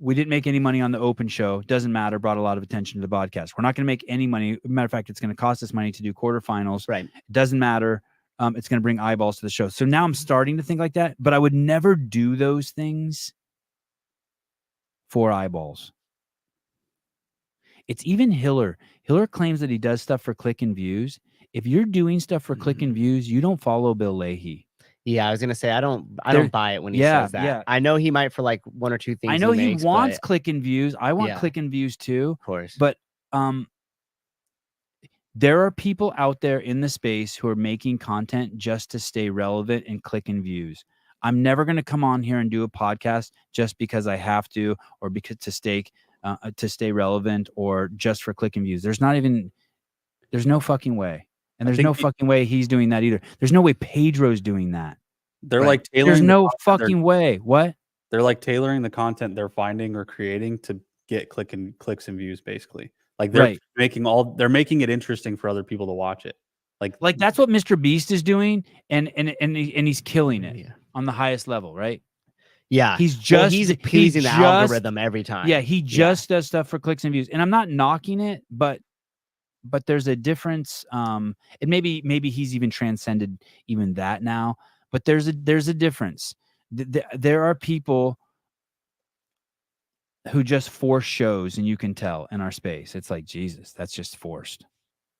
we didn't make any money on the open show. Doesn't matter. Brought a lot of attention to the podcast. We're not going to make any money. Matter of fact, it's going to cost us money to do quarterfinals. Right. Doesn't matter. It's going to bring eyeballs to the show. So now I'm starting to think like that, but I would never do those things for eyeballs. It's even Hiller. Hiller claims that he does stuff for click and views. If you're doing stuff for click and views, you don't follow Bill Leahy. Yeah, I was gonna say I don't buy it when he says that. Yeah. I know he might for like one or two things. I know he makes, wants but click and views. I want click and views too. Of course. But there are people out there in the space who are making content just to stay relevant and click and views. I'm never going to come on here and do a podcast just because I have to, or because to stay relevant, or just for click and views. There's no fucking way. And there's no fucking way he's doing that either. There's no way Pedro's doing that. They're like tailoring. There's no fucking way. What? They're like tailoring the content they're finding or creating to get clicks and views, basically. Like they're making it interesting for other people to watch it. Like that's what Mr. Beast is doing, and he's killing it on the highest level, right? Yeah, he's appeasing the algorithm every time. Yeah, he just does stuff for clicks and views, and I'm not knocking it, but there's a difference. And maybe he's even transcended even that now. But there's a difference. There are people who just force shows, and you can tell in our space. It's like, Jesus, that's just forced.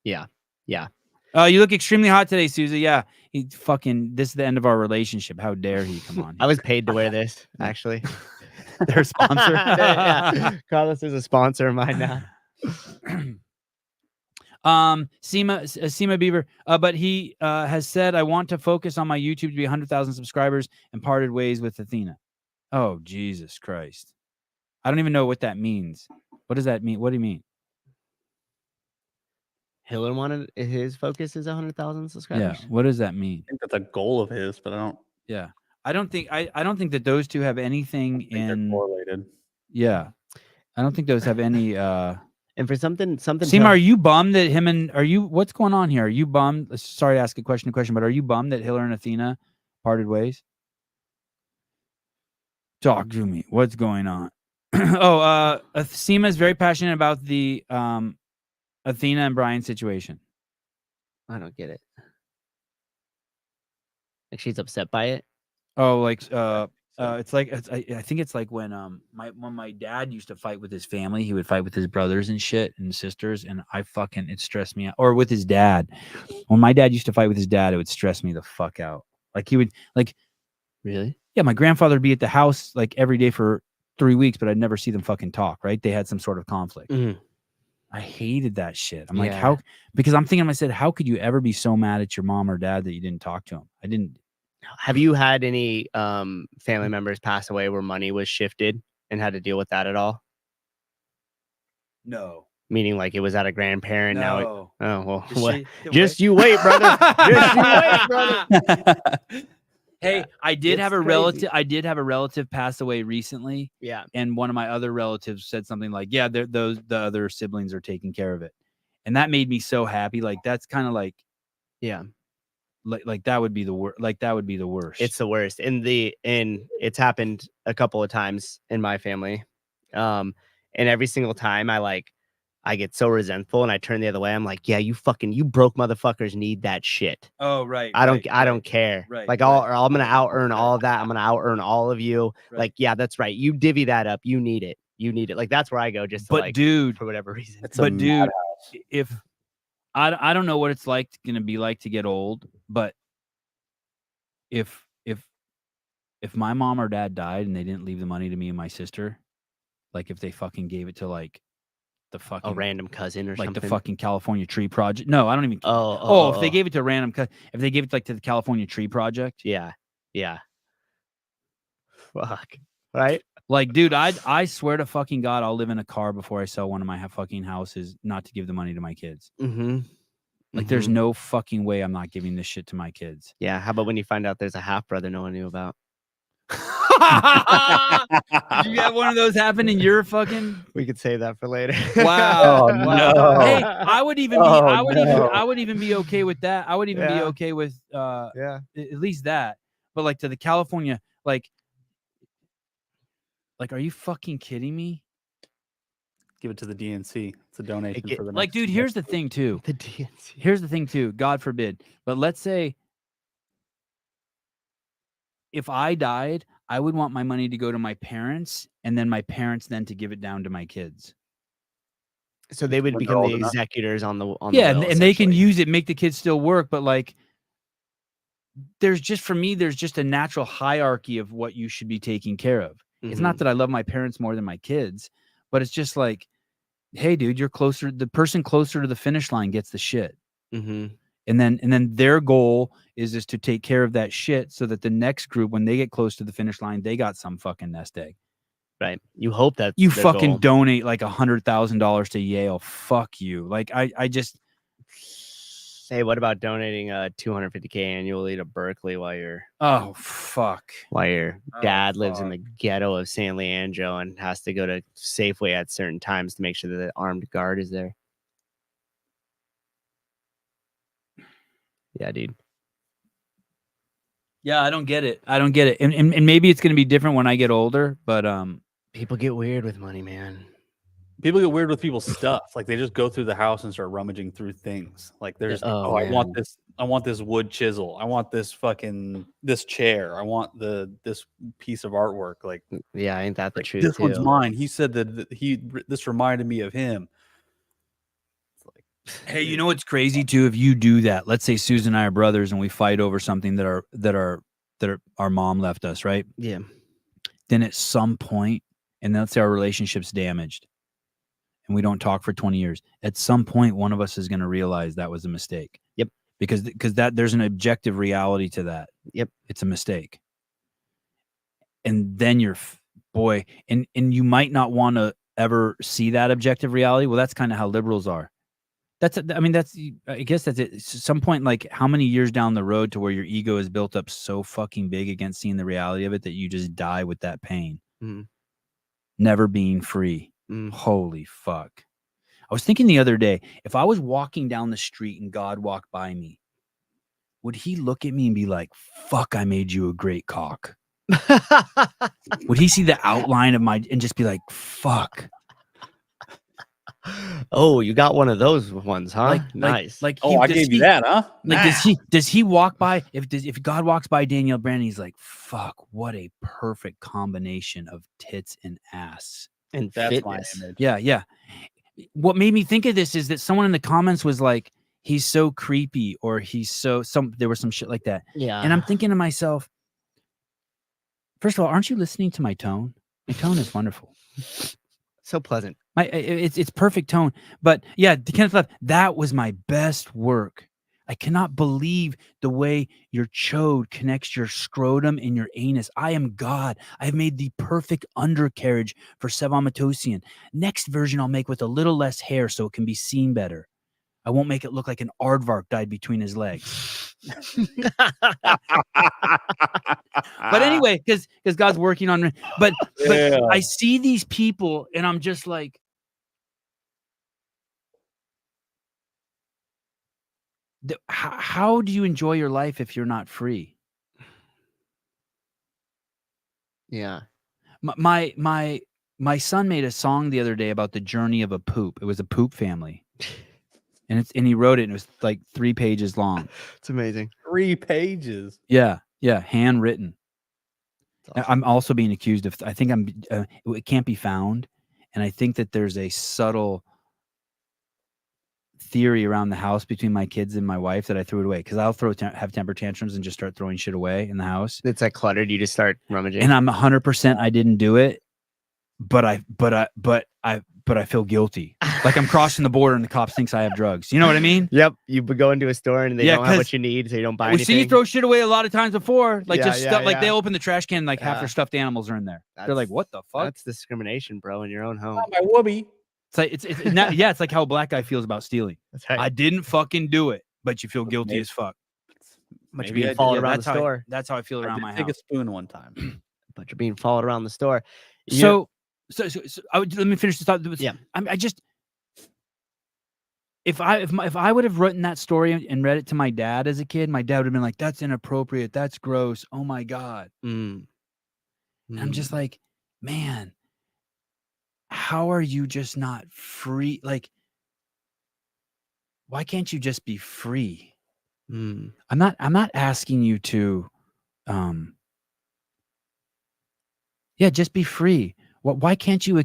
Yeah. You look extremely hot today, Susie. Yeah, this is the end of our relationship. How dare he come on? I was paid to wear this, actually. Their sponsor. Yeah. Carlos is a sponsor of mine now. Seema Beaver, but he has said, I want to focus on my YouTube to be 100,000 subscribers, and parted ways with Athena. Oh, Jesus Christ. I don't even know what that means. What does that mean? What do you mean? Hiller wanted his focus is 100,000 subscribers. Yeah. What does that mean? I think that's a goal of his, but I don't. Yeah. I don't think that those two have anything they're correlated. Yeah. I don't think those have any and for something Seema, are you bummed that what's going on here? Are you bummed? Sorry to ask a question, but are you bummed that Hiller and Athena parted ways? Talk to me. What's going on? Seema is very passionate about the Athena and Brian situation. I don't get it. Like she's upset by it. Oh, like it's like I think it's like when my dad used to fight with his family, he would fight with his brothers and shit and sisters, and it stressed me out. Or with his dad, when my dad used to fight with his dad, it would stress me the fuck out. Like he would really, yeah. My grandfather would be at the house like every day for 3 weeks, but I'd never see them fucking talk. Right? They had some sort of conflict. I hated that shit. I'm like, how? Because I'm thinking, I said, how could you ever be so mad at your mom or dad that you didn't talk to them? I didn't. Have you had any family members pass away where money was shifted and had to deal with that at all? No. Meaning like it was at a grandparent. No. Now oh well. Just you wait, brother. Just you wait, brother. Hey, I did have a relative. I did have a relative pass away recently. Yeah. And one of my other relatives said something like, "Yeah, the other siblings are taking care of it," and that made me so happy. Like that's kind of like, yeah, like that would be the worst. Like that would be the worst. It's the worst. And it's happened a couple of times in my family, and every single time I get so resentful and I turn the other way. I'm like, yeah, you broke motherfuckers need that shit. Oh, right. I don't care. Right. Like I'm gonna out earn all of that. I'm gonna out earn all of you. Right. Like, yeah, that's right. You divvy that up. You need it. You need it. Like that's where I go. Just to, but dude, for whatever reason. But dude, if I don't know what it's gonna be like to get old, but if my mom or dad died and they didn't leave the money to me and my sister, like if they fucking gave it to like the fucking a random cousin or like something, the fucking California Tree Project. No, I don't even. If they gave it to a random, if they gave it like to the California Tree Project, yeah. Fuck, right? Like, dude, I swear to fucking God, I'll live in a car before I sell one of my fucking houses, not to give the money to my kids. Like, there's no fucking way I'm not giving this shit to my kids. Yeah. How about when you find out there's a half brother no one knew about? You got one of those happen in your fucking. We could save that for later. Wow. Oh, no. Hey, I would even be okay with that. I would even be okay with at least that. But like to the California, like are you fucking kidding me? Give it to the DNC. It's a donation for the like, dude, here's the thing too. The DNC. Here's the thing too. God forbid. But let's say if I died, I would want my money to go to my parents, and then my parents then to give it down to my kids. So they would become the executors on the yeah, will, and they can use it, make the kids still work, but like there's just a natural hierarchy of what you should be taking care of. It's not that I love my parents more than my kids, but it's just like, hey, dude, you're closer. The person closer to the finish line gets the shit. And then their goal is to take care of that shit so that the next group, when they get close to the finish line, they got some fucking nest egg. Right. You hope that you fucking donate like $100,000 to Yale. Fuck you. Like I just. Hey, what about donating $250K annually to Berkeley while your dad lives in the ghetto of San Leandro and has to go to Safeway at certain times to make sure that the armed guard is there? Yeah, dude. Yeah, I don't get it. And maybe it's going to be different when I get older, but people get weird with money, man. People get weird with people's stuff. Like they just go through the house and start rummaging through things. Like they're just, I want this. I want this wood chisel. I want this chair. I want this piece of artwork. Like, yeah, ain't that the truth? This one's mine. He said that this reminded me of him. Hey, you know what's crazy too? If you do that, let's say Susan and I are brothers and we fight over something that our mom left us, right? Yeah. Then at some point, and let's say our relationship's damaged and we don't talk for 20 years, at some point one of us is going to realize that was a mistake. Yep. Because there's an objective reality to that. Yep. It's a mistake. And then and you might not want to ever see that objective reality. Well, that's kind of how liberals are. I guess that's it. Some point, like how many years down the road to where your ego is built up so fucking big against seeing the reality of it that you just die with that pain. Never being free. Holy fuck. I was thinking the other day, if I was walking down the street and God walked by me, would he look at me and be like, fuck, I made you a great cock? Would he see the outline of my and just be like, fuck? Oh, you got one of those ones, huh? Nice. Like Oh, I gave you that, huh? Like, does he walk by? If God walks by Danielle Brandon, he's like, fuck, what a perfect combination of tits and ass. And That's fitness. my image. Yeah. What made me think of this is that someone in the comments was like, he's so creepy, or he's so there was some shit like that. Yeah. And I'm thinking to myself, first of all, aren't you listening to my tone? My tone is wonderful. So pleasant. It's perfect tone. But yeah, Kenneth left. That was my best work. I cannot believe the way your chode connects your scrotum and your anus. I am God. I've made the perfect undercarriage for Sevan Matosian. Next version I'll make with a little less hair so it can be seen better. I won't make it look like an aardvark died between his legs. But anyway, because God's working on me. But I see these people and I'm just like, how do you enjoy your life if you're not free? Yeah. My son made a song the other day about the journey of a poop. It was a poop family. And he wrote it and it was like 3 pages long. It's amazing. 3 pages. Yeah, handwritten. Awesome. I'm also being accused of, I think it can't be found. And I think that there's a subtle theory around the house between my kids and my wife that I threw it away because I'll have temper tantrums and just start throwing shit away in the house. It's like cluttered. You just start rummaging. And I'm 100% I didn't do it, but I feel guilty. Like I'm crossing the border and the cop thinks I have drugs. You know what I mean? Yep. You go into a store and they don't have what you need, so you don't buy anything. We've seen you throw shit away a lot of times before. Like stuff. Like they open the trash can, like half their stuffed animals are in there. They're like, "What the fuck?" That's discrimination, bro, in your own home. My whoopee. It's like it's like how a black guy feels about stealing. That's right. I didn't fucking do it, but you feel guilty as fuck. But you're being followed around the store. That's how I feel around my house. Take a spoon one time. But you're being followed around the store. So let me finish this thought. Yeah. I just if I would have written that story and read it to my dad as a kid, my dad would have been like, "That's inappropriate. That's gross. Oh my God." And I'm just like, man, how are you just not free? Like, why can't you just be free? I'm not asking you to, just be free. Why can't you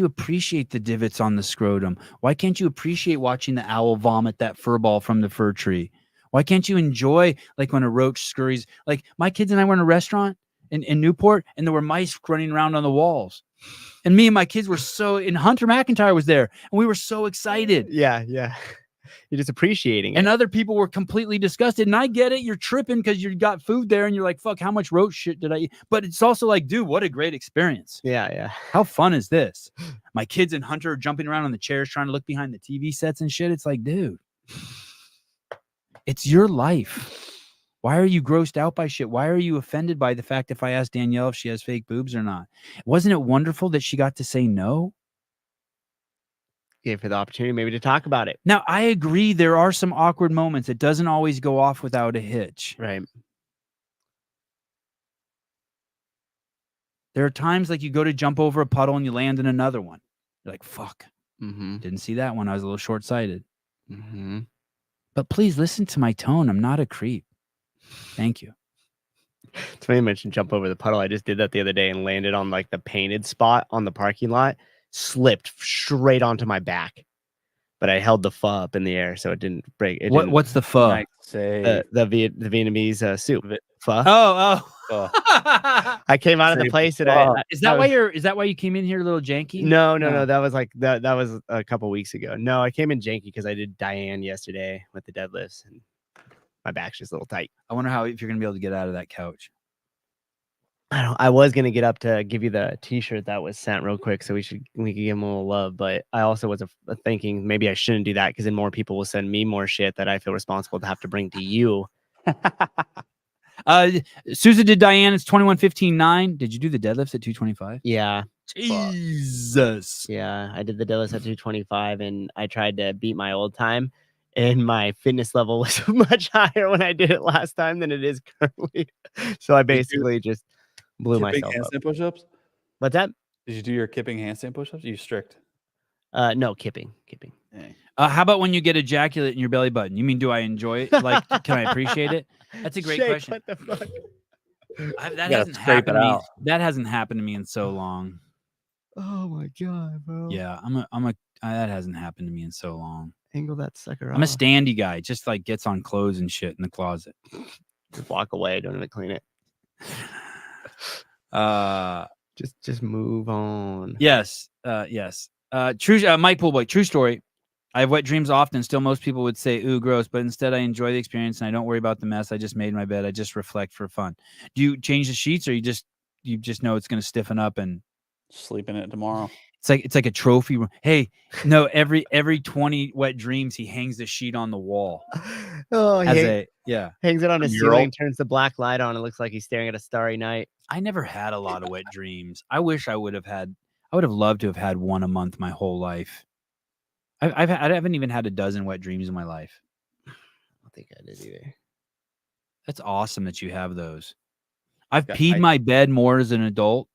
appreciate the divots on the scrotum? Why can't you appreciate watching the owl vomit that fur ball from the fir tree? Why can't you enjoy like when a roach scurries? Like my kids and I were in a restaurant in Newport and there were mice running around on the walls. And me and my kids were and Hunter McIntyre was there and we were so excited. Yeah. You're just appreciating it. And other people were completely disgusted. And I get it. You're tripping because you got food there and you're like, fuck, how much roach shit did I eat? But it's also like, dude, what a great experience. Yeah. How fun is this? My kids and Hunter are jumping around on the chairs trying to look behind the TV sets and shit. It's like, dude, it's your life. Why are you grossed out by shit? Why are you offended by the fact if I ask Danielle if she has fake boobs or not? Wasn't it wonderful that she got to say no? Gave her the opportunity maybe to talk about it. Now, I agree there are some awkward moments. It doesn't always go off without a hitch. Right. There are times like you go to jump over a puddle and you land in another one. You're like, fuck. Didn't see that one. I was a little short-sighted. But please listen to my tone. I'm not a creep. Thank you. It's funny you mentioned jump over the puddle. I just did that the other day and landed on like the painted spot on the parking lot. Slipped straight onto my back, but I held the pho up in the air so it didn't break. What's the pho? The Vietnamese soup. Pho. Oh. I came out of the place and is that why you came in here a little janky? No. That was like that was a couple weeks ago. No, I came in janky because I did Diane yesterday with the deadlifts and my back's just a little tight. I wonder if you're gonna be able to get out of that couch. I was gonna get up to give you the T-shirt that was sent real quick, so we could give him a little love. But I also was thinking maybe I shouldn't do that because then more people will send me more shit that I feel responsible to have to bring to you. Sousa did Diane. It's 21:15.9. Did you do the deadlifts at 225? Yeah. Jesus. Yeah, I did the deadlifts at 225, and I tried to beat my old time. And my fitness level was much higher when I did it last time than it is currently. So I basically just Blew Kipping myself up. handstand push-ups? What's that? Did you do your kipping handstand push-ups? You strict? No, kipping. How about when you get ejaculate in your belly button? You mean, do I enjoy it? Like, can I appreciate it? That's a great Shake, question. what the fuck? That You gotta hasn't scrape happened it to me. out. That hasn't happened to me in so long. Oh my god, bro. Yeah, that hasn't happened to me in so long. Angle that sucker I'm a off. standy guy. Just like gets on clothes and shit in the closet. Just walk away. Don't even clean it. Just move on. Yes. Yes. True. Mike Poolboy. True story. I have wet dreams often. Still, most people would say, "Ooh, gross," but instead, I enjoy the experience and I don't worry about the mess. I just made my bed. I just reflect for fun. Do you change the sheets, or you just know it's going to stiffen up and sleep in it tomorrow? It's like a trophy room. Hey, no, every 20 wet dreams, he hangs the sheet on the wall. Oh, hangs it on his mural. ceiling, turns the black light on. It looks like he's staring at a starry night. I never had a lot of wet dreams. I wish I would have had. I would have loved to have had one a month my whole life. I haven't even had a dozen wet dreams in my life. I don't think I did either. That's awesome that you have those. I've peed my bed more as an adult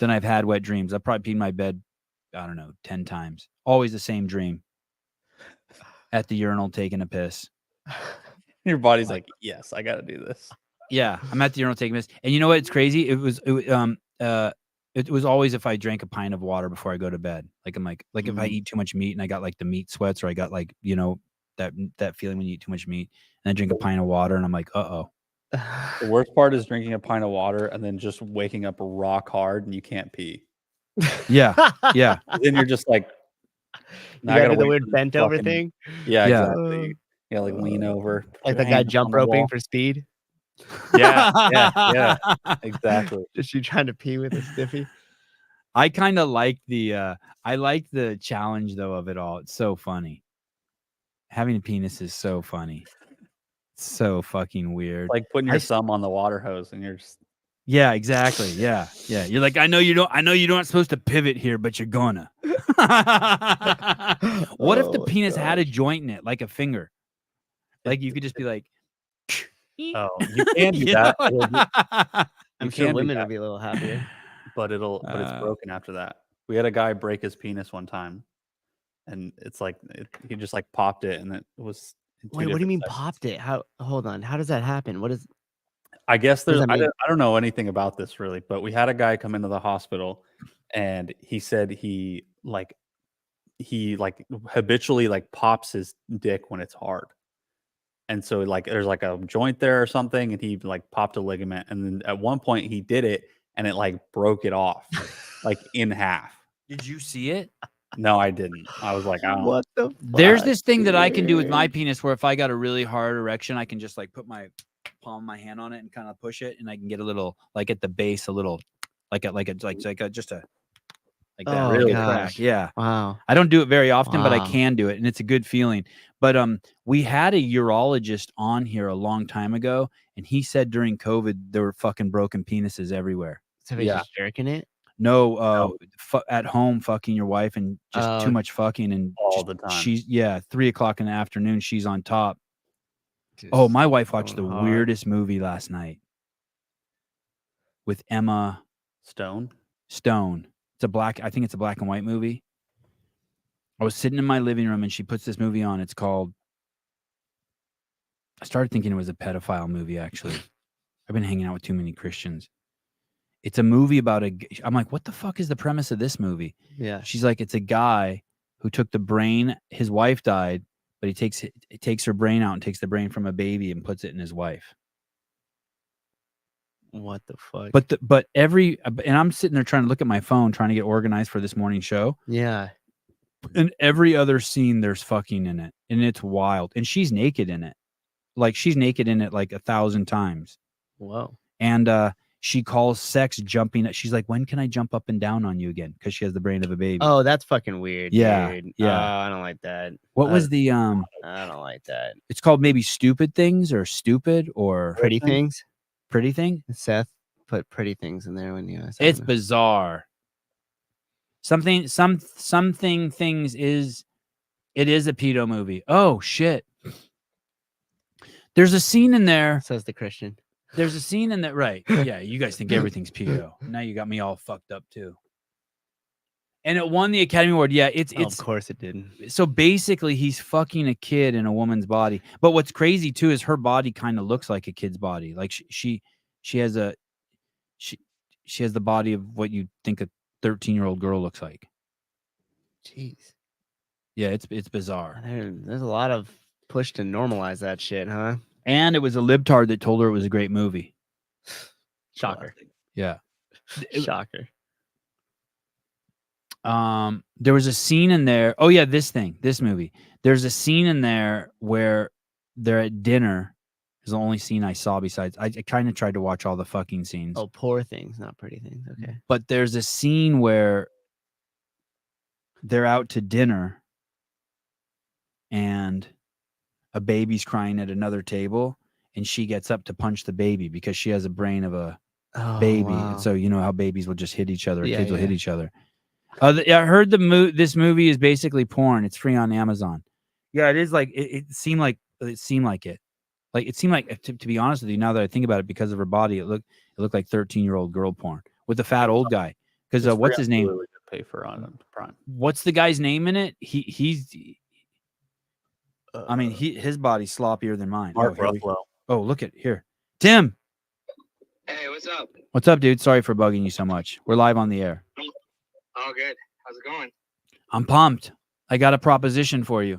than I've had wet dreams. I've probably peed my bed, I don't know, 10 times. Always the same dream. At the urinal taking a piss. Your body's like, yes, I got to do this. Yeah, I'm at the urinal taking a piss. And you know what? It's crazy. It was always if I drank a pint of water before I go to bed. Like I'm like if I eat too much meat and I got like the meat sweats, or I got like, you know, that feeling when you eat too much meat, and I drink a pint of water and I'm like, uh-oh. The worst part is drinking a pint of water and then just waking up rock hard and you can't pee. Yeah. Yeah. Then you're just like, You gotta do the weird bent over thing. Yeah, Yeah. exactly. Yeah, like lean over. Like the guy jump roping for speed. Yeah, exactly. Just you trying to pee with a stiffy. I kind of like the challenge though of it all. It's so funny. Having a penis is so funny. So fucking weird. Like putting your thumb on the water hose and you're just Yeah, exactly. Yeah. Yeah. You're like, I know you're not supposed to pivot here, but you're gonna. What if the penis had a joint in it, like a finger? Like you could just be like, oh, you can do that. I'm sure women would be a little happier. But it's broken after that. We had a guy break his penis one time, and it's like he just like popped it, and it was. Wait, what do you mean popped it? How? Hold on. How does that happen? What is? I guess there's. I don't know anything about this really, but we had a guy come into the hospital, and he said he habitually like pops his dick when it's hard. And so like there's like a joint there or something, and he like popped a ligament, and then at one point he did it and it like broke it off like in half. Did you see it? No, I didn't. I was like, oh. What the fuck, There's this thing that I can do with my penis where if I got a really hard erection, I can just like put my palm of my hand on it and kind of push it, and I can get a little like at the base, a little like just a like that really crack. Yeah. Wow. I don't do it very often, but I can do it, and it's a good feeling. But we had a urologist on here a long time ago, and he said during COVID there were fucking broken penises everywhere. So he's just jerking it? No, at home fucking your wife and just too much fucking and all the time. She's 3:00 in the afternoon. She's on top. Oh, my wife watched the weirdest movie last night with Emma Stone. I think it's a black and white movie. I was sitting in my living room and she puts this movie on. It's called. I started thinking it was a pedophile movie. Actually, I've been hanging out with too many Christians. It's a movie about I'm like, what the fuck is the premise of this movie? Yeah. She's like, it's a guy who took the brain. His wife died, but he takes her brain out and takes the brain from a baby and puts it in his wife. What the fuck? And I'm sitting there trying to look at my phone, trying to get organized for this morning show. Yeah. And every other scene, there's fucking in it, and it's wild. And she's naked in it, like 1,000 times. Whoa. And she calls sex jumping. She's like, when can I jump up and down on you again? Because she has the brain of a baby. Oh, that's fucking weird. Yeah, dude. yeah. Oh, I don't like that. What was the I don't like that. It's called maybe Stupid Things or Stupid or Pretty Things. Pretty Thing. Seth put Pretty Things in there when you. It's bizarre. Something things is. It is a pedo movie. Oh shit. There's a scene in there. Says the Christian. There's a scene in that, right? Yeah, you guys think everything's PO. Now you got me all fucked up too. And it won the Academy Award. Yeah, it's of course it didn't. So basically, he's fucking a kid in a woman's body. But what's crazy too is her body kind of looks like a kid's body. Like she has the body of what you think a 13-year-old girl looks like. Jeez. Yeah, it's bizarre. There's a lot of push to normalize that shit, huh? And it was a libtard that told her it was a great movie. Shocker. Yeah. Shocker. There was a scene in there. Oh yeah, this movie. There's a scene in there where they're at dinner. It's the only scene I saw besides I kind of tried to watch all the fucking scenes. Oh, poor things, not pretty things. Okay. But there's a scene where they're out to dinner and a baby's crying at another table and she gets up to punch the baby because she has a brain of a baby. Wow. And so you know how babies will just hit each other, Yeah, kids will hit yeah. each other. I heard this movie is basically porn. It's free on Amazon. Yeah, it is like it seemed like it. Like it seemed like to be honest with you, now that I think about it, because of her body, it looked like 13-year-old girl porn with the fat old guy. Because what's his name? Really good pay for on Prime. What's the guy's name in it? He's his body's sloppier than mine. Mark Ruffalo. Oh, look at here. Tim. Hey, what's up? What's up, dude? Sorry for bugging you so much. We're live on the air. Oh, good. How's it going? I'm pumped. I got a proposition for you.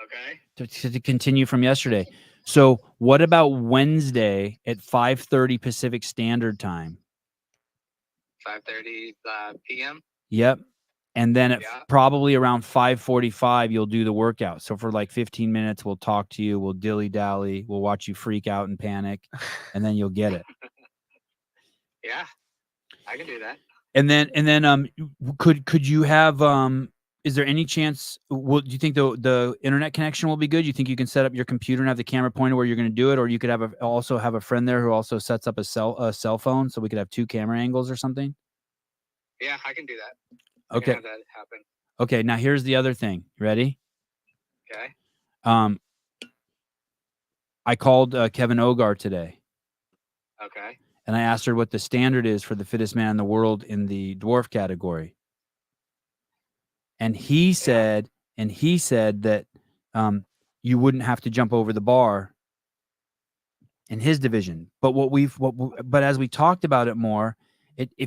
Okay. To continue from yesterday. So what about Wednesday at 5:30 Pacific Standard Time? 5:30 p.m. Yep. And then at probably around 5:45, you'll do the workout. So for like 15 minutes, we'll talk to you. We'll dilly-dally. We'll watch you freak out and panic. And then you'll get it. Yeah, I can do that. And then could you have is there any chance do you think the internet connection will be good? You think you can set up your computer and have the camera pointed where you're going to do it, or you could also have a friend there who also sets up a cell phone so we could have two camera angles or something? Yeah, I can do that. Okay. I can have that happen. Okay, now here's the other thing. Ready? Okay. I called Kevin Ogar today. Okay. And I asked her what the standard is for the fittest man in the world in the dwarf category. And he said that you wouldn't have to jump over the bar in his division. But but as we talked about it more, it's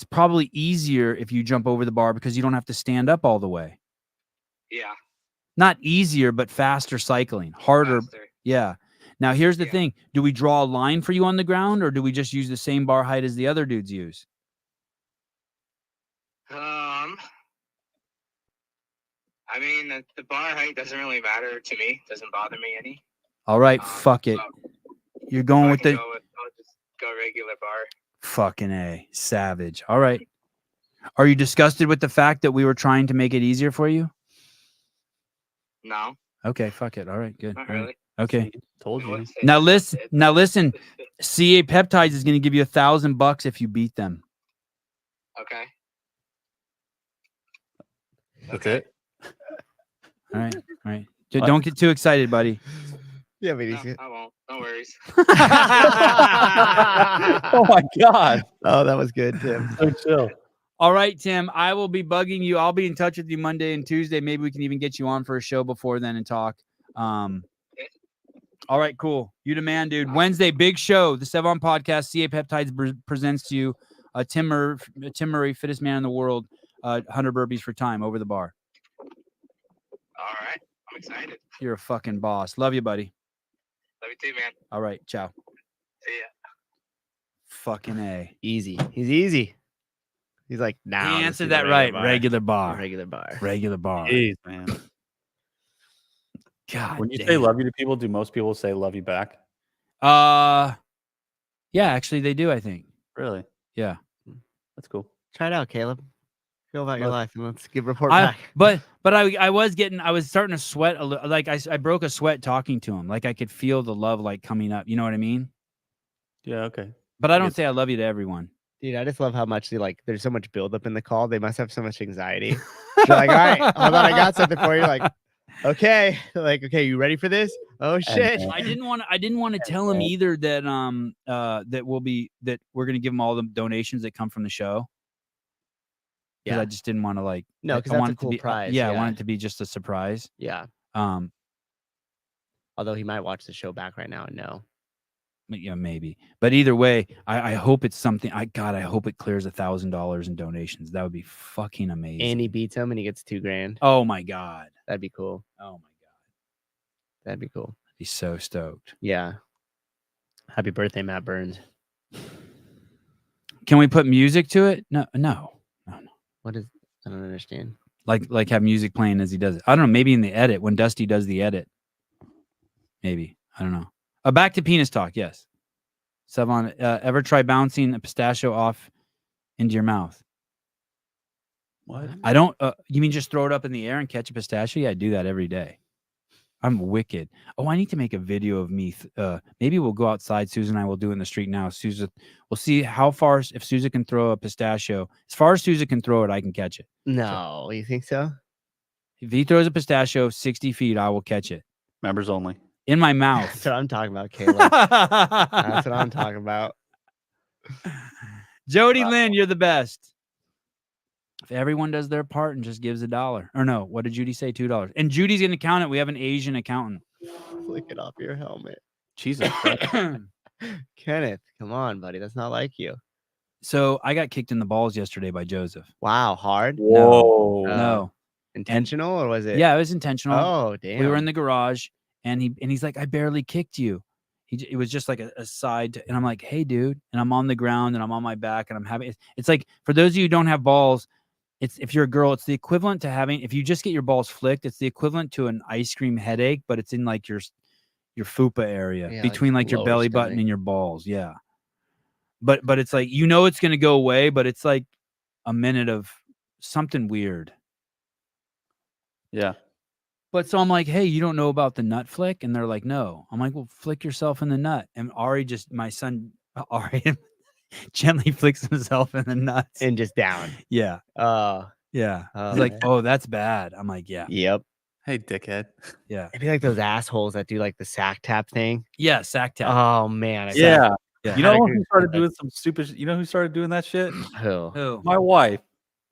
probably easier if you jump over the bar because you don't have to stand up all the way. Yeah. Not easier, but faster cycling, harder. Faster. Yeah. Now, here's the thing. Do we draw a line for you on the ground, or do we just use the same bar height as the other dudes use? I mean, the bar height doesn't really matter to me. Doesn't bother me any. All right, fuck it. You're going with the... I'll just go regular bar. Fucking A. Savage. All right. Are you disgusted with the fact that we were trying to make it easier for you? No. Okay, fuck it. All right, good. Not All right. really. Okay. Told you. Now listen. CA Peptides is going to give you $1,000 if you beat them. Okay. That's it. All right. All right. Don't get too excited, buddy. Yeah, but I won't. No worries. Oh my God. Oh, that was good, Tim. So chill. All right, Tim. I will be bugging you. I'll be in touch with you Monday and Tuesday. Maybe we can even get you on for a show before then and talk. All right, cool. You the man, dude. Wednesday, big show. The Sevan podcast, CA Peptides presents to you Tim Murray, fittest man in the world, 100 burpees for time over the bar. All right. I'm excited. You're a fucking boss. Love you, buddy. Love you too, man. All right, ciao. See ya. Fucking A. Easy. He's easy. He's like, nah. He answered that right. Regular bar. Regular bar. Regular bar. Jeez, man. God. When you say love you to people, do most people say love you back? Yeah, actually they do, I think. Really? Yeah. That's cool. Try it out, Caleb. Go about your life and let's report back. But I was starting to sweat a little. Like I broke a sweat talking to him. Like I could feel the love like coming up. You know what I mean? Yeah. Okay. But I don't say I love you to everyone. Dude, I just love how much there's so much buildup in the call. They must have so much anxiety. You're like, all right, hold on, I got something for you. Like, Okay, like, okay, you ready for this? Oh shit! I didn't want to tell him either that that we're gonna give him all the donations that come from the show. Because I just didn't want to like. No, because I that's want a it to cool be prize. yeah, I want it to be just a surprise. Yeah. Although he might watch the show back right now and know. Yeah, maybe. But either way, I hope it's something. I hope it clears $1,000 in donations. That would be fucking amazing. And he beats him and he gets $2,000. Oh my god, that'd be cool. Oh my god, that'd be cool. He's so stoked. Yeah. Happy birthday, Matt Burns. Can we put music to it? No. What is? I don't understand. Like have music playing as he does it. I don't know. Maybe in the edit when Dusty does the edit. Maybe I don't know. Back to penis talk. Yes. Sevan, ever try bouncing a pistachio off into your mouth? What? I don't. You mean just throw it up in the air and catch a pistachio? Yeah, I do that every day. I'm wicked. Oh, I need to make a video of me. Maybe we'll go outside. Susan and I will do it in the street now. Susan, we'll see how far, if Susan can throw a pistachio. As far as Susan can throw it, I can catch it. No, you think so? If he throws a pistachio 60 feet, I will catch it. Members only. In my mouth. That's what I'm talking about, Caleb. That's what I'm talking about. Jody Lynn, you're the best. If everyone does their part and just gives $1, or no, what did Judy say? $2. And Judy's going to count it. We have an Asian accountant. Flick it off your helmet. Jesus. Kenneth, come on, buddy. That's not like you. So I got kicked in the balls yesterday by Joseph. Wow, hard? Whoa. No. Intentional or was it? Yeah, it was intentional. Oh, damn. We were in the garage and he's like, I barely kicked you. It was just like a side. And I'm like, hey, dude. And I'm on the ground and I'm on my back and I'm having, it's like, for those of you who don't have balls, if you're a girl, it's the equivalent to having, if you just get your balls flicked, it's the equivalent to an ice cream headache, but it's in like your fupa area, between like your belly button and your balls. Yeah. But it's like, it's going to go away, but it's like a minute of something weird. Yeah. But so I'm like, hey, you don't know about the nut flick? And they're like, no. I'm like, well, flick yourself in the nut. And my son, Ari, gently flicks himself in the nuts. And just down. Yeah. Yeah. He's like, oh, that's bad. I'm like, yeah. Yep. Hey, dickhead. Yeah. It'd be like those assholes that do like the sack tap thing. Yeah, sack tap. Oh, man. Yeah. Yeah. You know who started doing some stupid? You know who started doing that shit? Who? My wife.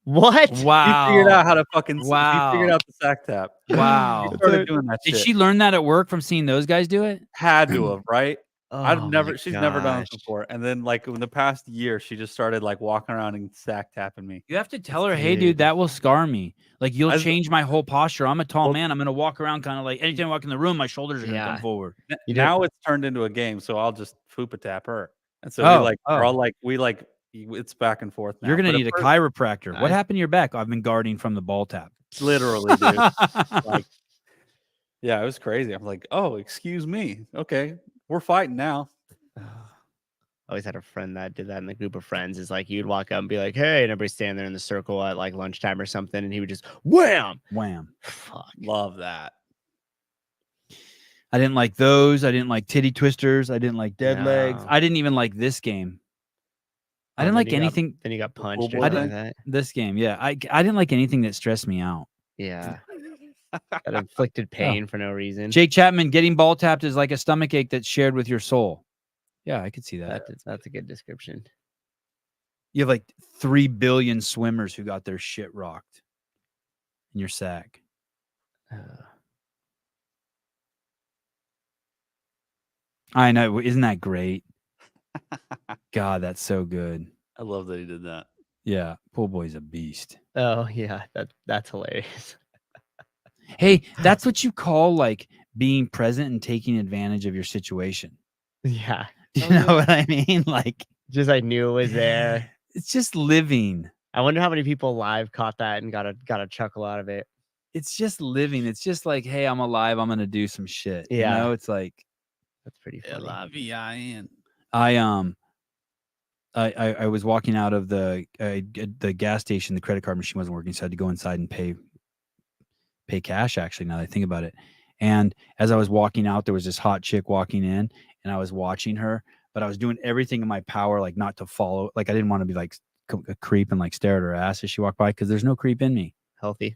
What? Wow. She figured out how to fucking. Wow. She figured out the sack tap. Wow. She started doing that shit. Did she learn that at work from seeing those guys do it? Had to have, right? Oh, She's never done it before. And then like in the past year, she just started like walking around and sack tapping me. You have to tell her, hey, dude, that will scar me. Like you'll change my whole posture. I'm a tall man. I'm going to walk around kind of like anytime I walk in the room, my shoulders are going to come forward. Now it's turned into a game. So I'll just fupa tap her. And so it's back and forth now. You're going to need a chiropractor. What happened to your back? I've been guarding from the ball tap. Literally, dude. Yeah, it was crazy. I'm like, oh, excuse me. Okay, we're fighting now. I always had a friend that did that in the group of friends. Is like you'd walk up and be like, hey, and everybody's standing there in the circle at like lunchtime or something, and he would just wham. Fuck. Love that. I didn't like those. I didn't like titty twisters. I didn't like dead legs. I didn't even like this game. I didn't like anything. Then you got punched. Or something like that. This game, yeah. I didn't like anything that stressed me out. Yeah. That inflicted pain for no reason. Jake Chapman, getting ball tapped is like a stomach ache that's shared with your soul. Yeah, I could see that. That's a good description. You have like 3 billion swimmers who got their shit rocked in your sack. I know. Isn't that great? God, that's so good. I love that he did that. Yeah, pool boy's a beast. Oh yeah, that's hilarious. Hey, that's what you call like being present and taking advantage of your situation. Yeah. You know what I mean? Like, just I knew it was there. It's just living. I wonder how many people live caught that and got a chuckle out of it. It's just living. It's just like, hey, I'm alive. I'm gonna do some shit. Yeah. You know, it's like that's pretty funny. L-I-V-I-N. I was walking out of the gas station. The credit card machine wasn't working, so I had to go inside and pay cash. Actually, now that I think about it, and as I was walking out, there was this hot chick walking in, and I was watching her, but I was doing everything in my power, like not to follow. Like I didn't want to be like a creep and like stare at her ass as she walked by because there's no creep in me. Healthy.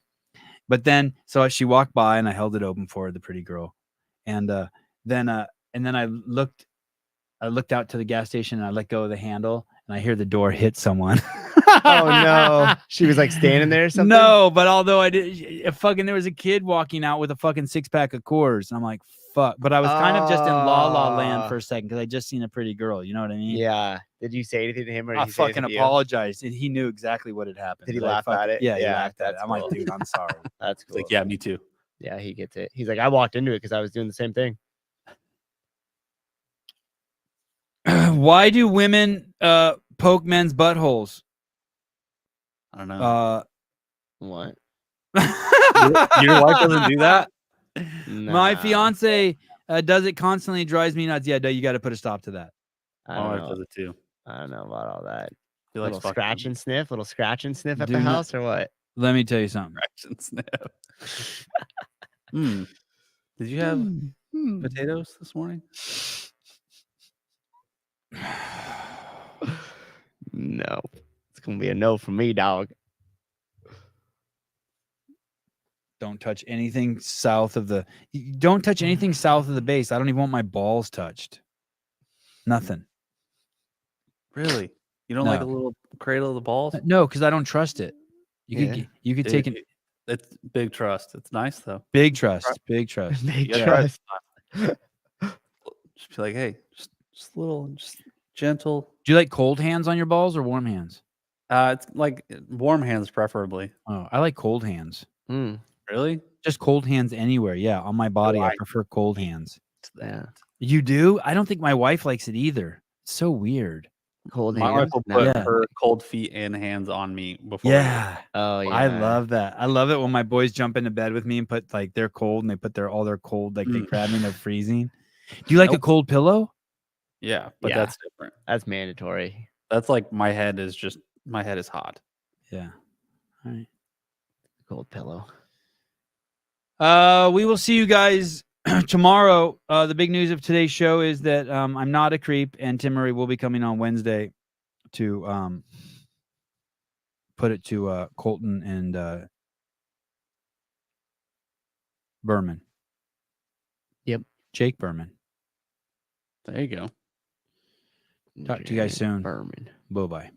But then, so she walked by and I held it open for her, the pretty girl. And then I looked out to the gas station and I let go of the handle and I hear the door hit someone. Oh no. She was like standing there or something? No, but although I did there was a kid walking out with a fucking 6-pack of Coors. And I'm like, fuck. But I was kind of just in la la land for a second because I just seen a pretty girl. You know what I mean? Yeah. Did you say anything to him? Or did I he say fucking anything to you? apologized. And he knew exactly what had happened. Did he But I laugh at it? Yeah, he Yeah, laughed at it. that's I'm like, cool. dude, I'm sorry. That's It's cool. like, yeah, me too. Yeah, he gets it. He's like, I walked into it because I was doing the same thing. Why do women poke men's buttholes? I don't know. What? Your wife doesn't do that? My Nah. fiance does it constantly. Drives me nuts. Yeah, you got to put a stop to that. I My don't wife know. does it too. I don't know about all that. She likes Little fucking scratch and sniff at Do the not- house or what? Let me tell you something. scratch and sniff. Did you have potatoes this morning? No. It's gonna be a no for me, dog. Don't touch anything south of the. Don't touch anything south of the base. I don't even want my balls touched. Nothing. Really? You don't like a No. little cradle of the balls? No, because I don't trust it. You could take Dude, it. It's big trust. It's nice though. Big trust. Big trust. Big You gotta try it trust. sometime. Just be like, hey, just little, just gentle. Do you like cold hands on your balls or warm hands? It's like warm hands preferably. Oh, I like cold hands. Really? Just cold hands anywhere. Yeah, on my body, I I prefer cold hands. Yeah. You do? I don't think my wife likes it either. It's so weird. Cold My wife hands. will No. put Yeah. her cold feet and hands on me before. Yeah. Oh yeah. I love that. I love it when my boys jump into bed with me and put like they're cold and they put all their cold, like they grab me and they're freezing. Do you like a cold pillow? Yeah, but Yeah. that's different. That's mandatory. That's like my head is hot. Yeah. All right. Cold pillow. We will see you guys tomorrow. The big news of today's show is that I'm not a creep, and Tim Murray will be coming on Wednesday to put it to Colton and Berman. Yep. Jake Berman. There you go. Talk to you guys soon. Berman. Bye-bye.